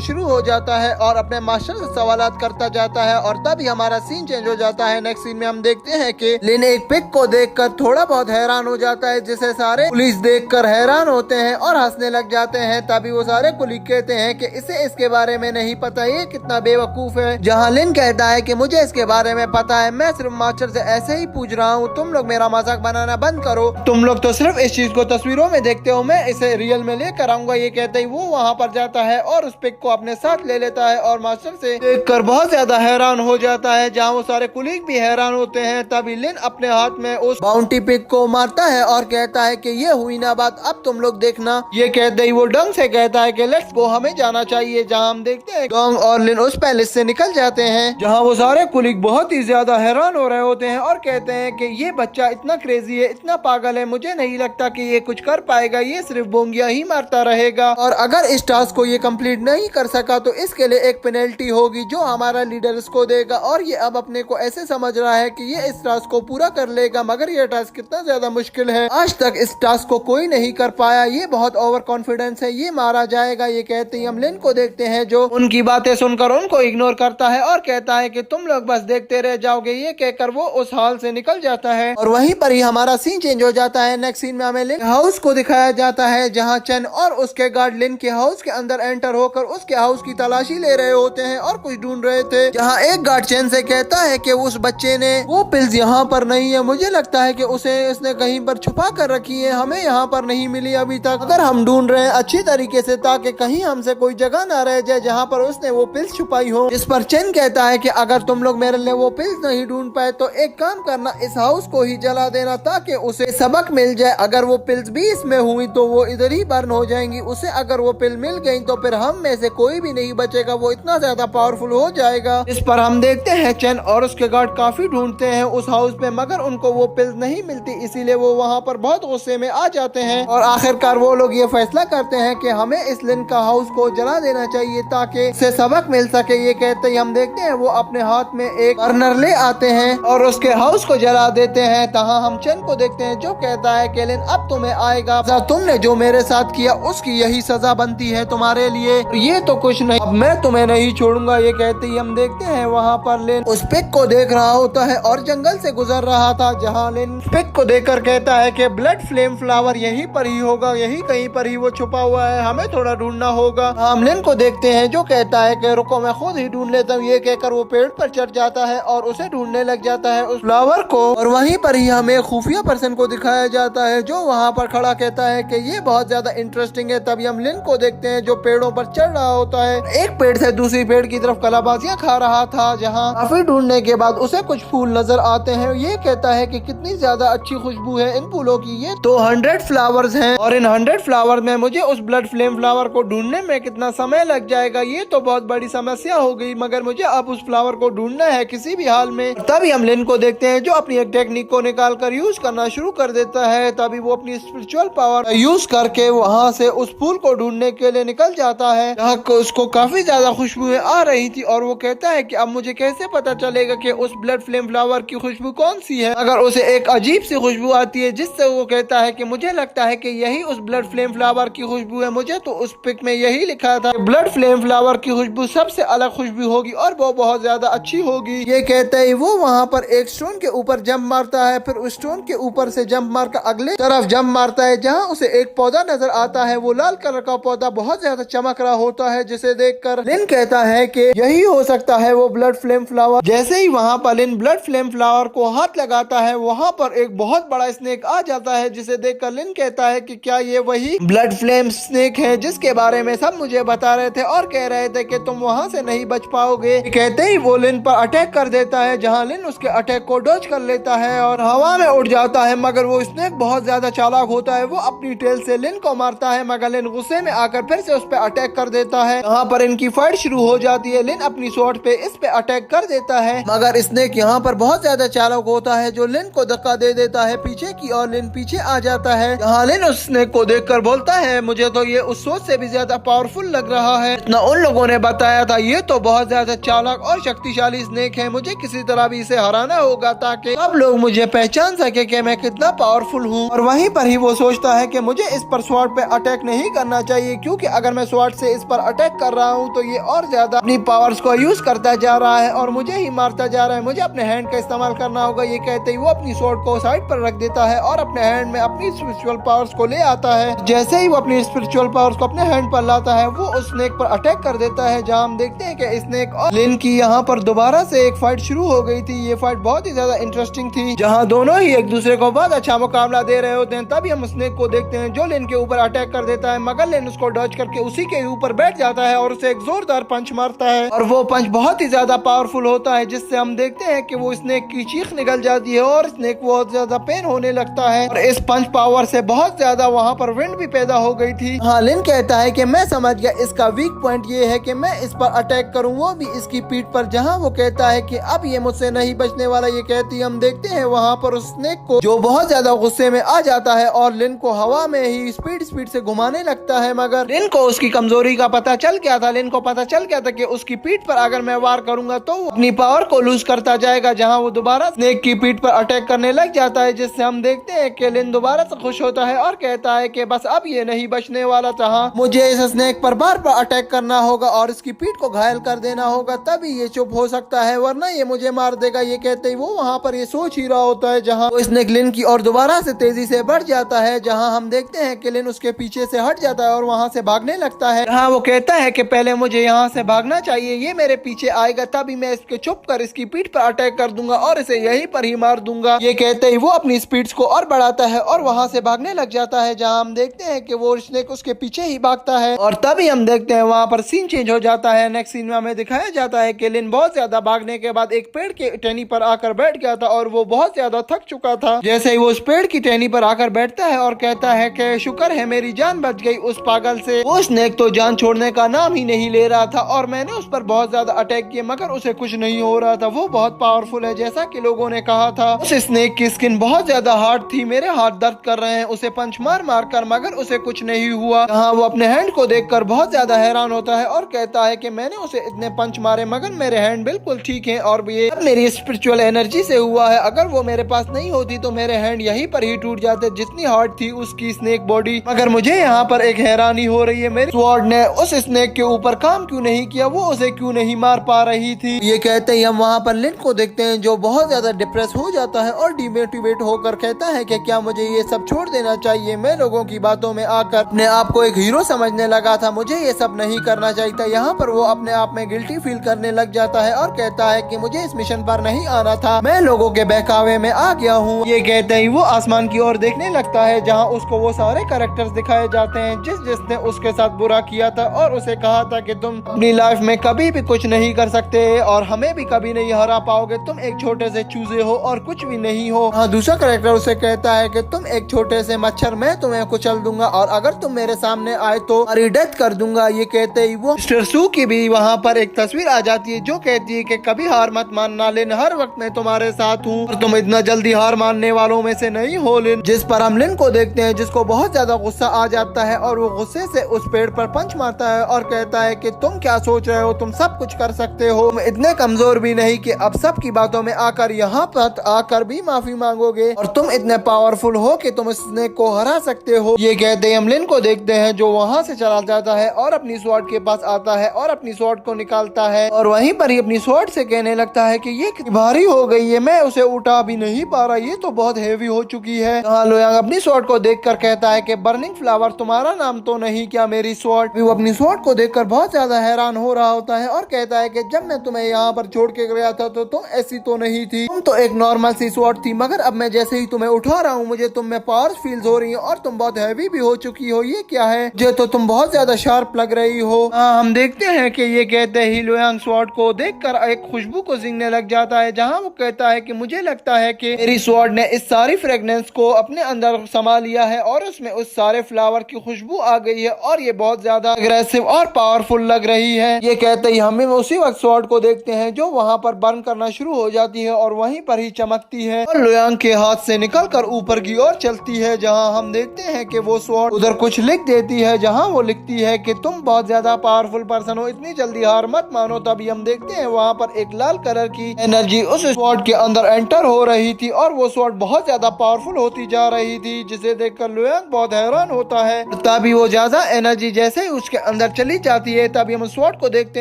शुरू हो जाता है और अपने मास्टर से सवालात करता जाता है और तभी हमारा सीन चेंज हो जाता है। नेक्स्ट सीन में हम देखते हैं कि लिन एक पिक को देखकर थोड़ा बहुत हैरान हो जाता है, जिसे सारे पुलिस देखकर हैरान होते हैं और हंसने लग जाते हैं। तभी वो सारे कुलीग कहते हैं कि इसे इसके बारे में नहीं पता, ये कितना बेवकूफ है। जहाँ लिन कहता है कि मुझे इसके बारे में पता है, मैं सिर्फ मास्टर से ऐसे ही पूछ रहा हूँ, तुम लोग मेरा मजाक बनाना बंद करो, तुम लोग तो सिर्फ इस चीज को तस्वीरों में देखते हो, मैं इसे रियल में लेकर आऊंगा। ये कहते ही वो वहाँ पर जाता है और उस पिक को अपने साथ ले लेता है और मास्टर से देखकर बहुत ज्यादा हैरान हो जाता है, जहाँ वो सारे कुलीग भी हैरान होते हैं। तभी लिन अपने हाथ में उस बाउंटी पिक को मारता है और कहता है कि ये हुई ना बात, अब तुम लोग देखना। ये कहते ही वो डंग से कहता है कि लेट्स गो, हमें जाना चाहिए। जहाँ हम देखते हैं डंग और लिन उस पैलेस से निकल जाते हैं, जहाँ वो सारे कुलीग बहुत ही ज्यादा हैरान हो रहे होते हैं और कहते हैं कि ये बच्चा इतना क्रेजी है, इतना पागल है, मुझे नहीं लगता कि ये कुछ कर पाएगा, ये सिर्फ बोंगिया ही मारता रहेगा और अगर इस टास्क को ये कंप्लीट नहीं कर सका तो इसके लिए एक पेनल्टी होगी जो हमारा लीडर इसको देगा। और ये अब अपने को ऐसे समझ रहा है कि ये इस टास्क को पूरा कर लेगा, मगर ये टास्क कितना ज्यादा मुश्किल है, आज तक इस टास्क को कोई नहीं कर पाया, ये बहुत ओवर कॉन्फिडेंस है, ये मारा जाएगा। ये कहते ही हम लिन को देखते हैं जो उनकी बातें सुनकर उनको इग्नोर करता है और कहता है कि तुम लोग बस देखते रह जाओगे। ये कहकर वो उस हाल से निकल जाता है और वहीं पर ही हमारा सीन चेंज हो जाता है। नेक्स्ट सीन में हमें लिन हाउस को दिखाया जाता है, जहाँ चेन और उसके गार्ड लिन के हाउस के अंदर एंटर होकर उसके हाउस की तलाशी ले रहे होते हैं और कुछ ढूंढ रहे थे। जहाँ एक गार्ड चेन से कहता है कि उस बच्चे ने वो पिल्स यहाँ पर नहीं है, मुझे लगता है कि उसे इसने कहीं पर छुपा कर रखी है, हमें यहाँ पर नहीं मिली अभी तक, अगर हम ढूंढ रहे हैं अच्छी तरीके से ताकि कहीं हमसे कोई जगह ना रह जाए जहाँ पर उसने वो पिल्स छुपाई हो। इस पर चेन कहता है कि अगर तुम लोग मेरे लिए वो पिल्स नहीं ढूंढ पाए तो एक काम करना, इस हाउस को ही जला देना ताकि उसे सबक मिल जाए। अगर वो पिल्स भी इसमें हुई तो वो इधर ही बर्न हो जाएंगी, उसे अगर वो पिल मिल गई तो फिर हम में से कोई भी नहीं बचेगा, वो इतना ज्यादा पावरफुल हो जाएगा। इस पर हम देखते हैं चेन और उसके गार्ड काफी ढूंढते हैं उस हाउस में, मगर उनको वो पिल्स नहीं मिलती, इसीलिए वो वहाँ पर बहुत गुस्से में आ जाते हैं और आखिरकार वो लोग ये फैसला करते हैं कि हमें इस लिन का हाउस को जला देना चाहिए ताकि उसे सबक मिल सके। ये कहते ही हम देखते हैं वो अपने हाथ में एक बर्नर ले आते हैं और उसके हाउस को जला देते हैं। तहाँ हम चेन को देखते हैं जो कहता है कि लिन अब तुम्हें आएगा, तुमने जो मेरे साथ किया उसकी यही सजा बनती है तुम्हारे लिए, ये तो कुछ नहीं, अब मैं तुम्हें नहीं छोड़ूंगा। ये कहते ही हम देखते हैं वहाँ पर लिन उस पिक को देख रहा होता है और जंगल से गुजर रहा था, जहाँ लिन पिक को देखकर कहता है कि ब्लड फ्लेम फ्लावर यहीं पर ही होगा, यही कहीं पर ही वो छुपा हुआ है, हमें थोड़ा ढूंढना होगा। हम लिन को देखते हैं जो कहता है कि रुको मैं खुद ही ढूंढ लेता हूँ। ये कहकर वो पेड़ पर चढ़ जाता है और उसे ढूंढने लग जाता है उस फ्लावर को, और वहीं पर ही हमें खुफिया पर्सन को दिखाया जाता है जो वहाँ पर खड़ा कहता है कि ये बहुत ज्यादा इंटरेस्टिंग है। तभी हम लिन को देखते हैं जो पेड़ों पर चढ़ रहा होता है, एक पेड़ से दूसरी पेड़ की तरफ कलाबाजियां खा रहा था, जहाँ काफी ढूंढने के बाद उसे कुछ फूल नजर आते हैं। ये कहता है कि कितनी ज्यादा अच्छी खुशबू है इन फूलों की, ये तो 100 फ्लावर्स हैं और इन 100 फ्लावर में मुझे उस ब्लड फ्लेम फ्लावर को ढूंढने में कितना समय लग जाएगा, ये तो बहुत बड़ी समस्या हो गई, मगर मुझे अब उस फ्लावर को ढूंढना है किसी भी हाल में। तभी हम लिन को देखते हैं जो अपनी एक टेक्निक को निकाल कर यूज करना शुरू कर देता है। तभी वो अपनी स्पिरिचुअल पावर यूज करके वहाँ से उस फूल को ढूंढने के लिए निकल जाता है, जहाँ उसको काफी ज्यादा खुशबुएं आ रही थी और वो कहता है कि अब मुझे कैसे पता चलेगा कि उस ब्लड फ्लेम फ्लावर की खुशबू कौन सी है। अगर उसे एक अजीब सी खुशबू आती है जिससे वो कहता है कि मुझे लगता है कि यही उस ब्लड फ्लेम फ्लावर की खुशबू है, मुझे तो उस पिक में यही लिखा था ब्लड फ्लेम फ्लावर की खुशबू सबसे अलग खुशबू होगी और वो बहुत ज्यादा अच्छी होगी। ये कहते ही वो वहाँ पर एक स्टोन के ऊपर जंप मारता है, फिर उस स्टोन के ऊपर से जंप मारकर अगले तरफ जंप मारता है, जहाँ उसे एक पौधा नजर आता है। वो लाल कलर का पौधा बहुत ज्यादा चमक रहा होता है, जिसे देखकर लिन कहता है कि यही हो सकता है वो ब्लड फ्लेम फ्लावर। जैसे ही वहाँ पर लिन ब्लड फ्लेम फ्लावर को हाथ लगाता है, वहाँ पर एक बहुत बड़ा स्नेक आ जाता है, जिसे देखकर लिन कहता है कि क्या ये वही ब्लड फ्लेम स्नेक है जिसके बारे में सब मुझे बता रहे थे और कह रहे थे कि तुम वहाँ से नहीं बच पाओगे। कहते ही वो लिन पर अटैक कर देता है, जहाँ लिन उसके अटैक को डॉज कर लेता है और हवा में उड़ जाता है, मगर वो स्नेक बहुत ज्यादा चालाक होता है, वो अपनी टेल से लिन को मारता है, मगर लिन गुस्से में आकर फिर से उस पर अटैक कर देता है। यहाँ पर इनकी फाइट शुरू हो जाती है, लिन अपनी स्वॉर्ड पे इस पे अटैक कर देता है, मगर स्नेक यहाँ पर बहुत ज्यादा चालाक होता है जो लिन को धक्का दे देता है पीछे की और लिन पीछे आ जाता है। यहाँ लिन उस स्नेक को देखकर बोलता है मुझे तो ये उस सोच से भी ज्यादा पावरफुल लग रहा है ना उन लोगों ने बताया था। ये तो बहुत ज्यादा चालाक और शक्तिशाली स्नेक है, मुझे किसी तरह भी इसे हराना होगा ताकि सब लोग मुझे पहचान सके कि मैं कितना पावरफुल हूँ। और वहीं पर ही वो सोचता है कि मुझे इस पर स्वॉर्ड पे अटैक नहीं करना चाहिए, क्योंकि अगर मैं स्वॉर्ड से इस पर अटैक कर रहा हूँ तो ये और ज्यादा अपनी पावर्स को यूज करता जा रहा है और मुझे ही मारता जा रहा है। मुझे अपने हैंड का इस्तेमाल करना होगा। ये कहते ही वो अपनी स्वॉर्ड को साइड पर रख देता है और अपने हैंड में अपनी स्पिरिचुअल पावर्स को ले आता है। जैसे ही वो अपनी स्पिरिचुअल पावर्स को अपने हैंड पर लाता है वो उस स्नेक पर अटैक कर देता है। जहाँ हम देखते हैं कि स्नेक और लिन की यहाँ पर दोबारा से एक फाइट शुरू हो गई थी। ये फाइट बहुत ही ज्यादा इंटरेस्टिंग थी, जहाँ दोनों ही एक दूसरे को बहुत अच्छा मुकाबला दे रहे होते हैं। तभी हम स्नेक को देखते हैं जो लिन के ऊपर अटैक कर देता है, मगर लिन उसको डॉज करके उसी के ऊपर बैठ जाता है और उसे एक जोरदार पंच मारता है और वो पंच बहुत ही ज्यादा पावरफुल होता है, जिससे हम देखते हैं कि वो स्नेक की चीख निकल जाती है और स्नेक को बहुत ज्यादा पेन होने लगता है। और इस पंच पावर से बहुत ज्यादा वहाँ पर विंड भी पैदा हो गई थी। हाँ, लिन कहता है कि मैं समझ गया, इसका वीक पॉइंट ये है कि मैं इस पर अटैक करूं, वो भी इसकी पीठ पर। जहाँ वो कहता है कि अब ये मुझसे नहीं बचने वाला। ये कहती हम देखते हैं वहाँ पर उस स्नेक को जो बहुत ज्यादा गुस्से में आ जाता है और लिन को हवा में ही स्पीड से घुमाने लगता है। मगर लिन को उसकी कमजोरी का पता चल गया था। लिन को पता चल गया था कि उसकी पीठ पर अगर मैं वार करूंगा तो वो अपनी पावर को लूज करता जाएगा। जहाँ वो दोबारा स्नेक की पीठ पर अटैक करने लग जाता है, जिससे हम देखते हैं कि लिन दोबारा से खुश होता है और कहता है कि बस अब ये नहीं बचने वाला था, मुझे इस स्नेक पर बार बार अटैक करना होगा और इसकी पीठ को घायल कर देना होगा, तभी ये चुप हो सकता है, वरना ये मुझे मार देगा। ये कहते ही वो वहाँ पर ये सोच ही रहा होता है, जहाँ वो स्नेक लिन की और दोबारा से तेजी से बढ़ जाता है। जहाँ हम देखते हैं कि लिन उसके पीछे से हट जाता है और वहाँ से भागने लगता है। हाँ, वो कहता है कि पहले मुझे यहाँ से भागना चाहिए, ये मेरे पीछे आएगा तभी मैं इसके चुप कर इसकी पीठ पर अटैक कर दूंगा और इसे यहीं पर ही मार दूंगा। ये कहते ही वो अपनी स्पीड्स को और बढ़ाता है और वहाँ से भागने लग जाता है। जहाँ हम देखते हैं कि वो स्नेक उसके पीछे ही भागता है और तभी हम देखते हैं वहाँ पर सीन चेंज हो जाता है। नेक्स्ट सीन में हमें दिखाया जाता है कि लिन बहुत ज्यादा भागने के बाद एक पेड़ के टहनी पर आकर बैठ गया था और वो बहुत ज्यादा थक चुका था। जैसे ही वो उस पेड़ की टहनी पर आकर बैठता है और कहता है कि शुक्र है मेरी जान बच गई उस पागल से। वो स्नेक तो जान छोड़ने का नाम ही नहीं ले रहा था और मैंने उस पर बहुत ज्यादा अटैक किए मगर उसे कुछ नहीं हो रहा था। वो बहुत पावरफुल है जैसा कि लोगों ने कहा था। उस स्नेक की स्किन बहुत ज्यादा हार्ड थी, मेरे हाथ दर्द कर रहे हैं उसे पंच मार मार कर, मगर उसे कुछ नहीं हुआ। हाँ, वो अपने हैंड को देखकर बहुत ज्यादा हैरान होता है और कहता है कि मैंने उसे इतने पंच मारे मगर मेरे हैंड बिल्कुल ठीक हैं और ये सब मेरी स्पिरिचुअल एनर्जी से हुआ है। अगर वो मेरे पास नहीं होती तो मेरे हैंड यहीं पर ही टूट जाते, जितनी हार्ड थी उसकी स्नेक बॉडी। मगर मुझे यहाँ पर एक हैरानी हो रही है, मेरी स्वॉर्ड ने उस स्नेक के ऊपर काम क्यों नहीं किया, वो उसे क्यों नहीं मार पा रही थी। ये कहते ही हम वहाँ पर लिन को देखते हैं जो बहुत ज्यादा डिप्रेस हो जाता है और डिमोटिवेट होकर कहता है कि क्या मुझे ये सब छोड़ देना चाहिए। मैं लोगों की बातों में आकर अपने आप को एक हीरो समझने लगा था, मुझे ये सब नहीं करना चाहिए था। यहाँ पर वो अपने आप में गिल्टी फील करने लग जाता है और कहता है कि मुझे इस मिशन पर नहीं आना था, मैं लोगों के बहकावे में आ गया हूँ। ये कहते ही वो आसमान की ओर देखने लगता है जहाँ उसको वो सारे कैरेक्टर्स दिखाए जाते हैं जिसने उसके साथ बुरा किया था और उसे कहा था कि तुम अपनी लाइफ में कभी भी कुछ नहीं कर सकते और हमें भी कभी नहीं हरा पाओगे, तुम एक छोटे से चूजे हो और कुछ भी नहीं हो। हाँ, दूसरा कैरेक्टर उसे कहता है कि तुम एक छोटे से मच्छर, मैं तुम्हें कुचल दूंगा और अगर तुम मेरे सामने आए तो तुम्हारी डेथ कर दूंगा। ये कहते ही वो मिस्टर सू की भी वहाँ पर एक तस्वीर आ जाती है जो कहती है कि कभी हार मत मानना लिन, हर वक्त मैं तुम्हारे साथ हूँ और तुम इतना जल्दी हार मानने वालों में से नहीं हो लिन। जिस पर हम लिन को देखते हैं जिसको बहुत ज्यादा गुस्सा आ जाता है और वो गुस्से से उस पेड़ पर पंच मारता है और कहता है कि तुम क्या सोच रहे हो, तुम सब कुछ कर सकते हो, तुम इतने कमजोर भी नहीं कि अब सब की बातों में आकर यहाँ पर आकर भी माफी मांगोगे और तुम इतने पावरफुल हो कि तुम स्नेक को हरा सकते हो। ये कहते ही हम लिन को देखते हैं जो वहाँ से चला जाता है और अपनी स्वॉर्ड के पास आता है और अपनी स्वॉर्ड को निकालता है और वहीं पर ही अपनी स्वॉर्ड से कहने लगता है कि ये भारी हो गई है, मैं उसे उठा भी नहीं पा रहा, ये तो बहुत हेवी हो चुकी है। हाँ, लोयांग अपनी स्वॉर्ड को देखकर कहता है कि बर्निंग फ्लावर तुम्हारा नाम तो नहीं क्या मेरी स्वॉर्ड। वो अपनी स्वॉर्ड को देखकर बहुत ज्यादा हैरान हो रहा होता है और कहता है कि जब मैं तुम्हें यहाँ पर छोड़ के गया था तो तुम ऐसी तो नहीं थी, तुम तो एक नॉर्मल सी स्वॉर्ड थी, मगर अब मैं जैसे ही तुम्हें उठा रहा हूँ मुझे तुम में पावर्स फील्स हो रही है और तुम बहुत हैवी भी हो चुकी हो, ये क्या है, जो तो तुम बहुत ज्यादा शार्प लग रही हो। हम देखते हैं कि ये कहते ही लोयांग स्वॉर्ड को देखकर एक खुशबू को सींचने लग जाता है जहाँ वो कहता है कि मुझे लगता है कि मेरी स्वॉर्ड ने इस सारी फ्रेग्रेंस को अपने अंदर समा लिया है और उसमें उस सारे फ्लावर की खुशबू आ गई है और ये बहुत ज्यादा अग्रेसिव और पावरफुल लग रही है। ये कहते ही हमें उसी वक्त स्वॉर्ड को देखते हैं जो वहाँ पर बर्न करना शुरू हो जाती है और वहीं पर ही चमकती है और लोयांग के हाथ से निकलकर ऊपर की ओर चलती है, जहाँ हम देखते हैं कि वो स्वॉर्ड उधर कुछ लिख देती है। जहाँ जहाँ वो लिखती है कि तुम बहुत ज्यादा पावरफुल पर्सन हो, इतनी जल्दी हार मत मानो। तभी हम देखते हैं वहाँ पर एक लाल कलर की एनर्जी उस स्वॉर्ड के अंदर एंटर हो रही थी और वो स्वॉर्ड बहुत ज्यादा पावरफुल होती जा रही थी, जिसे देखकर लुयांग बहुत हैरान होता है। तभी वो ज्यादा एनर्जी जैसे ही उसके अंदर चली जाती है, तभी हम स्वॉर्ड को देखते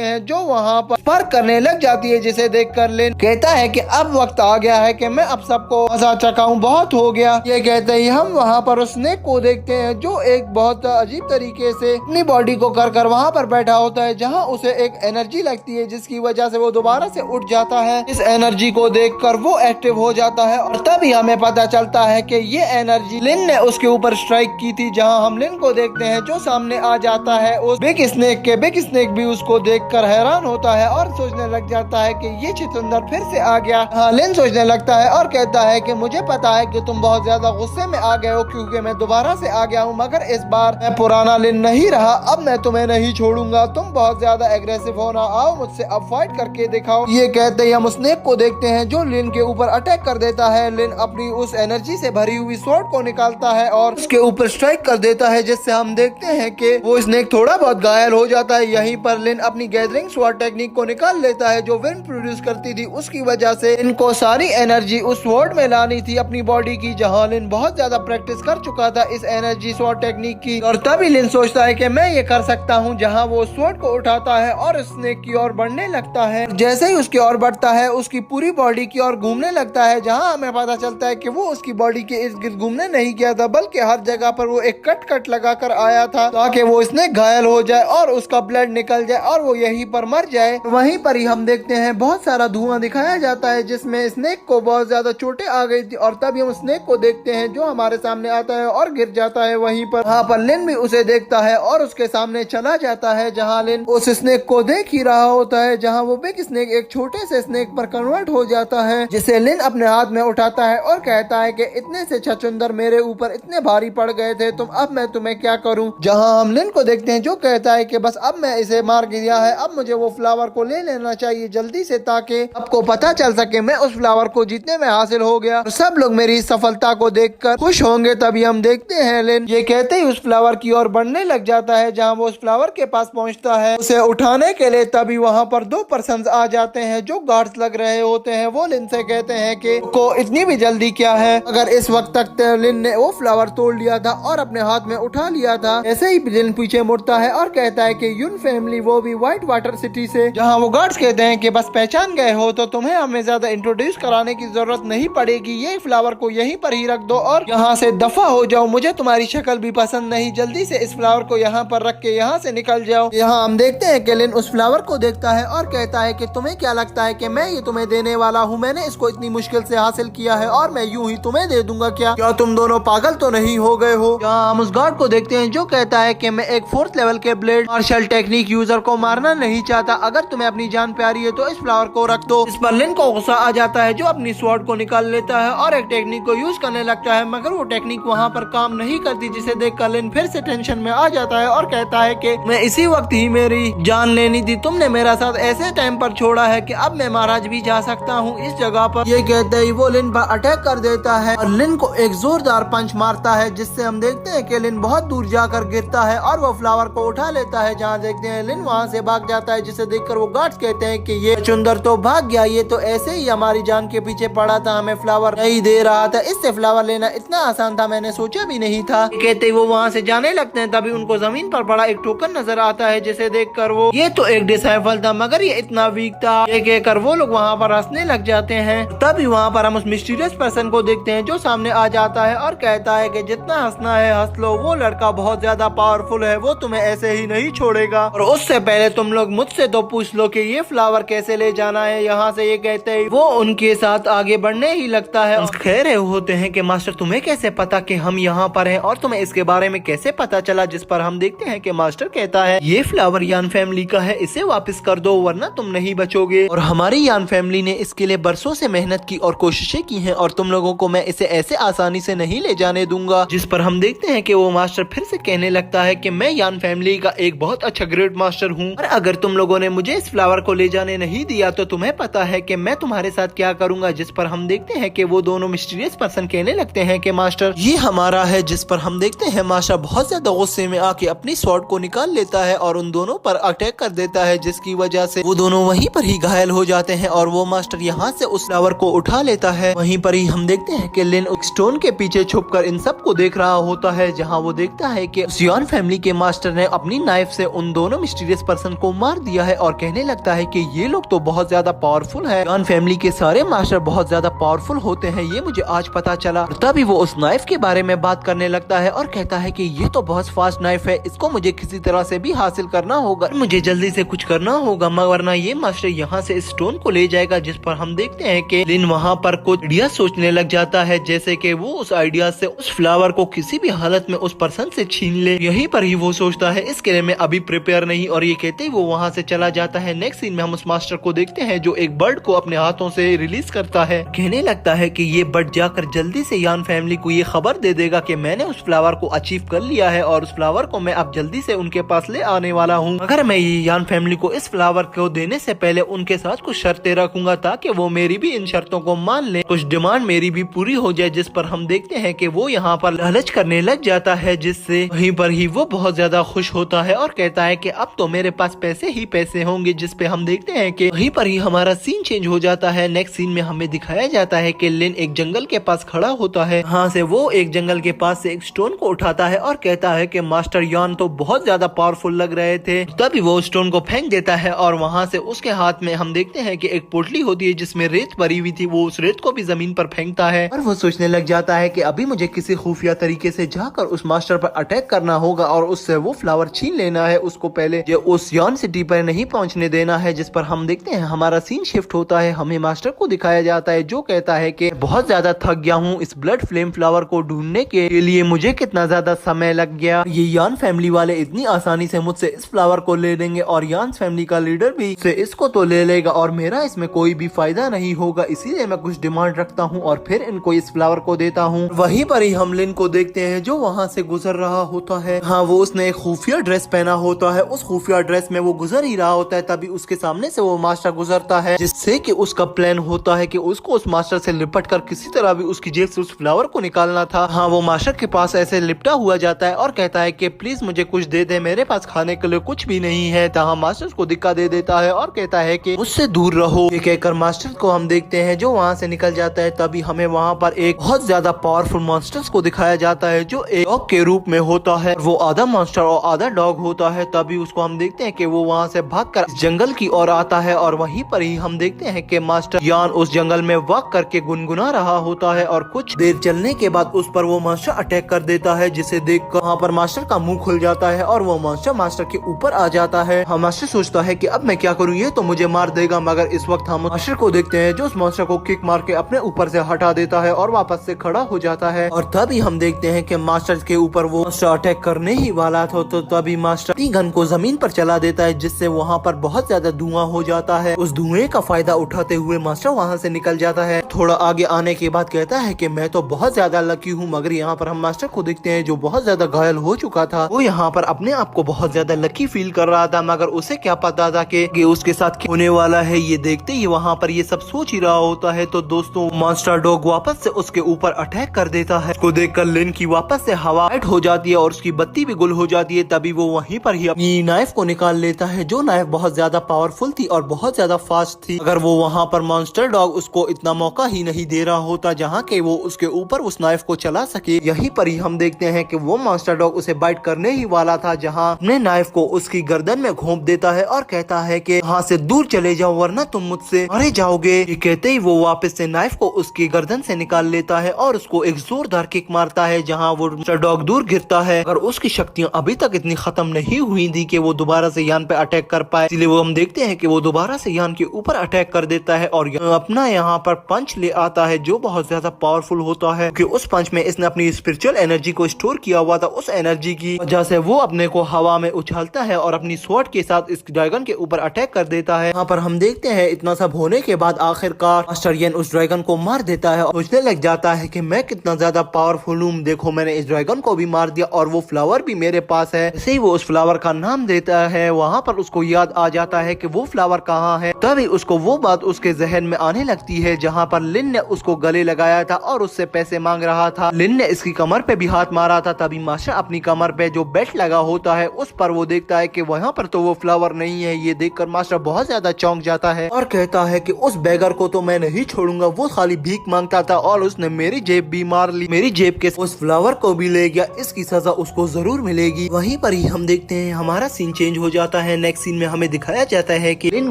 हैं जो वहाँ पर स्पर्क करने लग जाती है, जिसे देखकर लिन कहता है कि अब वक्त आ गया है कि मैं अब सबको मजा चखाऊं, बहुत हो गया। ये कहते ही हम वहाँ पर उस स्नेक को देखते हैं जो एक बहुत अजीब तरीके से अपनी बॉडी को कर वहाँ पर बैठा होता है, जहाँ उसे एक एनर्जी लगती है जिसकी वजह से वो दोबारा से उठ जाता है। इस एनर्जी को देखकर वो एक्टिव हो जाता है और तभी हमें पता चलता है कि ये एनर्जी लिन ने उसके ऊपर स्ट्राइक की थी, जहाँ हम लिन को देखते हैं जो सामने आ जाता है उस बिग स्नेक के। बिग स्नेक भी उसको देखकर हैरान होता है और सोचने लग जाता है कि ये चितुंदर फिर से आ गया। हाँ, लिन सोचने लगता है और कहता है कि मुझे पता है कि तुम बहुत ज्यादा गुस्से में आ गए हो क्योंकि मैं दोबारा से आ गया हूँ, मगर इस बार मैं पुराना लिन नहीं रहा। अब मैं तुम्हें नहीं छोड़ूंगा, तुम बहुत ज्यादा एग्रेसिव हो ना, आओ मुझसे अब फाइट करके दिखाओ। ये कहते ही हम स्नेक को देखते हैं जो लिन के ऊपर अटैक कर देता है। लिन अपनी उस एनर्जी से भरी हुई स्वॉर्ड को निकालता है और उसके ऊपर स्ट्राइक कर देता है, जिससे हम देखते हैं कि वो स्नेक थोड़ा बहुत घायल हो जाता है। यहीं पर लिन अपनी गैदरिंग स्वॉर्ड टेक्निक को निकाल लेता है जो विंड प्रोड्यूस करती थी, उसकी वजह से इनको सारी एनर्जी उस स्वॉर्ड में लानी थी अपनी बॉडी की, जहाँ लिन बहुत ज्यादा प्रैक्टिस कर चुका था इस एनर्जी स्वॉर्ड टेक्निक की। और तभी लिन सोचता है कि मैं ये कर सकता हूँ, जहाँ वो स्वॉर्ड को उठाता है और स्नेक की ओर बढ़ने लगता है। जैसे ही उसकी ओर बढ़ता है उसकी पूरी बॉडी की ओर घूमने लगता है, जहाँ हमें पता चलता है कि वो उसकी बॉडी के इर्द गिर्द घूमने नहीं गया था, बल्कि हर जगह पर वो एक कट लगा कर आया था ताकि वो स्नेक घायल हो जाए और उसका ब्लड निकल जाए और वो यहीं पर मर जाए। वहीं पर ही हम देखते हैं बहुत सारा धुआं दिखाया जाता है जिसमें स्नेक को बहुत ज्यादा चोटें आ गई थी और तभी हम स्नेक को देखते हैं जो हमारे सामने आता है और गिर जाता है। वहीं पर वहाँ पर लिन भी उसे देखता है और उसके सामने चला जाता है, जहाँ लिन उस स्नेक को देख ही रहा होता है, जहाँ वो बिग स्नेक एक छोटे से स्नेक पर कन्वर्ट हो जाता है, जिसे लिन अपने हाथ में उठाता है और कहता है कि इतने से छछूंदर मेरे ऊपर इतने भारी पड़ गए थे, तुम अब मैं तुम्हें क्या करूं। जहां हम लिन को देखते हैं जो कहता है कि बस अब मैं इसे मार दिया है, अब मुझे वो फ्लावर को ले लेना चाहिए जल्दी से ताकि आपको पता चल सके मैं उस फ्लावर को जीतने में हासिल हो गया और सब लोग मेरी सफलता को देखकर खुश होंगे। तभी हम देखते हैं लिन ये कहते ही उस फ्लावर की ओर बढ़ने लग जाता है, जहाँ वो उस फ्लावर के पास पहुँचता है उसे उठाने के लिए। तभी वहाँ पर 2 पर्सन आ जाते हैं जो गार्ड्स लग रहे होते हैं। वो लिन से कहते हैं कि को इतनी भी जल्दी क्या है, अगर इस वक्त तक लिन ने वो फ्लावर तोड़ लिया था और अपने हाथ में उठा लिया था। ऐसे ही लिन पीछे मुड़ता है और कहता है कि यून फैमिली वो भी व्हाइट वाटर सिटी से, जहाँ वो गार्ड्स कहते हैं कि बस पहचान गए हो तो तुम्हें हमें ज्यादा इंट्रोड्यूस कराने की जरूरत नहीं पड़ेगी, ये फ्लावर को यहीं पर ही रख दो और यहाँ से दफा हो जाओ, मुझे तुम्हारी शक्ल भी पसंद नहीं, जल्दी से इस फ्लावर को यहाँ पर रख के यहाँ से निकल जाओ। यहाँ हम देखते हैं कि लिन उस फ्लावर को देखता है और कहता है कि तुम्हें क्या लगता है कि मैं ये तुम्हें देने वाला हूँ, मैंने इसको इतनी मुश्किल से हासिल किया है और मैं यूं ही तुम्हें दे दूंगा क्या तुम दोनों पागल तो नहीं हो गए हो। यहाँ हम उस गार्ड को देखते हैं जो कहता है कि मैं एक 4th लेवल के ब्लेड मार्शल टेक्निक यूजर को मारना नहीं चाहता, अगर तुम्हें अपनी जान प्यारी है तो इस फ्लावर को रख दो। इस पर लिन को गुस्सा आ जाता है जो अपनी स्वॉर्ड को निकाल लेता है और एक टेक्निक को यूज करने लगता है, मगर वो टेक्निक वहाँ पर काम नहीं करती, जिसे देखकर लिन फिर से टेंशन में आ जाता है और कहता है कि मैं इसी वक्त ही मेरी जान लेनी थी, तुमने मेरा साथ ऐसे टाइम पर छोड़ा है कि अब मैं महाराज भी जा सकता हूँ इस जगह पर। ये कहते ही वो लिन पर अटैक कर देता है और लिन को एक जोरदार पंच मारता है, जिससे हम देखते हैं कि लिन बहुत दूर जाकर गिरता है और वो फ्लावर को उठा लेता है। जहाँ देखते हैं लिन वहाँ से भाग जाता है, जिसे देखकर वो गार्ड्स कहते हैं कि ये चुंदर तो भाग गया, ये तो ऐसे ही हमारी जान के पीछे पड़ा था, हमें फ्लावर नहीं दे रहा था, इससे फ्लावर लेना इतना आसान था, मैंने सोचा भी नहीं था। कहते ही वो वहाँ से जाने लगते हैं। तभी उनको जमीन पर पड़ा एक टोकन नजर आता है, जिसे देखकर वो ये तो एक डिसाइपल था मगर ये इतना वीक था, ये कहकर वो लोग वहाँ पर हंसने लग जाते हैं। तभी वहाँ पर हम उस मिस्टीरियस पर्सन को देखते हैं जो सामने आ जाता है और कहता है कि जितना हंसना है हंस लो, वो लड़का बहुत ज्यादा पावरफुल है, वो तुम्हें ऐसे ही नहीं छोड़ेगा, और उससे पहले तुम लोग मुझसे तो पूछ लो कि ये फ्लावर कैसे ले जाना है यहाँ से। ये कहते ही वो उनके साथ आगे बढ़ने ही लगता है। कह रहे होते हैं कि मास्टर तुम्हें कैसे पता कि हम यहाँ पर हैं और तुम्हें इसके बारे में कैसे पता चला, जिस पर हम देखते हैं कि मास्टर कहता है ये फ्लावर यान फैमिली का है, इसे वापस कर दो वरना तुम नहीं बचोगे, और हमारी यान फैमिली ने इसके लिए बरसों से मेहनत की और कोशिशें की हैं और तुम लोगों को मैं इसे ऐसे आसानी से नहीं ले जाने दूंगा। जिस पर हम देखते हैं कि वो मास्टर फिर से कहने लगता है कि मैं यान फैमिली का एक बहुत अच्छा ग्रेट मास्टर हूँ, और अगर तुम लोगों ने मुझे इस फ्लावर को ले जाने नहीं दिया तो तुम्हें पता है कि मैं तुम्हारे साथ क्या करूंगा। जिस पर हम देखते हैं कि वो दोनों मिस्टीरियस पर्सन कहने लगते हैं कि मास्टर ये हमारा है, जिस पर हम देखते हैं मास्टर बहुत ज्यादा गुस्से में आके अपनी स्वॉर्ड को निकाल लेता है और उन दोनों पर अटैक कर देता है, जिसकी वजह से वो दोनों वहीं पर ही घायल हो जाते हैं और वो मास्टर यहाँ से उस फ्लावर को उठा लेता है। वहीं पर ही हम देखते हैं कि लिन स्टोन के पीछे छुपकर इन सब को देख रहा होता है, जहाँ वो देखता है कि यान फैमिली के मास्टर ने अपनी नाइफ से उन दोनों मिस्टीरियस पर्सन को मार दिया है और कहने लगता है कि ये लोग तो बहुत ज्यादा पावरफुल है, यान फैमिली के सारे मास्टर बहुत ज्यादा पावरफुल होते हैं, ये मुझे आज पता चला। तभी वो उस नाइफ के बारे में बात करने लगता है और कहता है कि ये तो बहुत फास्ट नाइफ है, इसको मुझे किसी तरह से भी हासिल करना होगा, मुझे जल्दी से कुछ करना होगा, वरना ये मास्टर यहाँ से इस स्टोन को ले जाएगा। जिस पर हम देखते हैं कि लिन वहाँ पर कुछ आइडिया सोचने लग जाता है, जैसे कि वो उस आइडिया से उस फ्लावर को किसी भी हालत में उस पर्सन से छीन ले। यहीं पर ही वो सोचता है इसके लिए मैं अभी प्रिपेयर नहीं, और ये कहते ही वो वहाँ से चला जाता है। नेक्स्ट सीन में हम उस मास्टर को देखते हैं जो एक बर्ड को अपने हाथों से रिलीज करता है, कहने लगता है कि ये बर्ड जाकर जल्दी से यान फैमिली को ये खबर दे देगा कि मैंने उस फ्लावर को अचीव कर लिया है और उस फ्लावर को मैं अब जल्दी से उनके पास ले आने वाला हूँ। अगर मैं ये यान फैमिली को इस फ्लावर को देने से पहले उनके साथ कुछ शर्तें रखूंगा ताकि वो मेरी भी इन शर्तों को मान ले, कुछ डिमांड मेरी भी पूरी हो जाए। जिस पर हम देखते हैं कि वो यहाँ पर लालच करने लग जाता है, जिससे वहीं पर ही वो बहुत ज्यादा खुश होता है और कहता है कि अब तो मेरे पास पैसे ही पैसे होंगे। जिस पे हम देखते हैं कि वहीं पर ही हमारा सीन चेंज हो जाता है। नेक्स्ट सीन में हमें दिखाया जाता है कि लिन एक जंगल के पास खड़ा होता है, यहाँ से वो एक जंगल के पास से एक स्टोन को उठाता है और कहता है कि मास्टर यान तो बहुत ज्यादा पावरफुल लग रहे थे। तभी वो स्टोन को फेंक देता है और वहाँ से उसके हाथ में हम देखते हैं कि एक पोटली होती है जिसमें रेत भरी हुई थी, वो उस रेत को भी जमीन पर फेंकता है और वो सोचने लग जाता है कि अभी मुझे किसी खुफिया तरीके से जाकर उस मास्टर पर अटैक करना होगा और उससे वो फ्लावर छीन लेना है, उसको पहले ये उस यान सिटी पर नहीं पहुंचने देना है। जिस पर हम देखते हैं हमारा सीन शिफ्ट होता है, हमें मास्टर को दिखाया जाता है जो कहता है कि बहुत ज्यादा थक गया हूँ, इस ब्लड फ्लेम फ्लावर को ढूंढने के लिए मुझे कितना ज्यादा समय लग गया, ये यान फैमिली वाले इतनी आसानी से मुझसे इस फ्लावर को ले लेंगे और यान फैमिली का लीडर भी से इसको तो ले लेगा और मेरा इसमें कोई भी फायदा नहीं होगा, इसीलिए मैं कुछ डिमांड रखता हूँ और फिर इनको इस फ्लावर को देता हूँ। वहीं पर ही हम लिन को देखते हैं जो वहाँ से गुजर रहा होता है। हाँ, वो उसने एक खुफिया ड्रेस पहना होता है, उस खुफिया ड्रेस में वो गुजर ही रहा होता है, तभी उसके सामने से वो मास्टर गुजरता है, जिससे कि उसका प्लान होता है कि उसको उस मास्टर से लिपट कर किसी तरह भी उसकी जेब से उस फ्लावर को निकालना था। हाँ, वो मास्टर के पास ऐसे लिपटा हुआ जाता है और कहता है कि प्लीज मुझे कुछ दे दे, मेरे पास खाने के लिए कुछ भी नहीं है। तहाँ मास्टर उसको दिक्कत दे देता है और कहता है कि मुझसे दूर रहो। ये कहकर मास्टर को हम देखते हैं जो वहाँ से निकल जाता है। तभी हमें वहाँ पर एक बहुत ज्यादा पावरफुल मॉन्स्टर्स को दिखाया जाता है जो एक डॉग के रूप में होता है, वो आधा मॉन्स्टर और आधा डॉग होता है। तभी उसको हम देखते हैं कि वो वहाँ से भागकर जंगल की ओर आता है और वहीं पर ही हम देखते हैं कि मास्टर यान उस जंगल में वॉक करके गुनगुना रहा होता है और कुछ देर चलने के बाद उस पर वो मास्टर अटैक कर देता है, जिसे देखकर वहाँ पर मास्टर का मुंह खुल जाता है और वो मास्टर मास्टर के ऊपर आ जाता है। हम मास्टर सोचता है कि अब मैं क्या करूँ, ये तो मुझे मार देगा, मगर इस वक्त हम मास्टर को देखते हैं जो उस मास्टर को किक मार के अपने ऊपर से हटा देता है और वापस से खड़ा हो जाता है। और तभी हम देखते हैं कि मास्टर के ऊपर वो मास्टर अटैक करने ही वाला था, तो तभी मास्टर अपनी गन को जमीन पर चला देता है, जिससे वहाँ पर बहुत ज्यादा धुआं हो जाता है। उस धुएं का फायदा उठाते हुए मास्टर वहाँ से निकल जाता है। थोड़ा आगे आने के बाद कहता है कि मैं तो बहुत ज्यादा लकी हूँ, मगर यहाँ पर हम मास्टर को देखते हैं जो बहुत ज्यादा घायल हो चुका था। वो यहाँ पर अपने आप को बहुत ज्यादा लकी फील कर रहा था, मगर उसे क्या पता था कि उसके साथ क्या होने वाला है। ये देखते ही वहाँ पर ये सब सोच ही रहा होता है तो दोस्तों मॉन्स्टर डॉग वापस से उसके ऊपर अटैक कर देता है। उसको देखकर लिन की वापस से हवा हाइट हो जाती है और उसकी बत्ती भी गुल हो जाती है। तभी वो वहीं पर ही अपनी नाइफ को निकाल लेता है, जो नाइफ बहुत ज्यादा पावरफुल थी और बहुत ज्यादा फास्ट थी। अगर वो वहाँ पर मॉन्स्टर डॉग उसको इतना मौका ही नहीं दे रहा होता जहाँ के वो उसके ऊपर उस नाइफ को चला सके। यहीं पर ही हम देखते हैं कि वो मॉन्स्टर डॉग उसे बाइट करने ही वाला था, जहाँ अपने नाइफ को उसकी गर्दन में घोंप देता है और कहता है कि यहाँ से दूर चले जाओ वरना तुम मुझसे मारे जाओगे। ये कहते ही वो वापस से नाइफ को उसकी गर्दन से निकाल लेता है और उसको एक जोरदार किक मारता है, जहाँ वो डॉग दूर गिरता है। अगर उसकी शक्तियाँ अभी तक इतनी खत्म नहीं हुई थी कि वो दोबारा से यान पे अटैक कर पाए, इसलिए वो हम देखते हैं कि वो दोबारा से यान के ऊपर अटैक कर देता है और अपना यहाँ पर पंच ले आता है जो बहुत ज्यादा पावरफुल होता है, क्योंकि उस पंच में इसने अपनी स्पिरिचुअल एनर्जी को स्टोर किया हुआ था। उस एनर्जी की वजह से वो अपने को हवा में उछालता है और अपनी स्वॉर्ड के साथ इस ड्रैगन के ऊपर अटैक कर देता है। यहाँ पर हम देखते हैं इतना सब होने के बाद आखिरकार मास्टर येन उस ड्रैगन को मार देता है और सोचने लग जाता है कि मैं कितना ज्यादा पावरफुल हूँ, देखो मैंने इस ड्रैगन को भी मार दिया और वो फ्लावर भी मेरे पास है। ऐसे ही वो उस फ्लावर का नाम देता है। वहाँ पर उसको याद आ जाता है कि वो फ्लावर कहाँ है। तभी उसको वो बात उसके जहन में आने लगती है जहाँ पर लिन ने उसको गले लगाया था और उससे पैसे मांग रहा था। लिन ने इसकी कमर पे भी हाथ मारा था। तभी मास्टर अपनी कमर पे जो बेल्ट लगा होता है उस पर वो देखता है कि वहाँ पर तो वो फ्लावर नहीं है। ये देखकर मास्टर बहुत ज्यादा चौंक जाता है और कहता है कि उस बेगर को तो मैं नहीं छोड़ूंगा, वो खाली भीख मांगता था और उसने मेरी जेब भी मार ली, मेरी जेब के उस फ्लावर को भी ले गया, इसकी सजा उसको जरूर मिलेगी। वहीं पर ही हम देखते हैं हमारा सीन चेंज हो जाता है। नेक्स्ट सीन में हमें दिखाया जाता है कि दिन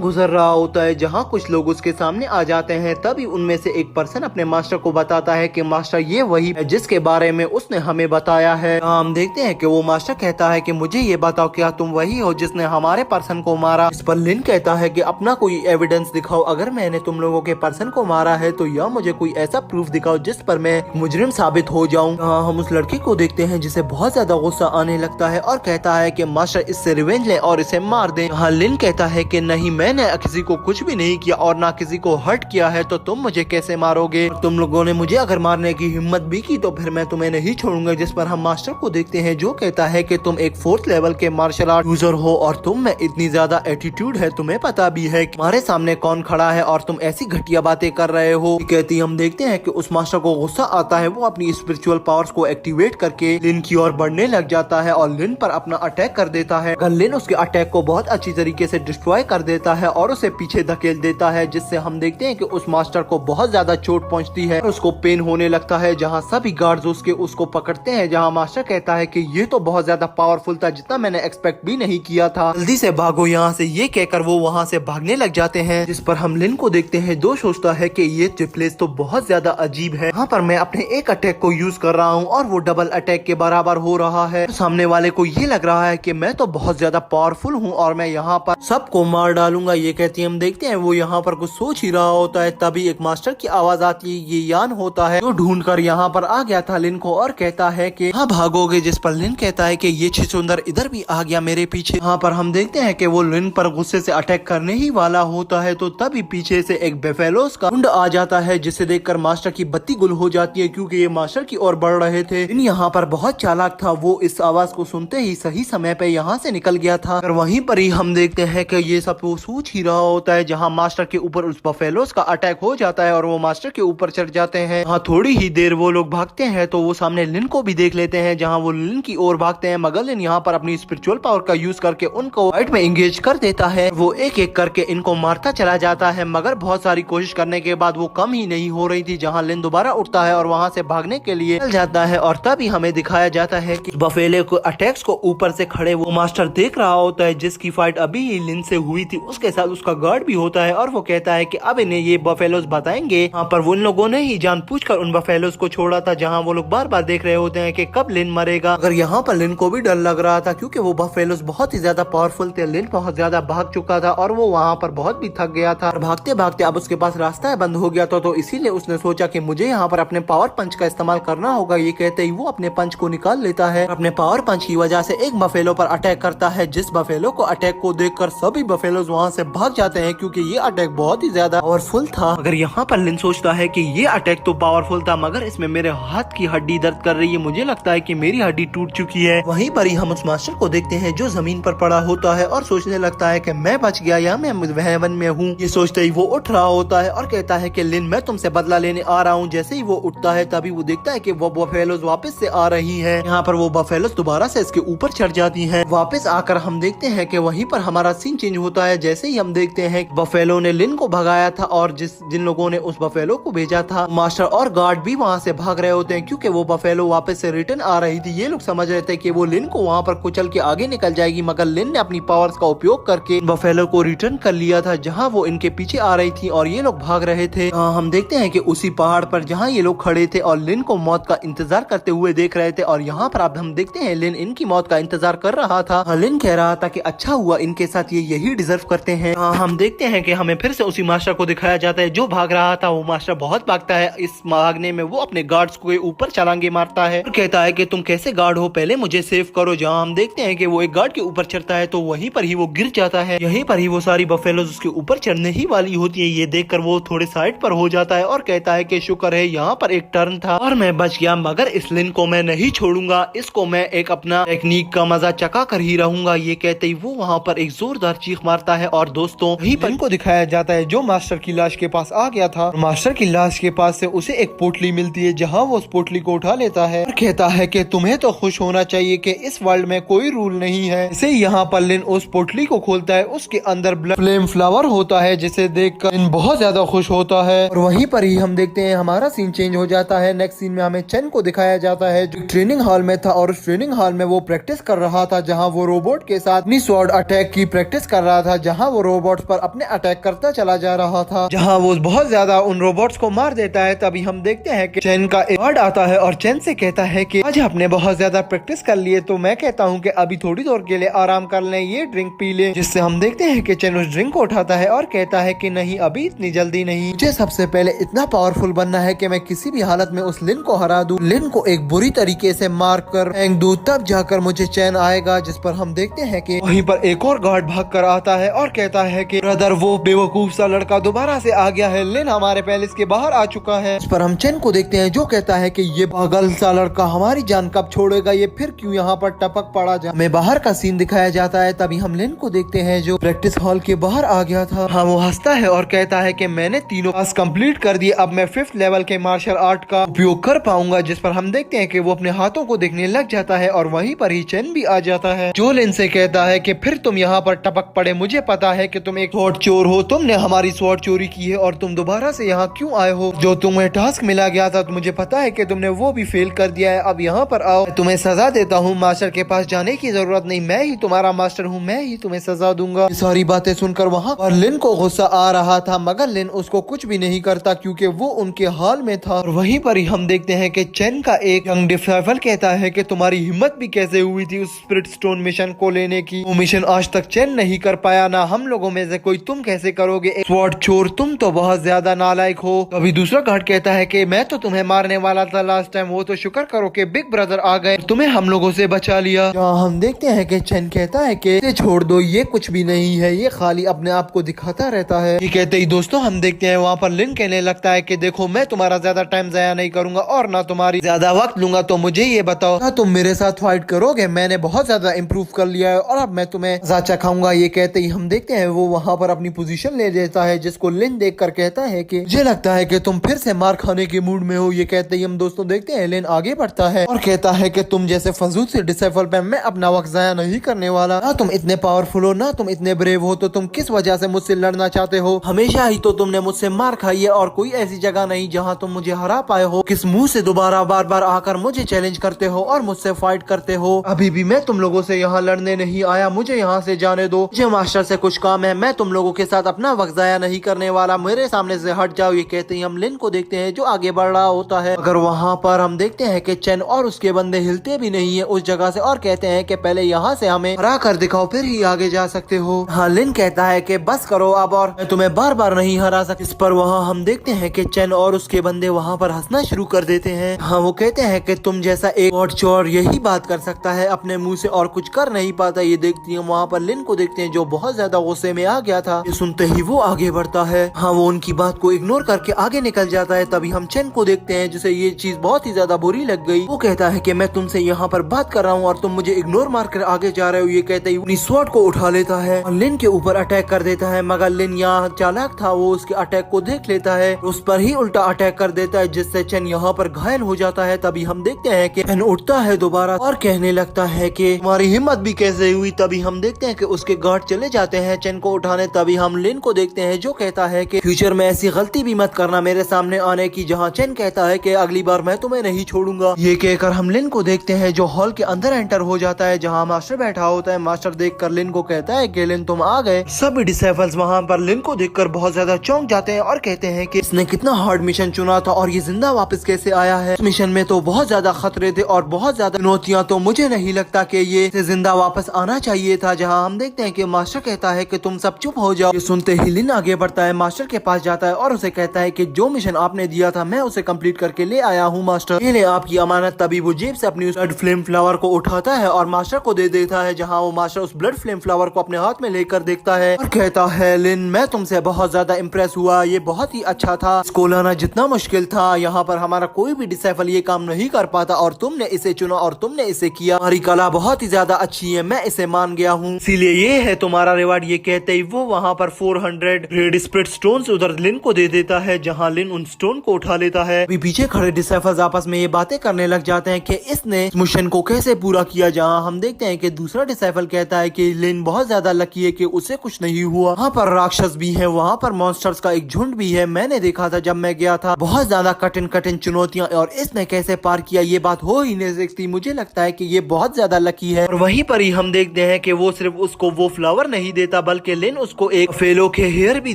गुजर रहा होता है जहाँ कुछ लोग उसके सामने आ जाते हैं। तभी उनमें से एक पर्सन अपने मास्टर को बताता है कि मास्टर ये वही है जिसके बारे में उसने हमें बताया है। हम देखते हैं कि वो मास्टर कहता है कि मुझे ये बताओ क्या तुम वही हो जिसने हमारे पर्सन को मारा। इस पर लिन कहता है कि अपना कोई एविडेंस दिखाओ, अगर मैंने तुम लोगों के पर्सन को मारा है तो या मुझे कोई ऐसा प्रूफ दिखाओ जिस पर मैं मुजरिम साबित हो जाऊं। हम उस लड़की को देखते हैं जिसे बहुत ज्यादा गुस्सा आने लगता है और कहता है कि मास्टर इससे रिवेंज ले और इसे मार दे। लिन कहता है कि नहीं, मैंने किसी को कुछ भी नहीं किया और ना किसी को हर्ट किया है, तो तुम मुझे कैसे मारोगे? तुम लोगों ने मुझे अगर मारने की हिम्मत भी की तो फिर मैं तुम्हें नहीं छोड़ूंगा। जिस पर हम मास्टर को देखते हैं जो कहता है कि तुम एक 4th लेवल के मार्शल आर्ट यूजर हो और तुम में इतनी ज्यादा एटीट्यूड है, तुम्हें पता भी है कि हमारे सामने कौन खड़ा है और तुम ऐसी घटिया बातें कर रहे हो। कहती हम देखते हैं कि उस मास्टर को गुस्सा आता है, वो अपनी स्पिरिचुअल पावर्स को एक्टिवेट करके लिन की ओर बढ़ने लग जाता है और लिन पर अपना अटैक कर देता है। लिन उसके अटैक को बहुत अच्छी तरीके से डिस्ट्रॉय कर देता है और उसे पीछे धकेल देता है, जिससे हम देखते हैं कि उस मास्टर को बहुत ज्यादा चोट पहुंचती है और उसको पेन होने लगता है। जहां सभी गार्ड्स उसको पकड़ते हैं, जहां मास्टर कहता है कि ये तो बहुत ज्यादा पावरफुल था, जितना मैंने एक्सपेक्ट भी नहीं किया था, जल्दी से भागो यहाँ से। ये कहकर वो वहाँ से भागने लग जाते हैं। जिस पर हम लिन को देखते हैं जो सोचता है कि ये प्लेस तो बहुत ज्यादा अजीब है, यहाँ पर मैं अपने एक अटैक को यूज कर रहा हूँ और वो डबल अटैक के बराबर हो रहा है। सामने वाले को ये लग रहा है कि मैं तो बहुत ज्यादा पावरफुल हूँ और मैं यहाँ पर सबको मार डालूंगा। ये कहती हम देखते हैं वो यहाँ पर कुछ सोच ही रहा होता है, तभी एक मास्टर की आवाज आती है। ये यान होता है जो ढूंढ कर यहाँ पर आ गया था लिन को और कहता है कि हाँ भागोगे। जिस पर लिन कहता है कि ये छिछुंदर इधर भी आ गया मेरे पीछे। यहाँ पर हम देखते हैं कि वो लिन पर गुस्से से अटैक करने ही वाला होता है, तो तभी पीछे से एक बेफेलोस का झुंड आ जाता है, जिसे देखकर मास्टर की बत्ती गुल हो जाती है क्योंकि ये मास्टर की ओर बढ़ रहे थे। लिन यहाँ पर बहुत चालाक था, वो इस आवाज को सुनते ही सही समय पे यहाँ से निकल गया था। और वहीं पर ही हम देखते हैं कि ये सब वो सोच ही रहा होता है, जहाँ मास्टर के ऊपर उस बफेलोस का अटैक हो जाता है और वो मास्टर के ऊपर चढ़ जाते हैं। हाँ, थोड़ी ही देर वो लोग भागते हैं तो वो सामने लिन को भी देख लेते हैं, जहाँ वो लिन की ओर भागते हैं, मगर लिन यहाँ पर अपनी स्पिरिचुअल पावर का यूज करके उनको फाइट में एंगेज कर देता है। वो एक एक करके इनको मारता चला जाता है, मगर बहुत सारी कोशिश करने के बाद वो कम ही नहीं हो रही थी, जहाँ लिन दोबारा उठता है और वहाँ से भागने के लिए चल जाता है। और तभी हमें दिखाया जाता है कि बफेले को अटैक्स को ऊपर से खड़े वो मास्टर देख रहा होता है, जिसकी फाइट अभी ही लिन से हुई थी। उसके साथ उसका गार्ड भी होता है और वो कहता है कि अब इन्हें ये बफेलोस बताएंगे। यहाँ पर उन लोगों ने ही जानबूझकर उन बफेलोस को छोड़ा था, जहाँ वो लोग बार बार देख रहे होते हैं कि कब लिन मरेगा। अगर यहाँ पर लिन को भी डर लग रहा था क्योंकि वो बफेलोस बहुत ही ज्यादा पावरफुल थे। लिन बहुत ज्यादा भाग चुका था और वो वहाँ पर बहुत भी थक गया था। भागते भागते अब उसके पास रास्ता बंद हो गया था, तो इसीलिए उसने सोचा कि मुझे यहाँ पर अपने पावर पंच का इस्तेमाल करना होगा। ये कहते ही वो अपने पंच को निकाल लेता है। अपने पावर पंच की वजह से एक बफेलो पर अटैक करता है, जिस बफेलो को अटैक को देखकर सभी बफेलोस वहाँ से भाग जाते हैं क्योंकि ये अटैक बहुत ही ज्यादा पावरफुल था। अगर यहाँ पर लिन सोचता है कि ये अटैक तो पावरफुल था, मगर इसमें मेरे हाथ की हड्डी दर्द कर रही है, मुझे लगता है कि मेरी हड्डी टूट चुकी है। वहीं पर ही हम उस मास्टर को देखते हैं जो जमीन पर पड़ा होता है और सोचने लगता है कि मैं बच गया या मैं हेवन में हूँ। ये सोचते ही वो उठ रहा होता है और कहता है कि लिन मैं तुमसे बदला लेने आ रहा हूँ। जैसे ही वो उठता है तभी वो देखता है कि वो बफेलोस वापस से आ रही है। यहाँ पर वो बफेलोस दोबारा से इसके ऊपर चढ़ जाती है। वापस आकर हम देखते हैं कि वहीं पर हमारा सीन चेंज होता है। जैसे ही हम देखते हैं बफेलो ने लिन को भगाया था और जिन लोगों ने उस बफेलो को भेजा था, मास्टर और गार्ड भी वहाँ से भाग रहे होते हैं क्योंकि वो बफेलो वापस से रिटर्न आ रही थी। ये लोग समझ रहे थे कि वो लिन को वहाँ पर कुचल के आगे निकल जाएगी, मगर लिन ने अपनी पावर्स का उपयोग करके बफेलो को रिटर्न कर लिया था, जहाँ वो इनके पीछे आ रही थी और ये लोग भाग रहे थे। हम देखते हैं कि उसी पहाड़ पर जहाँ ये लोग खड़े थे और लिन को मौत का इंतजार करते हुए देख रहे थे, और यहाँ पर अब हम देखते हैं लिन इनकी मौत का इंतजार कर रहा था। लिन कह रहा था कि अच्छा हुआ इनके साथ ये यही डिजर्व करते हैं। हम देखते हैं कि हमें फिर से उसी मास्टर को दिखाया जाता है जो भाग रहा था। वो मास्टर बहुत भागता है, इस भागने में वो अपने गार्ड्स को ऊपर छलांगे मारता है और कहता है कि तुम कैसे गार्ड हो, पहले मुझे सेव करो। जहाँ हम देखते हैं कि वो एक गार्ड के ऊपर चढ़ता है तो वहीं पर ही वो गिर जाता है। यहीं पर ही वो सारी बफेलोस उसके ऊपर चढ़ने ही वाली होती है। ये देखकर वो थोड़े साइड पर हो जाता है और कहता है कि शुक्र है यहाँ पर एक टर्न था और मैं बच गया, मगर इस लिन को मैं नहीं छोड़ूंगा, इसको मैं एक अपना टेक्निक का मजा चका कर ही रहूंगा। ये कहते ही वो वहाँ पर एक जोरदार चीख मारता है और दोस्तों यहीं पर इनको दिखाया जाता है जो मास्टर की लाश के पास आ गया था। मास्टर की लाश के पास से उसे एक पोटली मिलती है, जहाँ वो उस पोटली को उठा लेता है और कहता है कि तुम्हें तो खुश होना चाहिए कि इस वर्ल्ड में कोई रूल नहीं है। इसे यहाँ पर लिन उस पोटली को खोलता है, उसके अंदर फ्लेम फ्लावर होता है जिसे देखकर लिन बहुत ज्यादा खुश होता है। और वहीं पर ही हम देखते हैं हमारा सीन चेंज हो जाता है। नेक्स्ट सीन में हमें चेन को दिखाया जाता है जो ट्रेनिंग हॉल में था और उस ट्रेनिंग हॉल में वो प्रैक्टिस कर रहा था, जहाँ वो रोबोट के साथ अपनी स्वॉर्ड अटैक की प्रैक्टिस कर रहा था, जहाँ वो रोबोट पर अपने अटैक करता चला जा रहा था, जहाँ वो बहुत ज्यादा उन रोबोट्स को मार देता है। तभी हम देखते हैं कि चेन का एक गार्ड आता है और चेन से कहता है कि आज आपने बहुत ज्यादा प्रैक्टिस कर लिए, तो मैं कहता हूँ कि अभी थोड़ी देर के लिए आराम कर लें, ये ड्रिंक पी लें। जिससे हम देखते हैं कि चेन उस ड्रिंक को उठाता है और कहता है कि नहीं, अभी इतनी जल्दी नहीं, मुझे सबसे पहले इतना पावरफुल बनना है कि मैं किसी भी हालत में उस लिन को हरा दूं, लिन को एक बुरी तरीके से मार कर फेंक दूं, तब जाकर मुझे चैन आएगा। जिस पर हम देखते हैं कि वहीं पर एक और गार्ड भाग कर आता है और कहता है कि ब्रदर, वो बेवकूफ सा लड़का दोबारा से आ गया है, लिन हमारे पैलेस के बाहर आ चुका है। इस पर हम चैन को देखते हैं जो कहता है कि ये पागल सा लड़का हमारी जान कब छोड़ेगा, ये फिर क्यों यहाँ पर टपक पड़ा। हमें बाहर का सीन दिखाया जाता है। तभी हम लिन को देखते हैं जो प्रैक्टिस हॉल के बाहर आ गया था। हाँ, वो हंसता है और कहता है कि मैंने तीनों पास कंप्लीट कर दिए, अब मैं 5th लेवल के मार्शल आर्ट का उपयोग कर पाऊंगा। जिस पर हम देखते हैं कि वो अपने हाथों को देखने लग जाता है और वहीं पर ही चैन भी आ जाता है जो लिन से कहता है कि फिर तुम यहाँ पर टपक पड़े, मुझे पता है कि तुम एक स्वॉर्ड चोर हो, तुमने हमारी स्वॉर्ड चोरी की है और तुम दोबारा से यहाँ क्यों आए हो। जो तुम्हें टास्क मिला गया था तो मुझे पता है कि तुमने वो भी फेल कर दिया है, अब यहाँ पर आओ, मैं तुम्हें सजा देता हूँ। मास्टर के पास जाने की जरूरत नहीं, मैं ही तुम्हारा मास्टर हूँ, मैं ही तुम्हें सजा दूंगा। ये सारी बातें सुनकर वहाँ पर लिन को गुस्सा आ रहा था, मगर लिन उसको कुछ भी नहीं करता क्योंकि वो उनके हाल में था। और वहीं पर ही हम देखते हैं कि चेन का एक यंग डिसाइपल कहता है कि तुम्हारी हिम्मत भी कैसे हुई थी उस स्पिरिट स्टोन मिशन को लेने की, वो मिशन आज तक चेन नहीं कर पाया, ना हम लोगों में से कोई, तुम कैसे करोगे, एक स्वॉर्ड चोर, तुम तो बहुत ज्यादा नालायक हो। अभी दूसरा गार्ड कहता है कि मैं तो तुम्हें मारने वाला था लास्ट टाइम, वो तो शुक्र करो कि बिग ब्रदर आ गए, तुम्हें हम लोगों से बचा लिया। जहाँ हम देखते हैं कि चेन कहता है कि इसे छोड़ दो, ये कुछ भी नहीं है, ये खाली अपने आप को दिखाता रहता है। ये कहते ही दोस्तों हम देखते हैं वहाँ पर लिन कहने लगता है कि देखो, मैं तुम्हारा ज्यादा टाइम जाया नहीं करूंगा और ना तुम्हारी ज्यादा वक्त लूंगा, तो मुझे ये बताओ, क्या तुम मेरे साथ फाइट करोगे? मैंने बहुत ज्यादा इम्प्रूव कर लिया है और अब मैं तुम्हें सजा खाऊंगा। ये कहते ही हम देखते हैं वो वहाँ पर अपनी पोजीशन ले लेता है, जिसको लिन देख कर कहता है कि मुझे लगता है कि तुम फिर से मार खाने के मूड में हो। ये कहते ही हम दोस्तों देखते हैं लिन आगे बढ़ता है और कहता है कि तुम जैसे फजूल से डिसाइपल पे मैं अपना वक्त जाया नहीं करने वाला, ना तुम इतने पावरफुल हो, ना तुम इतने ब्रेव हो, तो तुम किस वजह से मुझसे लड़ना चाहते हो? हमेशा ही तो तुमने मुझसे मार खाई है और कोई ऐसी जगह नहीं जहाँ तुम मुझे हरा पाए हो। किस मुंह से दोबारा बार बार आकर मुझे चैलेंज करते हो और मुझसे फाइट करते हो? अभी भी मैं तुम लोगों से यहाँ लड़ने नहीं आया, मुझे यहाँ से जाने दो, मुझे मास्टर से कुछ काम है, मैं तुम लोगों के साथ अपना वक्त जाया नहीं करने वाला, मेरे सामने से हट जाओ। ये कहते ही हम लिन को देखते हैं जो आगे बढ़ रहा होता है, अगर वहाँ पर हम देखते हैं कि चेन और उसके बंदे हिलते भी नहीं है उस जगह से और कहते हैं कि पहले यहाँ से हमें हरा कर दिखाओ फिर ही आगे जा सकते हो। हाँ, लिन कहता है कि बस करो अब, और मैं तुम्हें बार बार नहीं हरा सकता। इस पर वहाँ हम देखते हैं कि चेन और उसके बंदे वहाँ पर हंसना शुरू कर देते हैं। हाँ, वो कहते हैं कि तुम जैसा एक और चोर यही बात कर सकता है अपने मुंह से और कुछ कर नहीं पाता। ये देखती है वहाँ पर लिन को देखते हैं जो बहुत ज्यादा गुस्से में आ गया था। ये सुनते ही वो आगे बढ़ता है। हाँ, वो उनकी बात को इग्नोर करके आगे निकल जाता है। तभी हम चेन को देखते हैं जिसे ये चीज बहुत ही ज्यादा बुरी लग गई। वो कहता है कि मैं तुमसे यहाँ पर बात कर रहा हूँ और तुम मुझे इग्नोर मारकर आगे जा रहे हो। ये कहते ही अपनी स्वॉर्ड को उठा लेता है और लिन के ऊपर अटैक कर देता है, मगर लिन यहाँ चालाक था, वो उसके अटैक को देख लेता है, उस पर ही उल्टा अटैक कर देता है जिससे चेन यहाँ पर घायल हो जाता है। तभी हम देखते हैं कि चेन उठता है दोबारा और कहने लगता है कि तुम्हारी हिम्मत भी कैसे हुई। तभी हम देखते हैं कि उसके गार्ड चले जाते हैं चेन को उठाने। तभी हम लिन को देखते हैं जो कहता है कि फ्यूचर में ऐसी गलती भी मत करना मेरे सामने आने की। जहाँ चेन कहता है कि अगली बार मैं तुम्हें नहीं छोड़ूंगा। ये कहकर हम लिन को देखते हैं जो हॉल के अंदर एंटर हो जाता है जहाँ मास्टर बैठा होता है। मास्टर देखकर लिन को कहता है कि लिन तुम आ गए। सभी डिसेबल्स वहाँ पर लिन को देखकर बहुत ज्यादा चौंक जाते हैं और कहते हैं कि इसने कितना हार्ड मिशन चुना था और ये जिंदा वापस कैसे आया है। इस मिशन में तो बहुत ज्यादा खतरे थे और बहुत ज्यादा चुनौतियाँ, तो मुझे नहीं लगता कि ये जिंदा वापस आना चाहिए था। जहाँ हम देखते हैं कि मास्टर कहता है कि तुम सब चुप हो जाओ। ये सुनते ही लिन आगे बढ़ता है, मास्टर के पास जाता है और उसे कहता है कि जो मिशन आपने दिया था मैं उसे कंप्लीट करके ले आया हूँ मास्टर, ये ले आपकी अमानत। तभी वो जेब से अपनी ब्लड फ्लेम फ्लावर को उठाता है और मास्टर को दे देता है। जहाँ वो मास्टर उस ब्लड फ्लेम फ्लावर को अपने हाथ में लेकर देखता है और कहता है लिन मैं तुमसे बहुत ज्यादा इम्प्रेस हुआ, ये बहुत ही अच्छा था, इसको लाना जितना मुश्किल था यहाँ पर हमारा कोई भी डिसाइपल ये काम नहीं कर पाता और तुमने इसे चुना और तुमने इसे किया। हमारी कला बहुत ही ज्यादा अच्छी है, मैं इसे मान गया हूँ, इसीलिए ये है तुम्हारा रिवार्ड। ये कहते ही वो वहाँ पर 400 रेड स्पिरिट स्टोन्स उधर लिन को दे देता है। जहाँ लिन उन स्टोन को उठा लेता है। अभी पीछे खड़े डिसाइपल्स आपस में ये बातें करने लग जाते हैं कि इस इसने इस मिशन को कैसे पूरा किया। जहाँ हम देखते हैं कि दूसरा डिसाइपल कहता है कि लिन बहुत ज्यादा लकी है कि उसे कुछ नहीं हुआ। वहाँ पर राक्षस भी है, वहाँ पर मॉन्स्टर्स का एक झुंड भी है। मैंने देखा था जब मैं गया था, बहुत ज्यादा कठिन कठिन चुनौतियाँ, और इसने कैसे पार किया ये बात हो ही नहीं सकती। मुझे लगता है कि ये बहुत ज्यादा लकी है। और वहीं पर ही हम देखते हैं कि वो सिर्फ उसको वो फ्लावर नहीं देता, बल्कि लिन उसको एक बफेलो के हेयर भी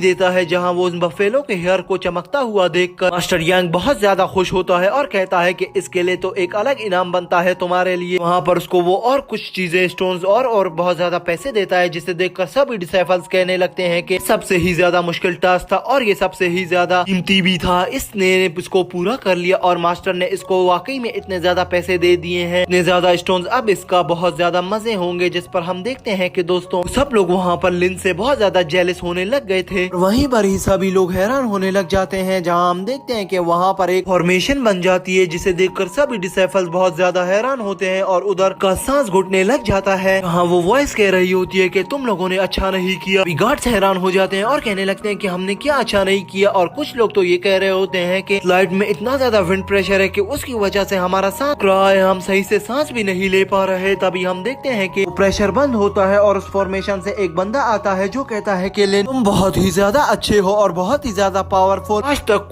देता है। जहाँ वो उन बफेलो के हेयर को चमकता हुआ देखकर मास्टर यांग बहुत ज्यादा खुश होता है और कहता है कि इसके लिए तो एक अलग इनाम बनता है तुम्हारे लिए। वहाँ पर उसको वो और कुछ चीजें, स्टोन्स और बहुत ज्यादा पैसे देता है, जिसे देखकर सभी डिसाइपल्स कहने लगते हैं कि सबसे ही ज्यादा मुश्किल टास्क था और ये सबसे ही ज्यादा कीमती भी था। इसने इसको पूरा कर लिया और मास्टर ने इसको वाकई में इतने ज्यादा पैसे दे दिए हैं, इतने ज्यादा स्टोन्स, अब इसका बहुत ज्यादा मजे होंगे। जिस पर हम देखते हैं कि दोस्तों सब लोग वहाँ पर लिन से बहुत ज्यादा जेलस होने लग गए थे। वहीं पर ही सभी लोग हैरान होने लग जाते हैं। जहाँ हम देखते हैं कि वहाँ पर एक फॉर्मेशन बन जाती है, जिसे देखकर सभी डिसाइपल्स बहुत ज्यादा हैरान होते हैं और उधर का सांस घुटने लग जाता है। हाँ, वो वॉइस कह रही होती है कि तुम लोगों ने अच्छा नहीं किया। गार्ड्स हैरान हो जाते हैं और कहने लगते हैं कि हमने क्या अच्छा नहीं किया। और कुछ लोग तो ये कह रहे होते हैं कि फ्लाइट में इतना ज्यादा विंड प्रेशर है कि उसकी वजह से हमारा सांस रहा है, हम सही से सांस भी नहीं ले पा रहे। तभी हम देखते हैं कि प्रेशर बंद होता है और उस फॉर्मेशन से एक बंदा आता है जो कहता है कि लिन तुम बहुत ही ज्यादा अच्छे हो और बहुत ही ज्यादा पावरफुल। आज तक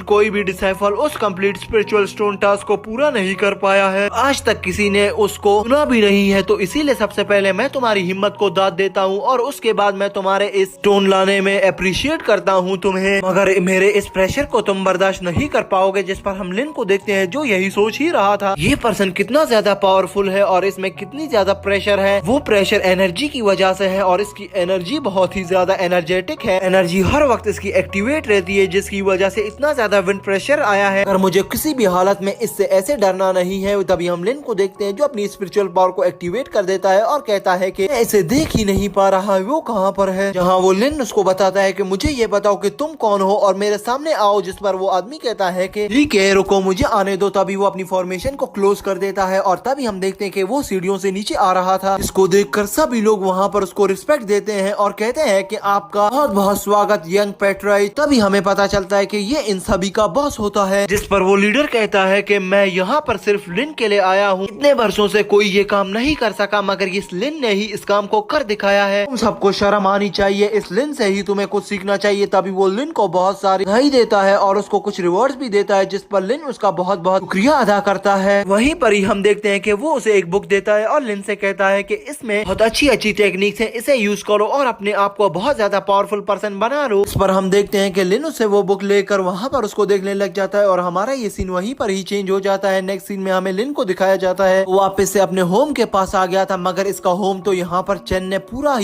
कोई भी डिसाइपल उस कंप्लीट स्पिरिचुअल स्टोन टास्क को पूरा नहीं कर पाया है, आज तक किसी ने उसको सुना भी नहीं है। तो इसीलिए सबसे पहले मैं तुम्हारी हिम्मत को दाद देता हूँ और उसके बाद मैं तुम्हारे इस स्टोन लाने में अप्रिशिएट करता हूँ तुम्हें, मगर मेरे इस प्रेशर को तुम बर्दाश्त नहीं कर पाओगे। जिस पर हम लिन को देखते हैं जो यही सोच ही रहा था, ये पर्सन कितना ज्यादा पावरफुल है और इसमें कितनी ज्यादा प्रेशर है। वो प्रेशर एनर्जी की वजह से है और इसकी एनर्जी बहुत ही ज्यादा एनर्जेटिक है, एनर्जी हर वक्त इसकी एक्टिवेट रहती है, जिसकी वजह से इतना ज्यादा विंड प्रेशर आया है। अगर मुझे किसी भी हालत में इससे ऐसे डरना नहीं है। तभी हम लिन को देखते हैं जो अपनी स्पिरिचुअल पावर को एक्टिवेट कर देता है और कहता है कि मैं इसे देख ही नहीं पा रहा, वो कहाँ पर है। जहाँ वो लिन उसको बताता है कि मुझे ये बताओ कि तुम कौन हो और मेरे सामने आओ। जिस पर वो आदमी कहता है कि ठीक है रुको, मुझे आने दो। तभी वो अपनी फॉर्मेशन को क्लोज कर देता है और तभी हम देखते हैं कि वो सीढ़ियों से नीचे आ रहा था। इसको देखकर सभी लोग वहाँ पर उसको रिस्पेक्ट देते हैं और कहते हैं कि आपका बहुत बहुत स्वागत यंग पेट्राइट। तभी हमें पता चलता है कि ये इन सभी का बॉस होता है। जिस पर वो लीडर कहता है कि मैं यहाँ पर सिर्फ लिन के लिए आया हूँ, इतने वर्षों से कोई ये काम नहीं कर सका, मगर इस लिन ने ही इस काम को कर दिखाया है। तुम सबको शर्म आनी चाहिए, इस लिन से ही तुम्हें कुछ सीखना चाहिए। तभी वो लिन को बहुत सारी बधाई देता है और उसको कुछ रिवॉर्ड्स भी देता है, जिस पर लिन उसका बहुत बहुत शुक्रिया अदा करता है। वहीं पर ही हम देखते हैं कि वो उसे एक बुक देता है और लिन से कहता है कि इसमें बहुत अच्छी अच्छी टेक्निक्स हैं, इसे यूज करो और अपने आप को बहुत ज्यादा पावरफुल पर्सन बना लो। इस पर हम देखते हैं कि लिन उसे वो बुक लेकर वहाँ पर उसको देखने लग जाता है और हमारा ये सीन वहीं पर ही चेंज हो जाता है। नेक्स्ट सीन में हमें लिन को दिखाया जाता है वो वापस से अपने होम के पास आ गया था, मगर इसका होम तो यहाँ पर चैन ने पूरा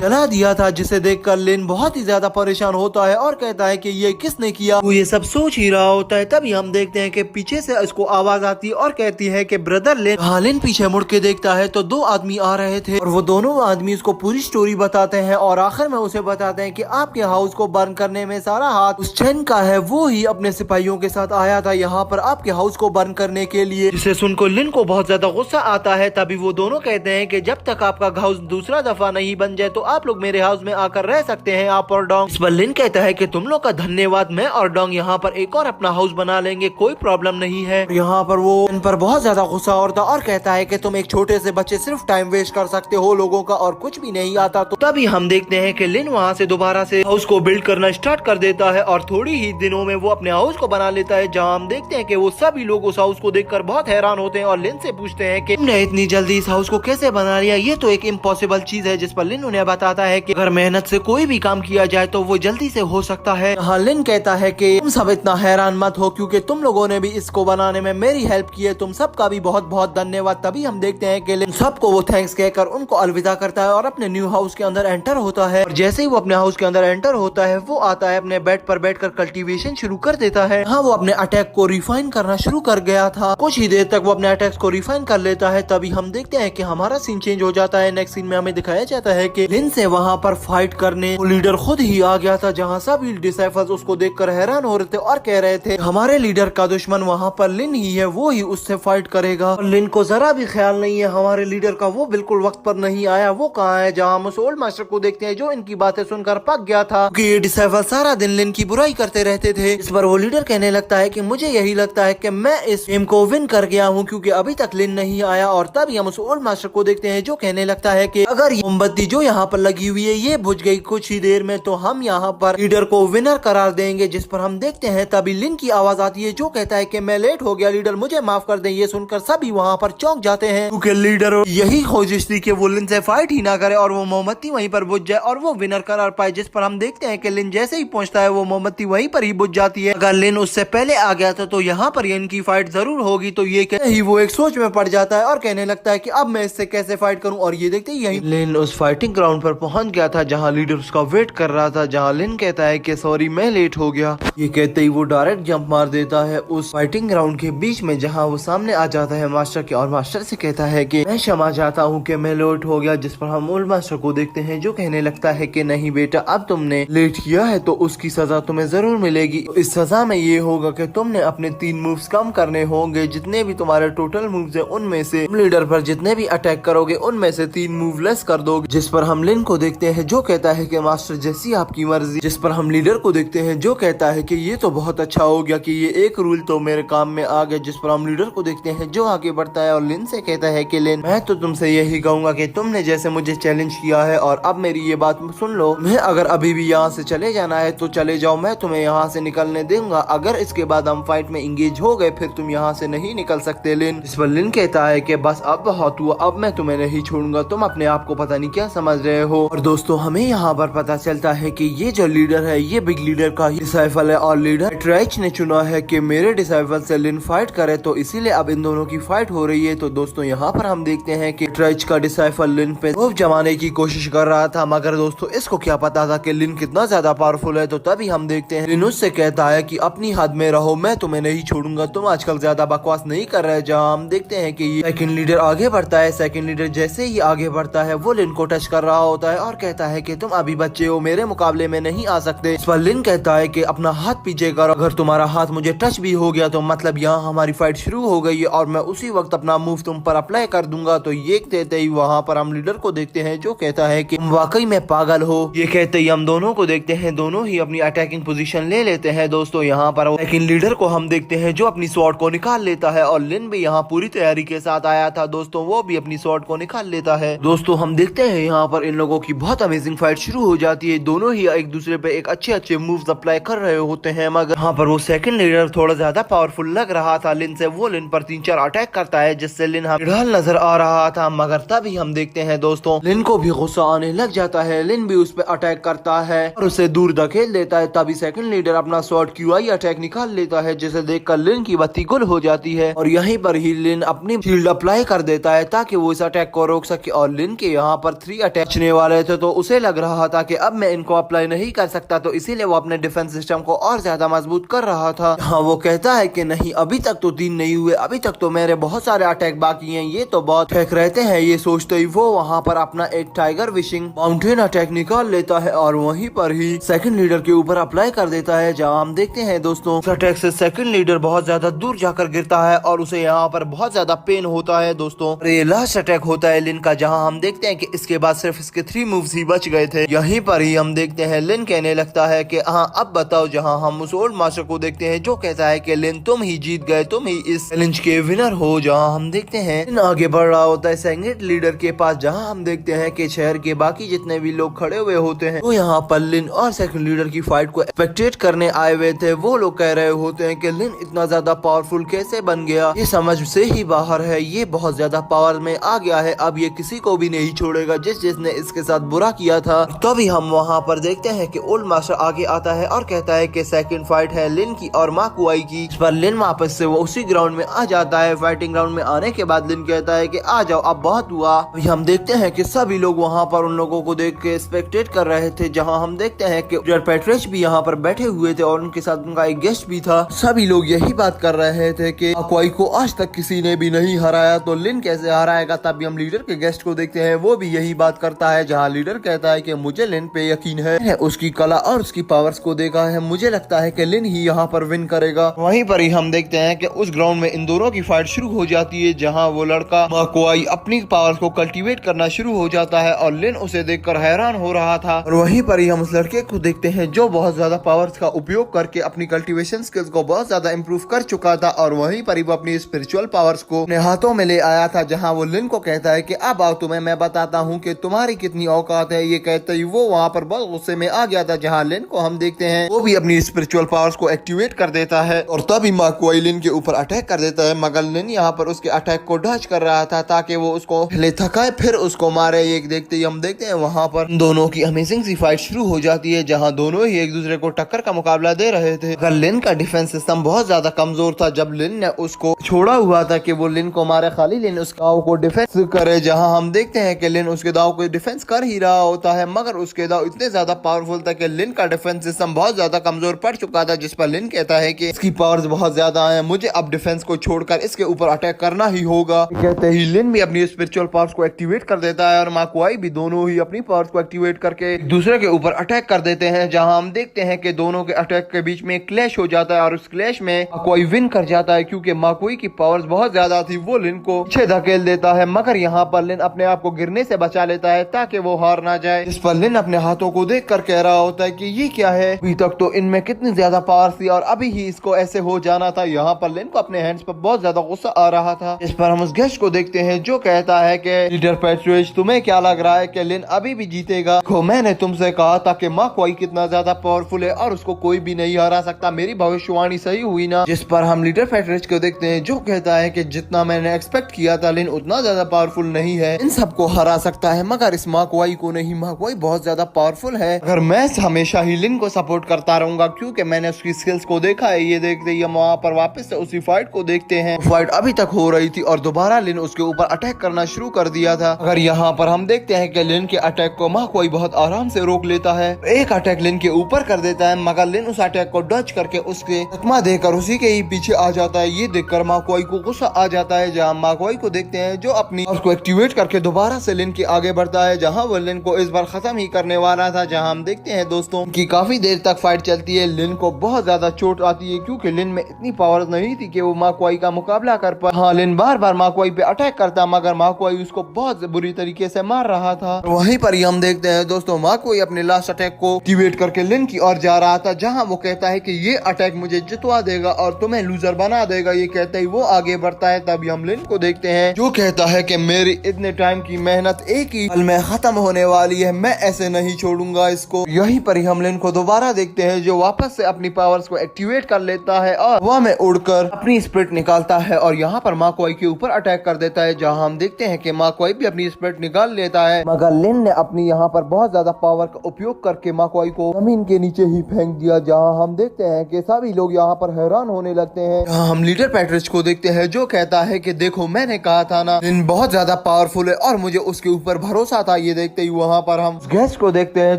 जला दिया था, जिसे देखकर लिन बहुत ही ज्यादा परेशान होता है और कहता है कि ये किसने किया। वो ये सब सोच ही रहा होता है। तभी हम देखते हैं कि पीछे से इसको आवाज आती है और कहती है कि ब्रदर लिन। हाँ, लिन पीछे मुड़ के देखता है तो दो आदमी आ रहे थे और वो दोनों आदमी उसको पूरी स्टोरी बताते हैं और आखिर में उसे बताते हैं कि आपके हाउस को बर्न करने में सारा हाथ उस चैन का है, वो ही अपने सिपाहियों के साथ आया था यहाँ पर आपके हाउस को बर्न करने के लिए। जिसे सुनकर लिन को बहुत ज्यादा गुस्सा आता है। तभी वो दोनों कहते हैं कि जब तक आपका हाउस दूसरा दफा नहीं बन जाए तो आप लोग मेरे हाउस में आकर रह सकते हैं, आप और डोंग। इस पर लिन कहता है कि तुम लोग का धन्यवाद, मैं और डोंग यहाँ पर एक और अपना हाउस बना लेंगे, कोई प्रॉब्लम नहीं है। यहाँ पर वो इन पर बहुत ज्यादा गुस्सा होता और कहता है कि तुम एक छोटे से बच्चे सिर्फ टाइम वेस्ट कर सकते हो लोगों का और कुछ भी नहीं आता। तो तभी हम देखते हैं कि लिन वहाँ से दोबारा से हाउस को बिल्ड करना स्टार्ट कर देता है और थोड़ी ही दिनों में वो अपने हाउस को बना लेता है। जहाँ हम देखते हैं कि वो सभी लोग उस हाउस को देखकर बहुत हैरान होते हैं और लिन से पूछते हैं कि तुमने इतनी जल्दी इस हाउस को कैसे बना लिया, ये तो एक इम्पॉसिबल चीज है। जिस पर लिन उन्हें बताता है कि अगर मेहनत से कोई भी काम किया जाए तो वो जल्दी से हो सकता है। हाँ, लिन कहता है कि तुम सब इतना हैरान मत हो क्योंकि तुम लोगों ने भी इसको बनाने में मेरी हेल्प की है, तुम सबका भी बहुत बहुत धन्यवाद। तभी हम देखते हैं कि लिन सबको वो थैंक्स कहकर उनको अलविदा करता है और अपने न्यू हाउस के अंदर एंटर होता है। और जैसे ही वो अपने हाउस के अंदर एंटर होता है वो आता है अपने बेड पर बैठकर कल्टीवेशन शुरू कर देता है। हाँ, वो अपने अटैक को रिफाइन करना शुरू कर गया था। कुछ ही देर तक वो अपने अटैक्स को रिफाइन कर लेता है। तभी हम देखते हैं कि हमारा सीन चेंज हो जाता है। नेक्स्ट सीन में हमें दिखाया जाता है कि लिन से वहाँ पर फाइट करने वो लीडर खुद ही आ गया था। जहाँ सभी डिसाइपल्स उसको देखकर हैरान हो रहे थे और कह रहे थे हमारे लीडर का दुश्मन वहाँ पर लिन ही है, वो ही उससे फाइट करेगा। और लिन को जरा भी ख्याल नहीं है हमारे लीडर का, वो बिल्कुल वक्त पर नहीं आया, वो कहाँ है। जहाँ हम उस ओल्ड मास्टर को देखते हैं जो इनकी बातें सुनकर पक गया था कि ये डिसाइपल सारा दिन लिन की बुराई करते रहते थे। इस पर वो लीडर कहने लगता है कि मुझे यही लगता है कि मैं इस गेम को विन कर गया हूँ हूँ क्योंकि अभी तक लिन नहीं आया। और तभी हम उस ओल्ड मास्टर को देखते हैं जो कहने लगता है कि अगर ये मोमबत्ती जो यहाँ पर लगी हुई है ये बुझ गई कुछ ही देर में तो हम यहाँ पर लीडर को विनर करार देंगे। जिस पर हम देखते हैं तभी लिन की आवाज आती है जो कहता है कि मैं लेट हो गया लीडर, मुझे माफ कर दें। ये सुनकर सभी वहाँ पर चौंक जाते हैं क्योंकि लीडर यही कोशिश थी कि वो लिन से फाइट ही ना करे और वो मोमबत्ती वहीं पर बुझ जाए और वो विनर करार पाए। जिस पर हम देखते हैं कि लिन जैसे ही पहुंचता है वो मोमबत्ती वहीं पर ही बुझ जाती है। अगर लिन उससे पहले आ गया था तो यहाँ पर इनकी फाइट जरूर होगी। तो ये कहते ही वो एक सोच में पड़ जाता है और कहने लगता है कि अब मैं इससे कैसे फाइट करूं। और ये देखते ही यही लिन उस फाइटिंग ग्राउंड पर पहुंच गया था जहां लीडर उसका वेट कर रहा था, जहां लिन कहता है कि सॉरी मैं लेट हो गया। ये कहते ही वो डायरेक्ट जंप मार देता है उस फाइटिंग ग्राउंड के बीच में जहां वो सामने आ जाता है मास्टर के और मास्टर से कहता है कि मैं क्षमा चाहता हूं कि मैं लेट हो गया। जिस पर हम ओल्ड मास्टर को देखते हैं जो कहने लगता है कि नहीं बेटा, अब तुमने लेट किया है तो उसकी सजा तुम्हें जरूर मिलेगी। इस सजा में ये होगा कि तुमने अपने 3 मूव्स कम करने होंगे। जितने भी तुम्हारे टोटल मूव्स है उनमें से लीडर पर जितने भी अटैक करोगे उनमें से 3 मूव लेस कर दोगे। जिस पर हम लिन को देखते हैं जो कहता है कि मास्टर जैसी आपकी मर्जी। जिस पर हम लीडर को देखते हैं जो कहता है कि ये तो बहुत अच्छा हो गया कि ये एक रूल तो मेरे काम में आ गया। जिस पर हम लीडर को देखते हैं जो आगे बढ़ता है और लिन से कहता है कि लिन मैं तो तुमसे यही कहूंगा कि तुमने जैसे मुझे चैलेंज किया है और अब मेरी ये बात सुन लो, मैं अगर अभी भी यहाँ से चले जाना है तो चले जाओ, मैं तुम्हें यहाँ से निकलने दूंगा। अगर इसके बाद हम फाइट में इंगेज हो गए फिर तुम यहाँ से नहीं निकल सकते लिन। इस पर लिन कहता है कि बस अब बहुत हुआ, अब मैं तुम्हें नहीं छोड़ूंगा, तुम अपने आप को पता नहीं क्या समझ रहे हो। और दोस्तों हमें यहाँ पर पता चलता है कि ये जो लीडर है ये बिग लीडर का ही डिसाइपल है और लीडर ट्राइच ने चुना है कि मेरे डिसाइपल से लिन फाइट करे, तो इसीलिए अब इन दोनों की फाइट हो रही है। तो दोस्तों यहाँ पर हम देखते हैं कि ट्राइच का डिसाइपल लिन पे खूब जमाने की कोशिश कर रहा था, मगर दोस्तों इसको क्या पता था कि लिन कितना ज्यादा पावरफुल है। तो तभी हम देखते हैं लिन उससे कहता है कि अपनी हद में रहो, मैं तुम्हें नहीं छोड़ूंगा, तुम आजकल ज्यादा बकवास नहीं कर रहे। जहाँ हम देखते हैं कि ये सेकंड लीडर आगे बढ़ता है। सेकंड लीडर जैसे ही आगे बढ़ता है वो लिन को टच कर रहा होता है और कहता है कि तुम अभी बच्चे हो, मेरे मुकाबले में नहीं आ सकते। इस पर लिन कहता है कि अपना हाथ पीछे करो, अगर तुम्हारा हाथ मुझे टच भी हो गया तो मतलब यहाँ हमारी फाइट शुरू हो गई है और मैं उसी वक्त अपना मूव तुम पर अप्लाई कर दूंगा। तो ये कहते ही वहाँ पर हम लीडर को देखते हैं जो कहता है कि तुम वाकई में पागल हो। ये कहते ही हम दोनों को देखते हैं, दोनों ही अपनी अटैकिंग पोजीशन ले लेते हैं। दोस्तों यहाँ पर सेकंड लीडर को हम देखते हैं जो अपनी स्वॉर्ड को निकाल लेता है और लिन भी यहाँ पूरी तैयारी के साथ आया था। दोस्तों वो भी अपनी स्वॉर्ड को निकाल लेता है। दोस्तों हम देखते हैं यहाँ पर इन लोगों की बहुत अमेजिंग फाइट शुरू हो जाती है। दोनों ही एक दूसरे पे एक अच्छे मूव्स अप्लाई कर रहे होते हैं, मगर यहाँ पर वो सेकंड लीडर थोड़ा ज्यादा पावरफुल लग रहा था लिन से। वो लिन पर 3-4 अटैक करता है जिससे लिन हम नजर आ रहा था, मगर तभी हम देखते हैं दोस्तों लिन को भी गुस्सा आने लग जाता है। लिन भी उस पर अटैक करता है और उसे दूर धकेल देता है। तभी सेकंड लीडर अपना स्वॉर्ड QI अटैक निकाल लेता है जिसे देखकर लिन की बत्ती गुल हो जाती है और यहीं पर ही लिन अपनी शील्ड अप्लाई कर देता है ताकि वो इस अटैक को रोक सके। और लिन के यहाँ पर 3 अटैक बचने वाले थे तो उसे लग रहा था कि अब मैं इनको अप्लाई नहीं कर सकता, तो इसीलिए वो अपने डिफेंस सिस्टम को और ज्यादा मजबूत कर रहा था। हाँ वो कहता है कि नहीं अभी तक तो 3 नहीं हुए, अभी तक तो मेरे बहुत सारे अटैक बाकी हैं, ये तो बहुत फेंक रहते हैं। ये सोचते ही वो वहाँ पर अपना एक टाइगर विशिंग माउंटेन अटैक निकाल लेता है और वहीं पर ही सेकंड लीडर के ऊपर अप्लाई कर देता है। जहाँ हम देखते हैं दोस्तों अटैक से सेकंड लीडर बहुत ज्यादा दूर जाकर गिरता है और उसे यहाँ पर बहुत ज्यादा पेन होता है। दोस्तों ये लास्ट अटैक होता है लिन का, जहाँ हम देखते हैं कि इसके बाद सिर्फ इसके 3 मूव्स ही बच गए थे। यहीं पर ही हम देखते हैं लिन कहने लगता है कि हाँ अब बताओ, जहाँ हम उस ओल्ड मास्टर को देखते हैं जो कहता है कि लिन तुम ही जीत गए, तुम ही इस चैलेंज के विनर हो। जहाँ हम देखते हैं लिन आगे बढ़ रहा होता है सेकंड लीडर के पास, जहाँ हम देखते हैं कि शहर के बाकी जितने भी लोग खड़े हुए होते हैं वो यहाँ पर लिन और सेकंड लीडर की फाइट को स्पेक्टेट करने आए हुए थे। वो लोग कह रहे होते हैं कि लिन इतना ज्यादा पावरफुल कैसे बन गया, ये समझ से ही बाहर है, ये बहुत ज्यादा पावर में आ गया है, अब ये किसी को भी नहीं छोड़ेगा जिसने इसके साथ बुरा किया था। तभी हम वहाँ पर देखते हैं कि ओल्ड मास्टर आगे आता है और कहता है कि सेकंड फाइट है लिन की और माकुआई की। इस पर लिन वापस से वो उसी ग्राउंड में आ जाता है। फाइटिंग ग्राउंड में आने के बाद लिन कहता है कि आ जाओ अब बहुत हुआ। अभी हम देखते हैं कि सभी लोग वहाँ पर उन लोगों को देख के स्पेक्टेट कर रहे थे, जहाँ हम देखते हैं कि पेट्रिच भी यहाँ पर बैठे हुए थे और उनके साथ उनका एक गेस्ट भी था। सभी लोग यही बात कर रहे थे कि माकुआई को आज तक किसी ने भी नहीं हराया, तो लिन कैसे हराएगा। तभी हम लीडर के गेस्ट को देखते हैं, वो भी यही बात करता है, जहाँ लीडर कहता है कि मुझे लिन पे यकीन है, उसकी कला और उसकी पावर्स को देखा है, मुझे लगता है कि लिन ही यहाँ पर विन करेगा। वहीं पर ही हम देखते हैं कि उस ग्राउंड में इन दोनों की फाइट शुरू हो जाती है, जहाँ वो लड़का माकुआई अपनी पावर्स को कल्टीवेट करना शुरू हो जाता है और लिन उसे देखकर हैरान हो रहा था। और वहीं पर ही हम उस लड़के को देखते हैं जो बहुत ज्यादा पावर्स का उपयोग करके अपनी कल्टीवेशन स्किल्स को बहुत ज्यादा इम्प्रूव कर चुका था और वहीं पर ही वो अपनी स्पिरिचुअल पावर्स को अपने हाथों में ले आया था, जहाँ वो लिन को कहता है कि अब आओ तुम्हें मैं बताता हूँ कि तुम्हारी कितनी औकात है। ये कहते ही वो वहाँ पर बहुत गुस्से में आ गया था, जहाँ लिन को हम देखते हैं वो भी अपनी स्पिरिचुअल पावर्स को एक्टिवेट कर देता है और तभी माकुआई लिन के ऊपर अटैक कर देता है। मगर लिन यहाँ पर उसके अटैक को डॉज कर रहा था ताकि वो उसको पहले थकाए फिर उसको मारे। ये देखते ही हम देखते हैं वहाँ पर दोनों की अमेजिंग सी फाइट शुरू हो जाती है, जहाँ दोनों ही एक दूसरे को टक्कर का मुकाबला दे रहे थे। अगर लिन का डिफेंस सिस्टम बहुत ज्यादा कमजोर था, जब लिन ने उसको छोड़ा हुआ था कि वो लिन को मारे, खाली लिन उस दाव को डिफेंस करे, जहाँ हम देखते हैं कि लिन उसके दाव को डिफेंस कर ही रहा होता है, मगर उसके दाव इतने ज्यादा पावरफुल था कि लिन का डिफेंस सिस्टम बहुत ज्यादा कमजोर पड़ चुका था, जिस पर लिन कहता है कि इसकी पावर्स बहुत ज्यादा है, मुझे अब डिफेंस को छोड़कर इसके ऊपर अटैक करना ही होगा। कहते ही लिन भी अपनी स्पिरिचुअल पावर्स को एक्टिवेट कर देता है और माकुआई भी दोनों ही अपनी पावर्स को एक्टिवेट करके एक दूसरे के ऊपर अटैक कर देते हैं, जहां हम देखते हैं कि दोनों के अटैक के बीच में क्लैश हो जाता है और उस क्लैश में माकुआई विन कर जाता है, क्योंकि माकुआई की पावर्स बहुत ज्यादा थी। वो लिन को पीछे धकेल देता है, मगर यहाँ पर लिन अपने आप को गिरने से बचा लेता है ताकि वो हार ना जाए। इस पर लिन अपने हाथों को देख कर कह रहा होता है कि ये क्या है, अभी तक तो इनमें कितनी ज्यादा पावर थी और अभी ही इसको ऐसे हो जाना था। यहाँ पर लिन को अपने हैंड्स पर बहुत ज्यादा गुस्सा आ रहा था। इस पर हम उस गेस्ट को देखते हैं जो कहता है कि लीडर पैट्रियट, तुम्हें क्या लग रहा है कि लिन अभी भी जीतेगा? देखो मैंने तुमसे कहा था कि माकुआई कितना ज्यादा पावरफुल है और उसको कोई भी नहीं हरा सकता, मेरी भविष्यवाणी सही हुई ना? जिस पर हम लीडर पैट्रियट को देखते हैं जो कहता है कि जितना मैंने एक्सपेक्ट किया था लिन उतना ज्यादा पावरफुल नहीं है, इन सबको हरा सकता है मगर इस माकुआई को नहीं। माकुआई बहुत ज्यादा पावरफुल है, अगर मैं हमेशा ही लिन को सपोर्ट करता रहूंगा क्योंकि मैंने उसकी स्किल्स को देखा है। ये देखते ही हम वहाँ पर वापस से उसी फाइट को देखते हैं। फाइट अभी तक हो रही थी और दोबारा लिन उसके ऊपर अटैक करना शुरू कर दिया था। अगर यहाँ पर हम देखते हैं कि लिन के अटैक को माकुआई बहुत आराम से रोक लेता है, एक अटैक लिन के ऊपर कर देता है, मगर लिन उस अटैक को डच करके उसके चकमा देकर उसी के ही पीछे आ जाता है। ये देखकर माकुआई को गुस्सा आ जाता है, जहाँ माकुआई को देखते हैं जो अपनी उसको एक्टिवेट करके दोबारा से लिन के आगे बढ़ता है, जहाँ वो लिन को इस बार खत्म ही करने वाला था। जहाँ हम देखते हैं दोस्तों कि काफी देर तक फाइट चलती है, लिन को बहुत ज्यादा चोट आती है क्योंकि लिन में इतनी पावर नहीं थी कि वो माकुआई का मुकाबला कर पाए। हाँ, लिन बार बार माकुआई पे अटैक करता मगर माकुआई उसको बहुत बुरी तरीके से मार रहा था। वहीं पर ही हम देखते हैं दोस्तों माकुआई अपने लास्ट अटैक को एक्टिवेट करके लिन की ओर जा रहा था, जहाँ वो कहता है कि ये अटैक मुझे जितवा देगा और तुम्हें लूजर बना देगा। ये कहते ही वो आगे बढ़ता है, तभी हम लिन को देखते हैं जो कहता है कि मेरी इतने टाइम की मेहनत एक ही पल में खत्म होने वाली है, मैं ऐसे नहीं छोड़ूंगा इसको। यहीं पर ही हम लिन को दोबारा देखते हैं जो वापस से अपनी पावर्स को एक्टिवेट कर लेता है और वह में उड़कर अपनी स्पिरिट निकालता है और यहाँ पर माकुआई के ऊपर अटैक कर देता है, जहाँ हम देखते हैं कि माकुआई भी अपनी स्पिरिट निकाल लेता है, मगर लिन ने अपनी यहाँ पर बहुत ज्यादा पावर का उपयोग करके माकुआई को जमीन के नीचे ही फेंक दिया, जहाँ हम देखते हैं कि सभी लोग यहाँ पर हैरान होने लगते हैं। यहाँ हम लीडर पैट्रियट को देखते हैं जो कहता है कि देखो मैंने कहा था ना लिन बहुत ज्यादा पावरफुल है और मुझे उसके ऊपर भरोसा था। ये देखते ही वहाँ पर हम गेस्ट को देखते हैं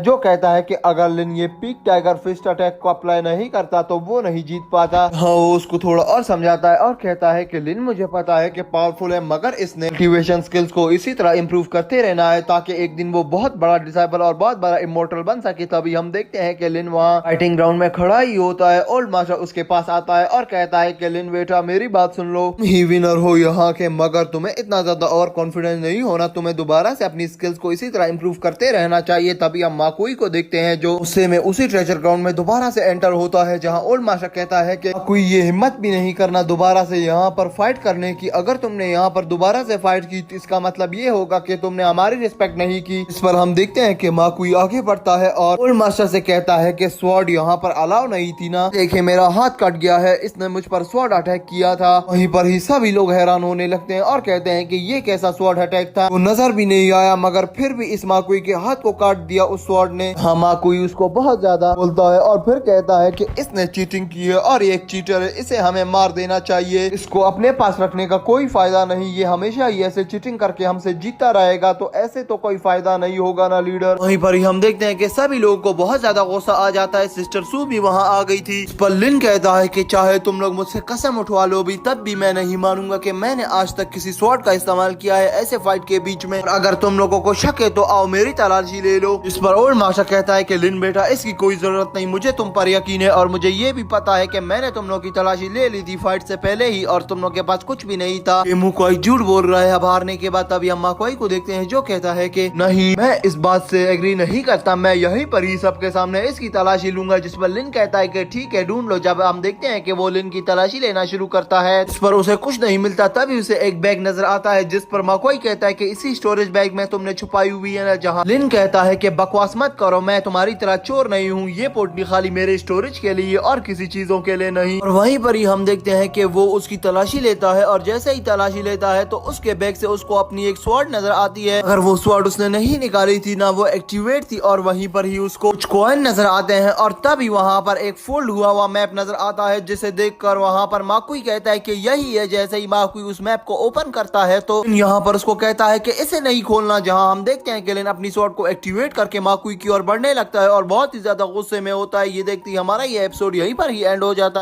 जो कहता है कि अगर लिन ये पीक टाइगर फिस्ट अटैक को अप्लाई नहीं करता तो वो नहीं जीत पाता। हाँ, वो उसको थोड़ा और समझाता है और कहता है कि लिन मुझे पता है कि पावरफुल है मगर इसने मोटिवेशन स्किल्स को इसी तरह इम्प्रूव करते रहना है ताकि एक दिन वो बहुत बड़ा डिसाइबल और बहुत बड़ा इमोर्टल बन सके। तभी हम देखते हैं कि लिन वहाँ फाइटिंग ग्राउंड में खड़ा ही होता है। ओल्ड मास्टर उसके पास आता है और कहता है कि लिन बेटा मेरी बात सुन लो, तुम ही विनर हो यहाँ के, मगर तुम्हें इतना ज्यादा और कॉन्फिडेंस नहीं होना, तुम्हें दोबारा से अपनी स्किल्स को इसी तरह इम्प्रूव करते रहना चाहिए। तभी हम माकुई को देखते हैं जो उससे में उसी ट्रेजर ग्राउंड में दोबारा से एंटर होता है, जहाँ ओल्ड मास्टर कहता है कि कोई ये हिम्मत भी नहीं करना दोबारा से यहाँ पर फाइट करने की, अगर तुमने यहाँ पर दोबारा से फाइट की तो इसका मतलब ये होगा कि तुमने हमारी रिस्पेक्ट नहीं की। इस पर हम देखते हैं कि माकुई आगे बढ़ता है और ओल्ड मास्टर से कहता है कि स्वॉर्ड यहाँ पर अलाउ नहीं थी ना, देखिए मेरा हाथ कट गया है, इसने मुझ पर स्वॉर्ड अटैक किया था। वहीं पर ही सभी लोग हैरान होने लगते हैं और कहते हैं कि ये कैसा स्वॉर्ड अटैक था, वो नजर भी नहीं आया, मगर फिर भी इस माकुई के हाथ को काट दिया उस स्वॉर्ड ने। हाँ, माकुई उसको बहुत ज्यादा बोलता है और फिर कहता है कि इसने चीटिंग की है और ये एक चीटर है, इसे हमें मार देना चाहिए, इसको अपने पास रखने का कोई फायदा नहीं, ये हमेशा ही ऐसे चीटिंग करके हमसे जीतता रहेगा, तो ऐसे तो कोई फायदा नहीं होगा ना लीडर। वहीं पर ही हम देखते हैं कि सभी लोगों को बहुत ज्यादा गुस्सा आ जाता है। सिस्टर सू भी वहाँ आ गई थी। इस पर लिन कहता है कि चाहे तुम लोग मुझसे कसम उठवा लो भी तब भी मैं नहीं मानूंगा कि मैंने आज तक किसी स्वॉर्ड का इस्तेमाल किया है ऐसे फाइट के बीच में, अगर तुम लोगों को शक है तो आओ मेरी तलाशी ले लो। इस पर ओल्ड मास्टर कहता है कि लिन बेटा इसकी कोई जरूरत नहीं, मुझे तुम पर यकीन है और मुझे ये भी पता है कि मैंने तुम लोग की तलाशी ले ली थी फाइट से पहले ही और तुम लोग के पास कुछ भी नहीं था। ये माकुई झूठ बोल रहा है अब हारने के बाद। तभी हम माकुई को देखते हैं जो कहता है कि नहीं, मैं इस बात से एग्री नहीं करता, मैं यहीं पर ही सबके सामने इसकी तलाशी लूंगा। जिस पर लिन कहता है कि ठीक है ढूंढ लो। जब हम देखते हैं कि वो लिन की तलाशी लेना शुरू करता है है, इस पर उसे कुछ नहीं मिलता। तभी उसे एक बैग नजर आता है जिस पर मकोई कहता है कि इसी स्टोरेज बैग में तुमने छुपाई हुई है ना। जहाँ लिन कहता है कि बकवास मत करो, मैं तुम्हारी तरह चोर नहीं हूँ, ये पोटली खाली मेरे स्टोरेज के लिए और किसी चीजों के लिए नहीं। और वहीं पर ही हम देखते हैं कि वो उसकी तलाशी लेता है और जैसे ही तलाशी लेता है तो उसके बैग से उसको अपनी एक स्वॉर्ड नजर आती है। अगर वो स्वॉर्ड उसने नहीं निकाली थी ना वो एक्टिवेट थी। और वहीं पर ही उसको कुछ कॉइन नजर आते हैं और तभी वहाँ पर एक फोल्ड हुआ हुआ मैप नजर आता है जिसे देखकर वहाँ पर माकुई कहता है कि यही है। जैसे ही माकुई उस मैप को ओपन करता है तो यहाँ पर उसको कहता है कि इसे नहीं खोलना। जहाँ हम देखते हैं कि लिन अपनी स्वॉर्ड को एक्टिवेट करके माकुई की ओर बढ़ने लगता है और बहुत ही ज्यादा गुस्से में होता है। ये देखते ही हमारा ये एपिसोड यहीं पर ही एंड हो जाता है।